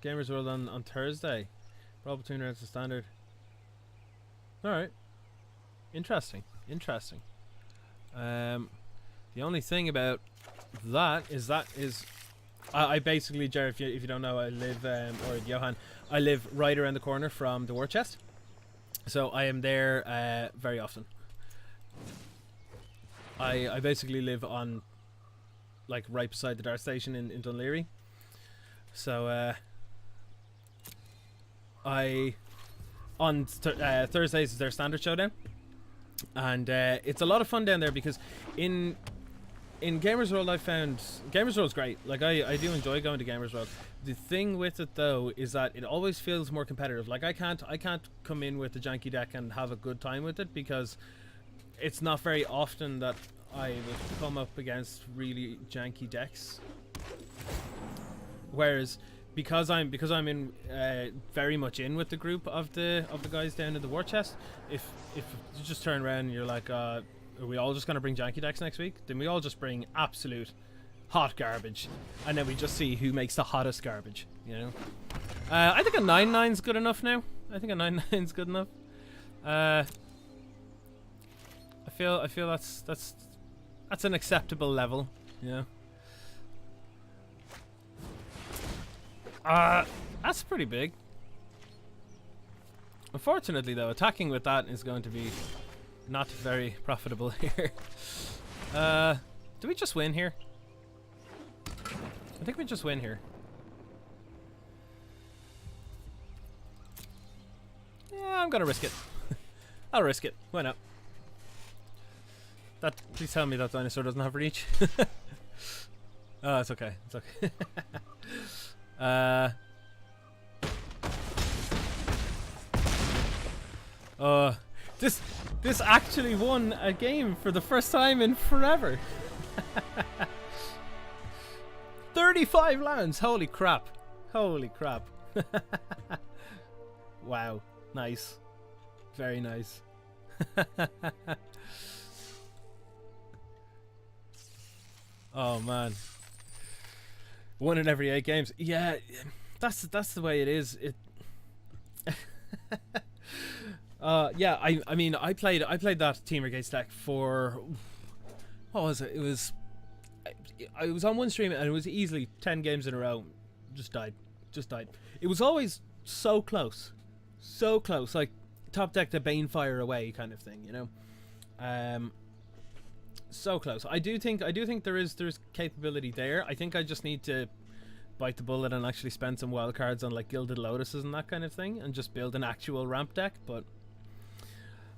Gamers World on Thursday. Brawl between rounds and standard. Alright. Interesting. The only thing about that is I basically, Jared, if you don't know, I live, or Johan, I live right around the corner from the war chest. So I am there very often. I basically live on, like, right beside the Dart Station in Dunleary. So on Thursdays is their standard showdown, and it's a lot of fun down there, because in Gamers World I found Gamers World's great. Like I do enjoy going to Gamers World. The thing with it though is that it always feels more competitive. Like I can't come in with a janky deck and have a good time with it, because it's not very often that I would come up against really janky decks. Whereas because I'm in very much in with the group of the guys down in the war chest, if you just turn around and you're like, are we all just gonna bring janky decks next week? Then we all just bring absolute hot garbage, and then we just see who makes the hottest garbage. You know, I think a 9/9's good enough now. I think a 9/9's good enough. I feel that's an acceptable level. Yeah. That's pretty big. Unfortunately, though, attacking with that is going to be not very profitable here. Do we just win here? I think we just win here. Yeah, I'm gonna risk it. I'll risk it. Why not? Please tell me that dinosaur doesn't have reach. Oh, it's okay. It's okay. This actually won a game for the first time in forever. 35 lands. Holy crap. Holy crap. Wow. Nice. Very nice. Oh man. 1 in every 8 games. Yeah, that's the way it is. It yeah, I mean I played that Team Gates deck for what was it? It was I was on one stream and it was easily 10 games in a row. Just died. It was always so close. So close, like top deck to Banefire away kind of thing, you know. So close. I do think there's capability there. I think I just need to bite the bullet and actually spend some wild cards on like Gilded Lotuses and that kind of thing, and just build an actual ramp deck. But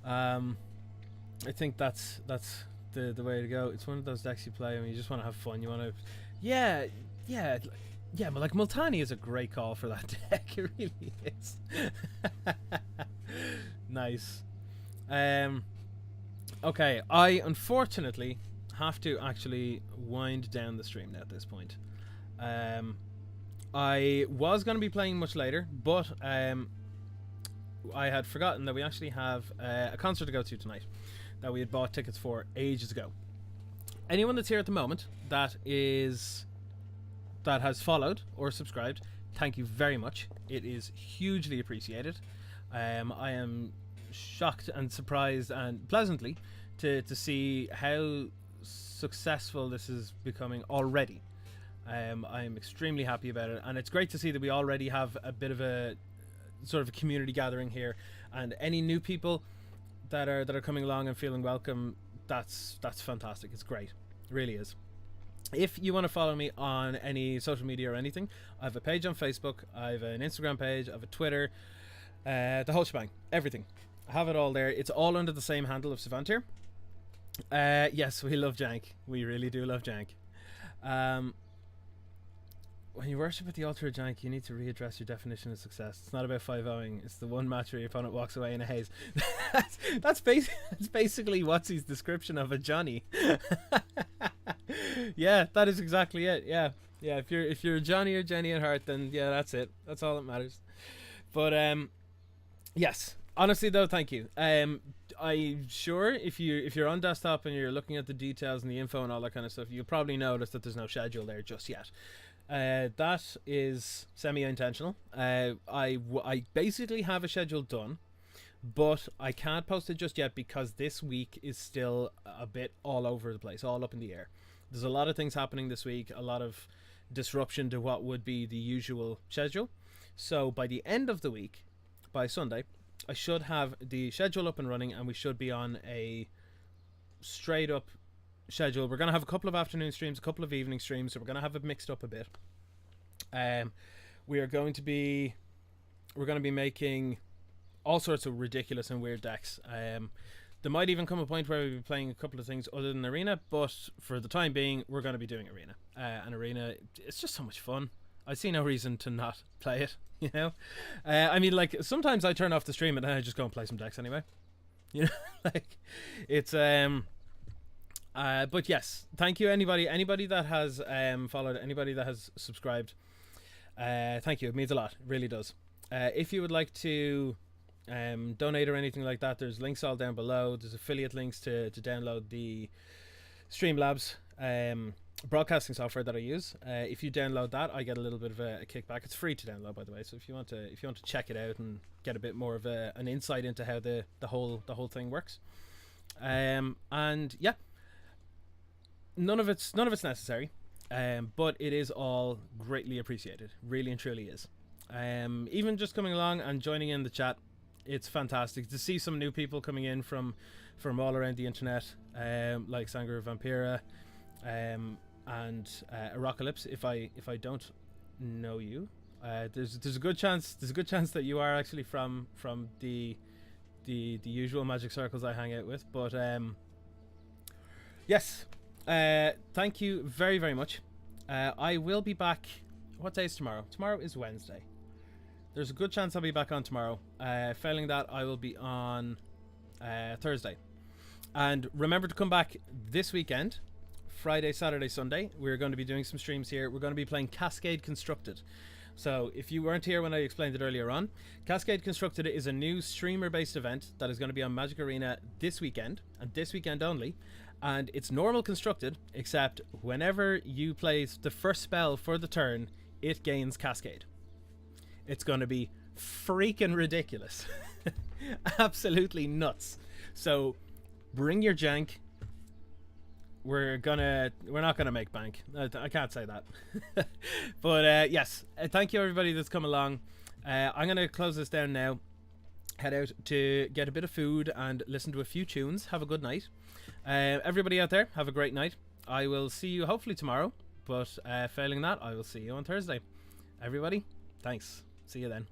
I think that's the way to go. It's one of those decks you play when you just want to have fun. You want to, yeah. But like Multani is a great call for that deck. It really is. Nice. Okay, I unfortunately have to actually wind down the stream now at this point. I was going to be playing much later, but I had forgotten that we actually have a concert to go to tonight that we had bought tickets for ages ago. Anyone that's here at the moment that has followed or subscribed, thank you very much. It is hugely appreciated. I am shocked and surprised and pleasantly to see how successful this is becoming already. I'm extremely happy about it, and it's great to see that we already have a bit of a sort of a community gathering here, and any new people that are coming along and feeling welcome, that's fantastic. It's great. It really is. If you want to follow me on any social media or anything, I have a page on Facebook, I have an Instagram page, I have a Twitter, the whole shebang, everything. I have it all there. It's all under the same handle of Syvantir. Yes, we love Jank. We really do love Jank. When you worship at the altar of Jank, you need to readdress your definition of success. It's not about 5-0ing. It's the one match where your opponent walks away in a haze. that's basically Watsy's description of a Johnny. Yeah, that is exactly it. Yeah. If you're a Johnny or Jenny at heart, then yeah, that's it. That's all that matters. But yes. Honestly though, thank you. I'm sure if you're on desktop and you're looking at the details and the info and all that kind of stuff, you'll probably notice that there's no schedule there just yet. That is semi-intentional. I basically have a schedule done, but I can't post it just yet because this week is still a bit all over the place, all up in the air. There's a lot of things happening this week, a lot of disruption to what would be the usual schedule. So by the end of the week, by Sunday, I should have the schedule up and running, and we should be on a straight up schedule. We're going to have a couple of afternoon streams, a couple of evening streams, so we're going to have it mixed up a bit. We're going to be making all sorts of ridiculous and weird decks. There might even come a point where we'll be playing a couple of things other than Arena, but for the time being, we're going to be doing Arena. And Arena, it's just so much fun. I see no reason to not play it, you know? I mean, like, sometimes I turn off the stream and then I just go and play some decks anyway. You know? Like, it's, but yes, thank you anybody that has followed, anybody that has subscribed. Thank you, it means a lot, it really does. If you would like to donate or anything like that, there's links all down below. There's affiliate links to download the Streamlabs broadcasting software that I use. If you download that, I get a little bit of a kickback. It's free to download, by the way, so if you want to check it out and get a bit more of an insight into how the whole thing works, and yeah, none of it's necessary, but it is all greatly appreciated, really and truly is. Even just coming along and joining in the chat, It's fantastic to see some new people coming in from all around the internet, like Sangar Vampira, and ARCLIGHT. If I don't know you, there's a good chance that you are actually from the usual magic circles I hang out with. But yes, thank you very, very much. I will be back. What day is tomorrow? Tomorrow is Wednesday. There's a good chance I'll be back on tomorrow. Failing that, I will be on Thursday. And remember to come back this weekend, Friday, Saturday, Sunday. We're going to be doing some streams here. We're going to be playing Cascade Constructed. So if you weren't here when I explained it earlier on, Cascade Constructed is a new streamer-based event that is going to be on Magic Arena this weekend, and this weekend only. And it's normal constructed, except whenever you play the first spell for the turn, it gains Cascade. It's going to be freaking ridiculous. Absolutely nuts. So bring your jank. We're not gonna make bank. I can't say that. But yes, thank you everybody that's come along. I'm gonna close this down now, head out to get a bit of food and listen to a few tunes. Have a good night. Everybody out there, have a great night. I will see you hopefully tomorrow, but failing that, I will see you on Thursday. Everybody, thanks. See you then.